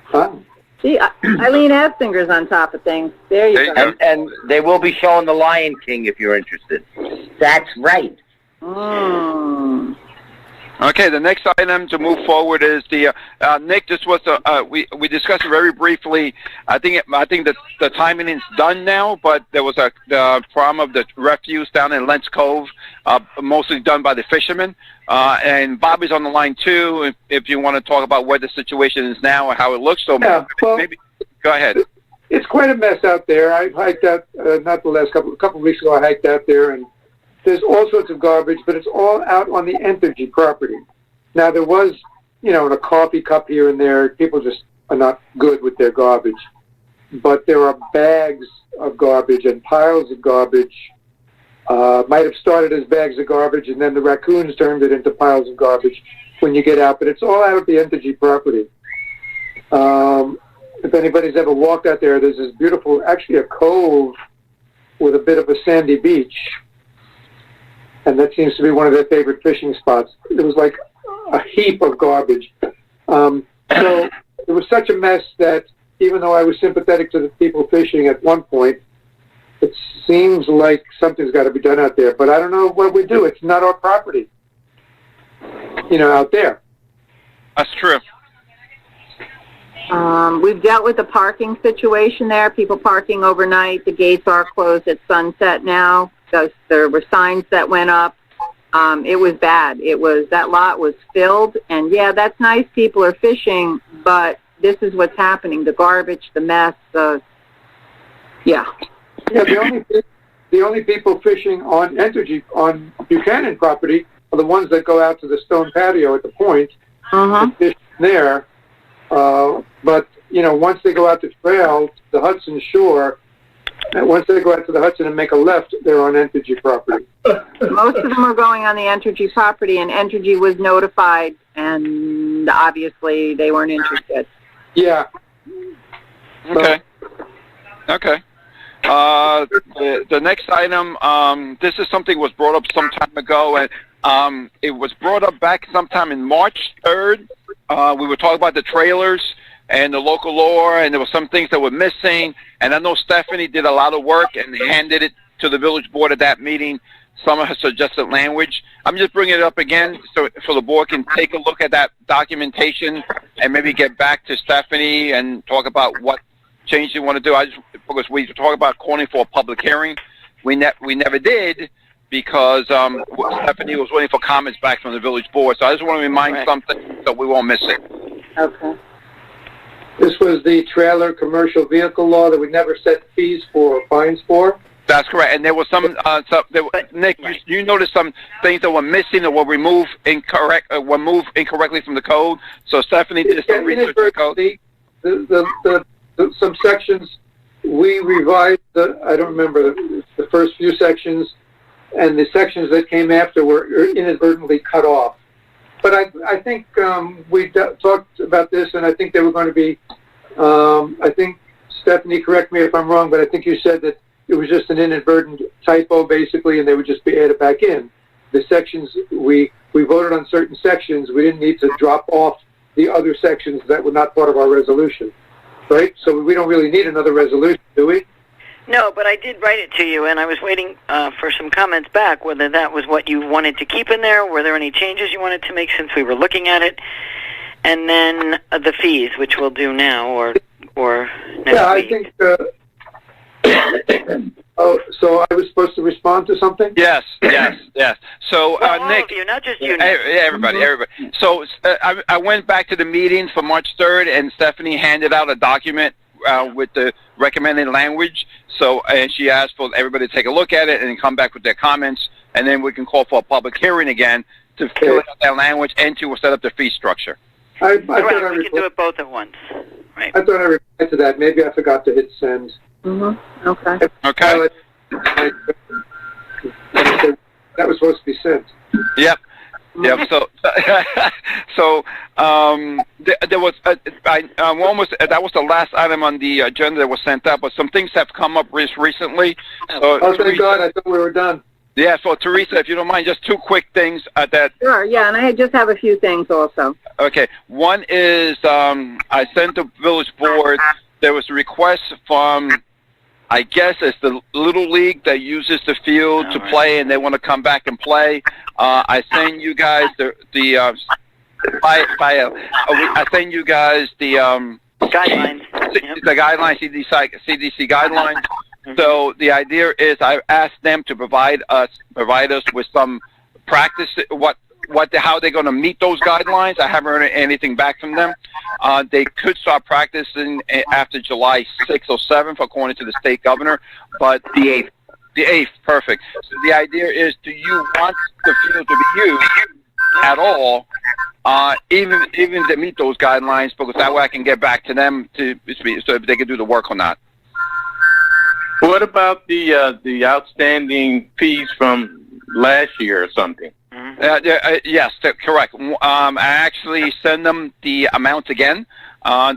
Huh? See, Eileen Astinger's on top of things. There you go. And they will be showing The Lion King if you're interested. That's right. Mm. Okay, the next item to move forward is the Nick. This was we discussed it very briefly. I think that the timing is done now, but there was the problem of the refuse down in Lentz Cove, mostly done by the fishermen. And Bobby's on the line too. If you want to talk about where the situation is now or how it looks, so yeah, maybe go ahead. It's quite a mess out there. I hiked out not the last couple of weeks ago. I hiked out there and. There's all sorts of garbage, but it's all out on the Entergy property. Now, there was, in a coffee cup here and there, people just are not good with their garbage. But there are bags of garbage and piles of garbage. Might have started as bags of garbage, and then the raccoons turned it into piles of garbage when you get out. But it's all out of the Entergy property. If anybody's ever walked out there, there's this beautiful, actually a cove with a bit of a sandy beach. And that seems to be one of their favorite fishing spots. It was like a heap of garbage. So it was such a mess that even though I was sympathetic to the people fishing at one point, it seems like something's got to be done out there. But I don't know what we do. It's not our property, out there. That's true. We've dealt with the parking situation there, people parking overnight. The gates are closed at sunset now. There were signs that went up. It was bad. That lot was filled, and yeah, that's nice. People are fishing, but this is what's happening: the garbage, the mess. Yeah. The only people fishing on Entergy on Buchanan property are the ones that go out to the stone patio at the point. And fish there. But once they go out the trail, the Hudson Shore. Once they go out to the Hudson and make a left, they're on Entergy property. Most of them are going on the Entergy property, and Entergy was notified, and obviously they weren't interested. Yeah. Okay. Okay. The next item, this is something was brought up some time ago, and it was brought up back sometime in March 3rd. We were talking about the trailers and the local law, and there were some things that were missing. And I know Stephanie did a lot of work and handed it to the village board at that meeting, some of her suggested language. I'm just bringing it up again so the board can take a look at that documentation and maybe get back to Stephanie and talk about what change you want to do. Because we talked about calling for a public hearing. We never did because Stephanie was waiting for comments back from the village board. So I just want to remind something so we won't miss it. Okay. This was the trailer commercial vehicle law that we never set fees for or fines for. That's correct. And there was some, Nick, you noticed some things that were missing or were moved incorrectly from the code. So Stephanie did some research on the code. Some sections we revised. I don't remember the first few sections, and the sections that came after were inadvertently cut off. But I think we talked about this, and I think they were going to be, I think, Stephanie, correct me if I'm wrong, but I think you said that it was just an inadvertent typo, basically, and they would just be added back in. The sections, we voted on certain sections. We didn't need to drop off the other sections that were not part of our resolution, right? So we don't really need another resolution, do we? No, but I did write it to you, and I was waiting for some comments back, whether that was what you wanted to keep in there, were there any changes you wanted to make since we were looking at it, and then the fees, which we'll do now or next week. I think Oh, so I was supposed to respond to something? Yes. So, well, Nick, all of you, not just you. everybody. So I went back to the meeting for March 3rd, and Stephanie handed out a document with the recommended language. So, and she asked for everybody to take a look at it and come back with their comments, and then we can call for a public hearing again to fill out that language and to set up the fee structure. Correct. We can do it both at once. Right. I thought I replied to that. Maybe I forgot to hit send. Mm-hmm. Okay. Okay. That was supposed to be sent. Yep. So there was that was the last item on the agenda that was sent out, but some things have come up recently. So, thank God! I thought we were done. Yeah. So Teresa, if you don't mind, just two quick things that. Sure. Yeah, and I just have a few things also. Okay. One is I sent the village board. There was a request from, I guess it's the Little League that uses the field to play, and they want to come back and play. I send you guys I send you guys the guidelines. The guidelines, CDC guidelines. So the idea is I asked them to provide us with some practice how they're going to meet those guidelines. I haven't heard anything back from them. They could start practicing after July 6th or 7th, according to the state governor, but the 8th. The 8th, perfect. So the idea is, do you want the field to be used at all, even to meet those guidelines, because that way I can get back to them so they can do the work on that. What about the outstanding fees from last year or something? Yes, correct. I actually send them the amounts again.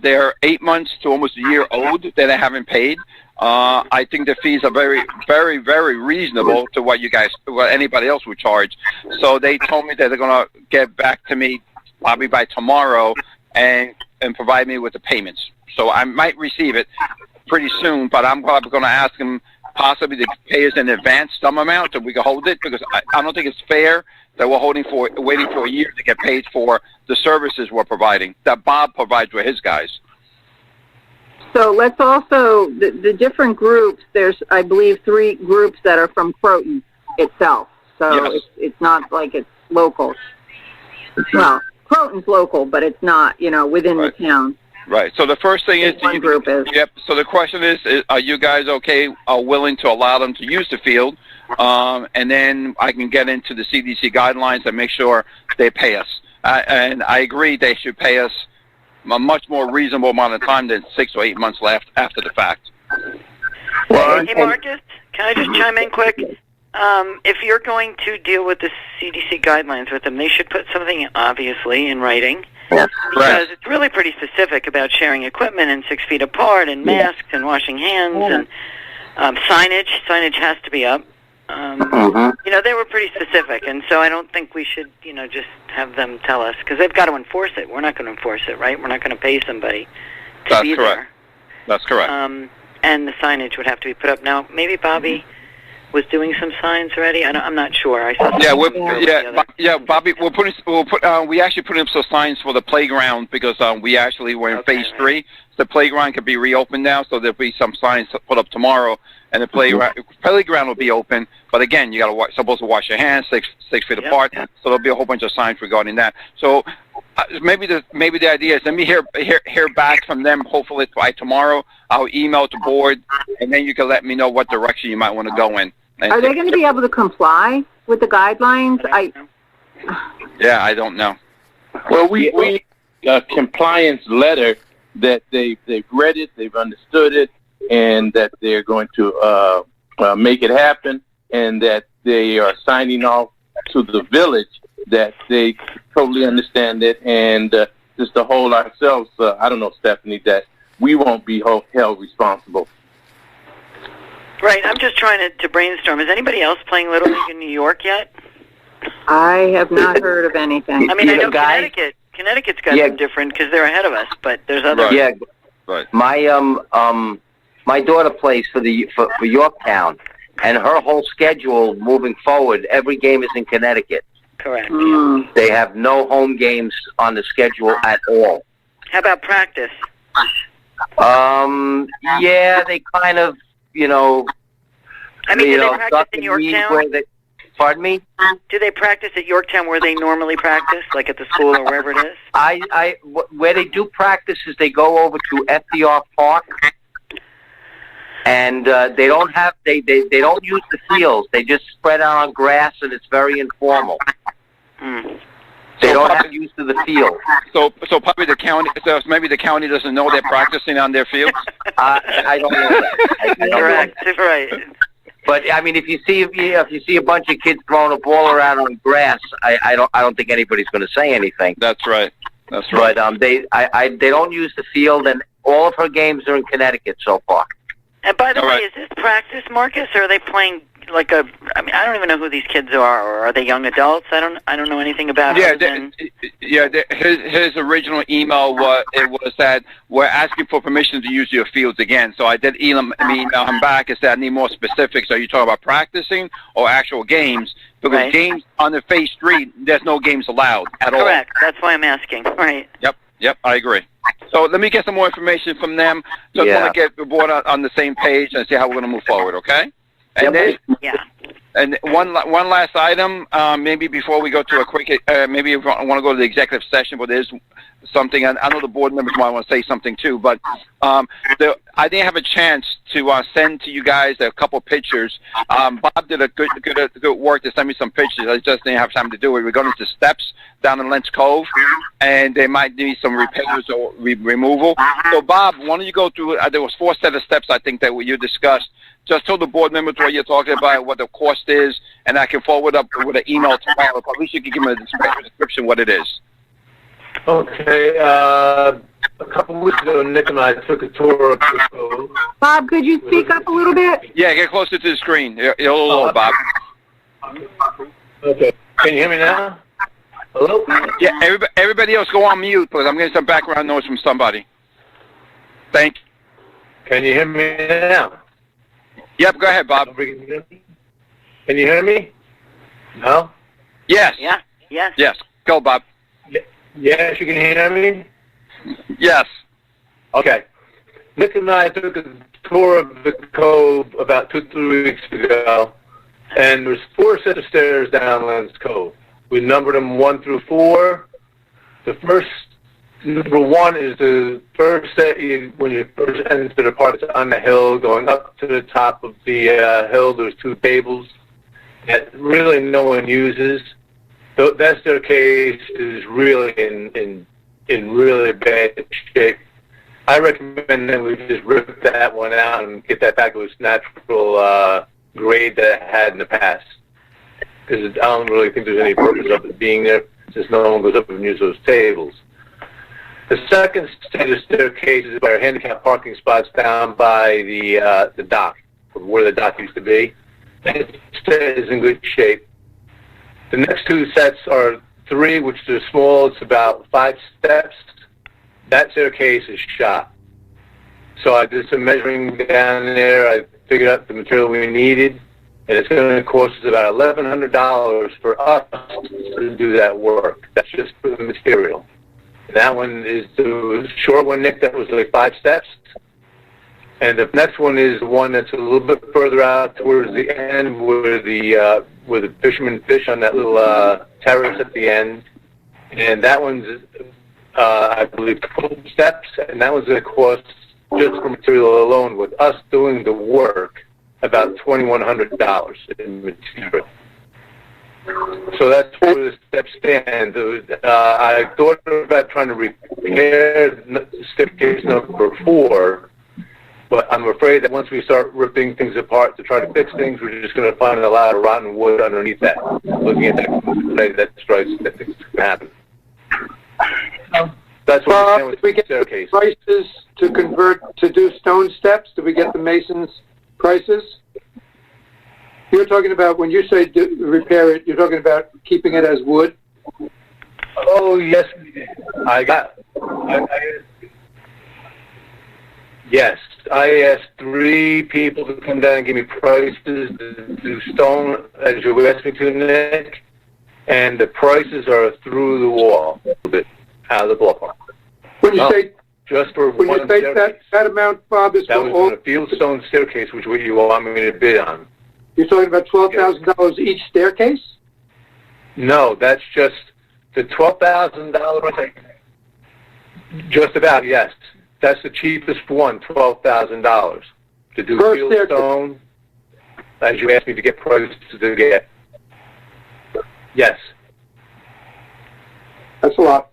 They're 8 months to almost a year old that I haven't paid. I think the fees are very, very, very reasonable to what anybody else would charge. So they told me that they're going to get back to me probably by tomorrow and provide me with the payments. So I might receive it pretty soon, but I'm probably going to ask them possibly to pay us in advance some amount so we can hold it, because I don't think it's fair that we're waiting for a year to get paid for the services we're providing, that Bob provides with his guys. So let's also, the different groups, there's, I believe, 3 groups that are from Croton itself. So yes. It's not like it's local. Well, Croton's local, but it's not, within the town. Right. So the first thing is, group is. Yep. So the question is, are you guys willing to allow them to use the field? And then I can get into the CDC guidelines and make sure they pay us. And I agree they should pay us a much more reasonable amount of time than 6 or 8 months left after the fact. Well, hey, Marcus, can I just chime in quick? If you're going to deal with the CDC guidelines with them, they should put something obviously in writing. Because it's really pretty specific about sharing equipment and 6 feet apart and masks and washing hands and signage. Signage has to be up. They were pretty specific, and so I don't think we should, just have them tell us, because they've got to enforce it. We're not going to enforce it, right? We're not going to pay somebody to be there. That's correct. And the signage would have to be put up. Now, maybe Bobby was doing some signs already. I'm not sure. I saw Bobby, we actually put in some signs for the playground because we actually were in phase 3. The playground could be reopened now, so there'll be some signs put up tomorrow, and the playground will be open. But again, you supposed to wash your hands 6 feet apart. So there'll be a whole bunch of signs regarding that. So maybe the idea is, let me hear back from them. Hopefully by tomorrow, I'll email the board, and then you can let me know what direction you might want to go in. Are they going to be able to comply with the guidelines? I don't know. Well, we compliance letter that they've read it, they've understood it, and that they're going to make it happen, and that they are signing off to the village that they totally understand it, and just to hold ourselves, I don't know, Stephanie, that we won't be held responsible. Right, I'm just trying to brainstorm. Is anybody else playing Little League in New York yet? I have not heard of anything. I mean, I know Connecticut's got some different, because they're ahead of us, but there's other... Yeah, right. My daughter plays for Yorktown, and her whole schedule moving forward, every game is in Connecticut. Correct. They have no home games on the schedule at all. How about practice? Yeah, they kind of you know, I mean, you do know, they practice duck in and weave Yorktown? where they, pardon me? Do they practice at Yorktown where they normally practice, like at the school or wherever it is? Where they do practice is they go over to FDR Park, and they don't have they don't use the fields. They just spread out on grass, and it's very informal. They don't have use of the field. So probably the county. So maybe the county doesn't know they're practicing on their fields. I don't know that. I don't Correct. know. Right. But I mean, if you see a bunch of kids throwing a ball around on grass, I don't think anybody's going to say anything. That's right. That's right. But they don't use the field, and all of her games are in Connecticut so far. And by the way, is this practice, Marcus, or are they playing like a? I mean, I don't even know who these kids are, or are they young adults? I don't know anything about. His original email was that we're asking for permission to use your fields again. So I did email him back and said I need more specifics. Are you talking about practicing or actual games? Because games on the Face Street, there's no games allowed at all. Correct. That's why I'm asking. Right. Yep, I agree. So let me get some more information from them. Just want to get the board on the same page and see how we're going to move forward, okay? And then, and one last item, maybe before we go to a quick, maybe if I want to go to the executive session, but there's something, and I know the board members might want to say something too, but I didn't have a chance to send to you guys a couple pictures. Bob did a good work to send me some pictures. I just didn't have time to do it. We're going to steps down in Lynch Cove, and they might need some repairs or removal. So Bob, why don't you go through, there was 4 set of steps I think that you discussed. Just tell the board members what you're talking about, what the cost is, and I can forward up with an email tomorrow. But at least you can give them a description what it is. Okay. A couple weeks ago, Nick and I took a tour of the cove. Bob, could you speak up a little bit? Yeah, get closer to the screen. You're a little low, Bob. Okay. Can you hear me now? Hello? Yeah, everybody else go on mute, because I'm getting some background noise from somebody. Thank you. Can you hear me now? Yep, go ahead, Bob. Can you hear me? No? Yes. Yeah. Yes. Yes. Go, Bob. Yes, you can hear me? Yes. Okay. Nick and I took a tour of the cove about 2-3 weeks ago, and there's 4 sets of stairs down Lens Cove. We numbered them 1 through 4. The first, number 1 is the first set when you first enter the part that's on the hill, going up to the top of the hill. There's 2 tables that really no one uses. That staircase is really in really bad shape. I recommend that we just rip that one out and get that back to its natural grade that it had in the past. Because I don't really think there's any purpose of it being there, since no one goes up and uses those tables. The second set of staircases are handicap parking spots down by the dock, where the dock used to be. That set is in good shape. The next 2 sets are 3, which are small. It's about 5 steps. That staircase is shot. So I did some measuring down there. I figured out the material we needed, and it's going to cost us about $1,100 for us to do that work. That's just for the material. And that one is the short one, Nick, that was like 5 steps. And the next one is the one that's a little bit further out towards the end, where the fishermen fish on that little terrace at the end. And that one's, I believe, 12 steps, and that one's going to cost, just for material alone, with us doing the work, about $2,100 in material. So that's where the steps stand. I thought about trying to repair staircase number 4, but I'm afraid that once we start ripping things apart to try to fix things, we're just going to find a lot of rotten wood underneath that. Looking at that, that's right. That thing's going to happen. That's what Did we get the prices to convert to do stone steps? Did we get the masons' prices? You're talking about, when you say repair it, you're talking about keeping it as wood? Oh, yes. Yes. I asked 3 people to come down and give me prices to do stone, as you asked me to, Nick, and the prices are through the wall, a little bit out of the ballpark. When you say just for When one you say staircase. that amount, Bob, is That for was all, on a fieldstone staircase, which you want me to bid on. you're talking about $12,000 each staircase? No, that's just the $12,000. Just about, yes. That's the cheapest one, $12,000 to do Per fieldstone. As you asked me to get prices to get. Yes. That's a lot.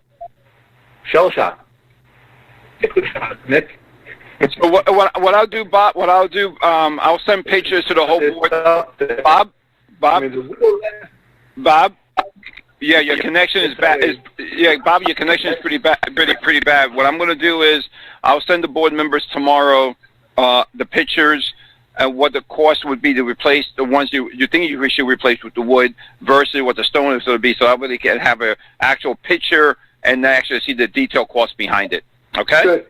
Shell shock. Nick. So what I'll do, Bob, I'll send pictures to the whole board. Bob? Yeah, your connection is bad. Bob, your connection is pretty bad. What I'm going to do is I'll send the board members tomorrow the pictures and what the cost would be to replace the ones you think you should replace with the wood versus what the stone is going to be. So I really can have an actual picture and actually see the detailed cost behind it. Okay? Good.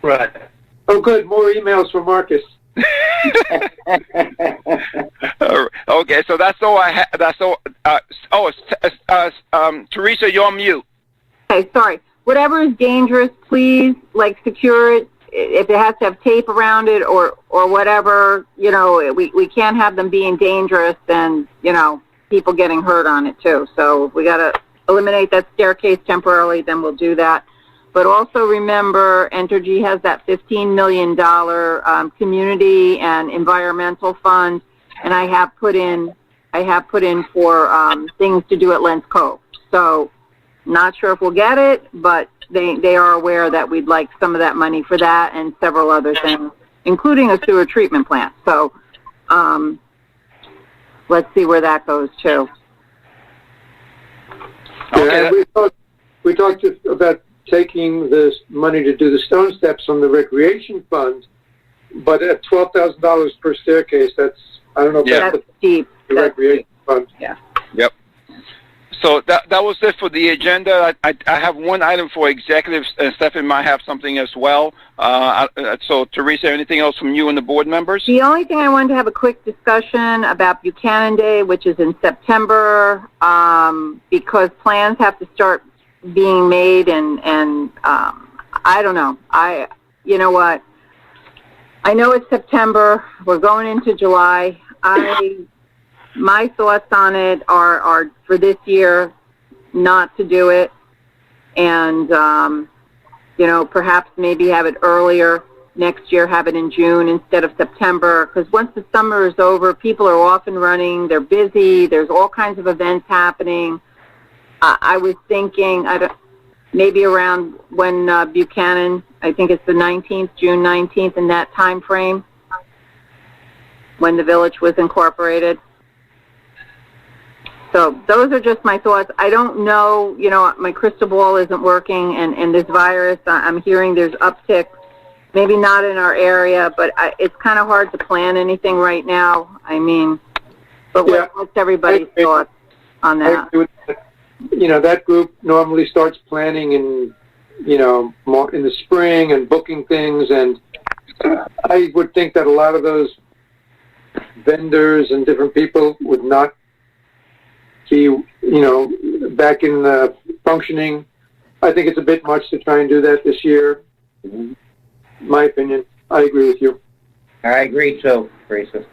Right. Oh, good. More emails from Marcus. Okay, so that's all I have. That's all. Teresa, you're on mute. Okay, sorry. Whatever is dangerous, please, like, secure it. If it has to have tape around it or whatever, you know, we can't have them being dangerous and, you know, people getting hurt on it too. So we got to eliminate that staircase temporarily, then we'll do that. But also remember, Entergy has that $15 million community and environmental fund, and I have put in for things to do at Lens Cove. So not sure if we'll get it, but they are aware that we'd like some of that money for that and several other things, including a sewer treatment plant. So let's see where that goes too. Okay. Yeah, we talked about taking this money to do the stone steps from the recreation fund, but at $12,000 per staircase, that's, I don't know if that's deep. The recreation fund. Yeah. Yep. So that was it for the agenda. I have one item for executives, and Stephanie might have something as well. So, Teresa, anything else from you and the board members? The only thing I wanted to have a quick discussion about Buchanan Day, which is in September, because plans have to start being made, and I don't know. You know what? I know it's September. We're going into July. My thoughts on it are for this year not to do it, and you know, perhaps maybe have it earlier next year, have it in June instead of September, because once the summer is over, people are off and running, they're busy, there's all kinds of events happening. I was thinking maybe around when Buchanan, I think it's the 19th, June 19th, in that time frame when the village was incorporated. So those are just my thoughts. I don't know, you know, my crystal ball isn't working, and this virus, I'm hearing there's uptick, maybe not in our area, but it's kind of hard to plan anything right now. I mean, but yeah, what's everybody's thoughts on that? You know, that group normally starts planning in, you know, more in the spring and booking things, and I would think that a lot of those vendors and different people would not be, you know, back in functioning. I think it's a bit much to try and do that this year. My opinion. I agree with you. I agree too, Teresa.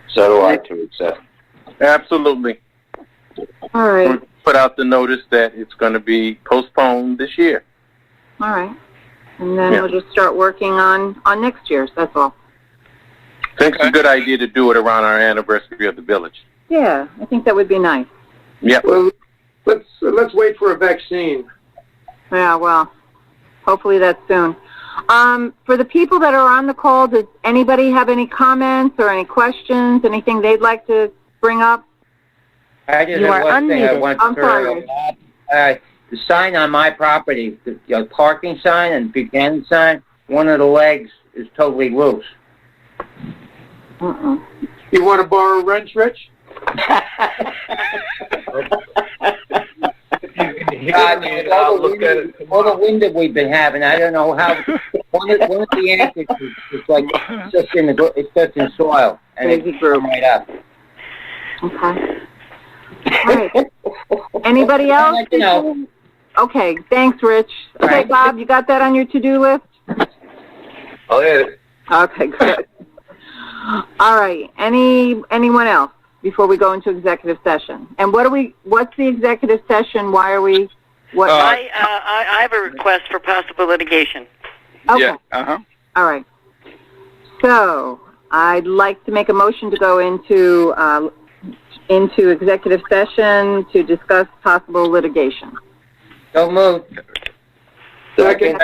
So do I, Teresa. Absolutely. All right. Put out the notice that it's going to be postponed this year. All right. And then we'll just start working on next year's, that's all. I think it's a good idea to do it around our anniversary of the village. Yeah, I think that would be nice. Yeah. Well, let's wait for a vaccine. Yeah, well, hopefully that's soon. For the people that are on the call, does anybody have any comments or any questions, anything they'd like to bring up? I just have one thing I want I'm to sorry. the sign on my property, the parking sign and Buchanan sign, one of the legs is totally loose. You want to borrow a wrench, Rich? All the wind that we've been having, I don't know how. One of the answers is like it's just in soil, and it's come right up. Okay. All right. Anybody else? Okay, thanks, Rich. Okay, Right. Bob, you got that on your to-do list? I'll add it. Okay, good. All right. Anyone else before we go into executive session? And what's the executive session? Why are we, what? I have a request for possible litigation. Okay. Yeah. Uh-huh. All right. So, I'd like to make a motion to go into executive session to discuss possible litigation. So moved. Second.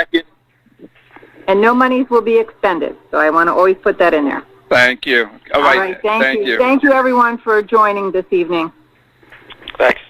And no monies will be expended, so I want to always put that in there. Thank you. All right. Thank you. Thank you, everyone, for joining this evening. Thanks.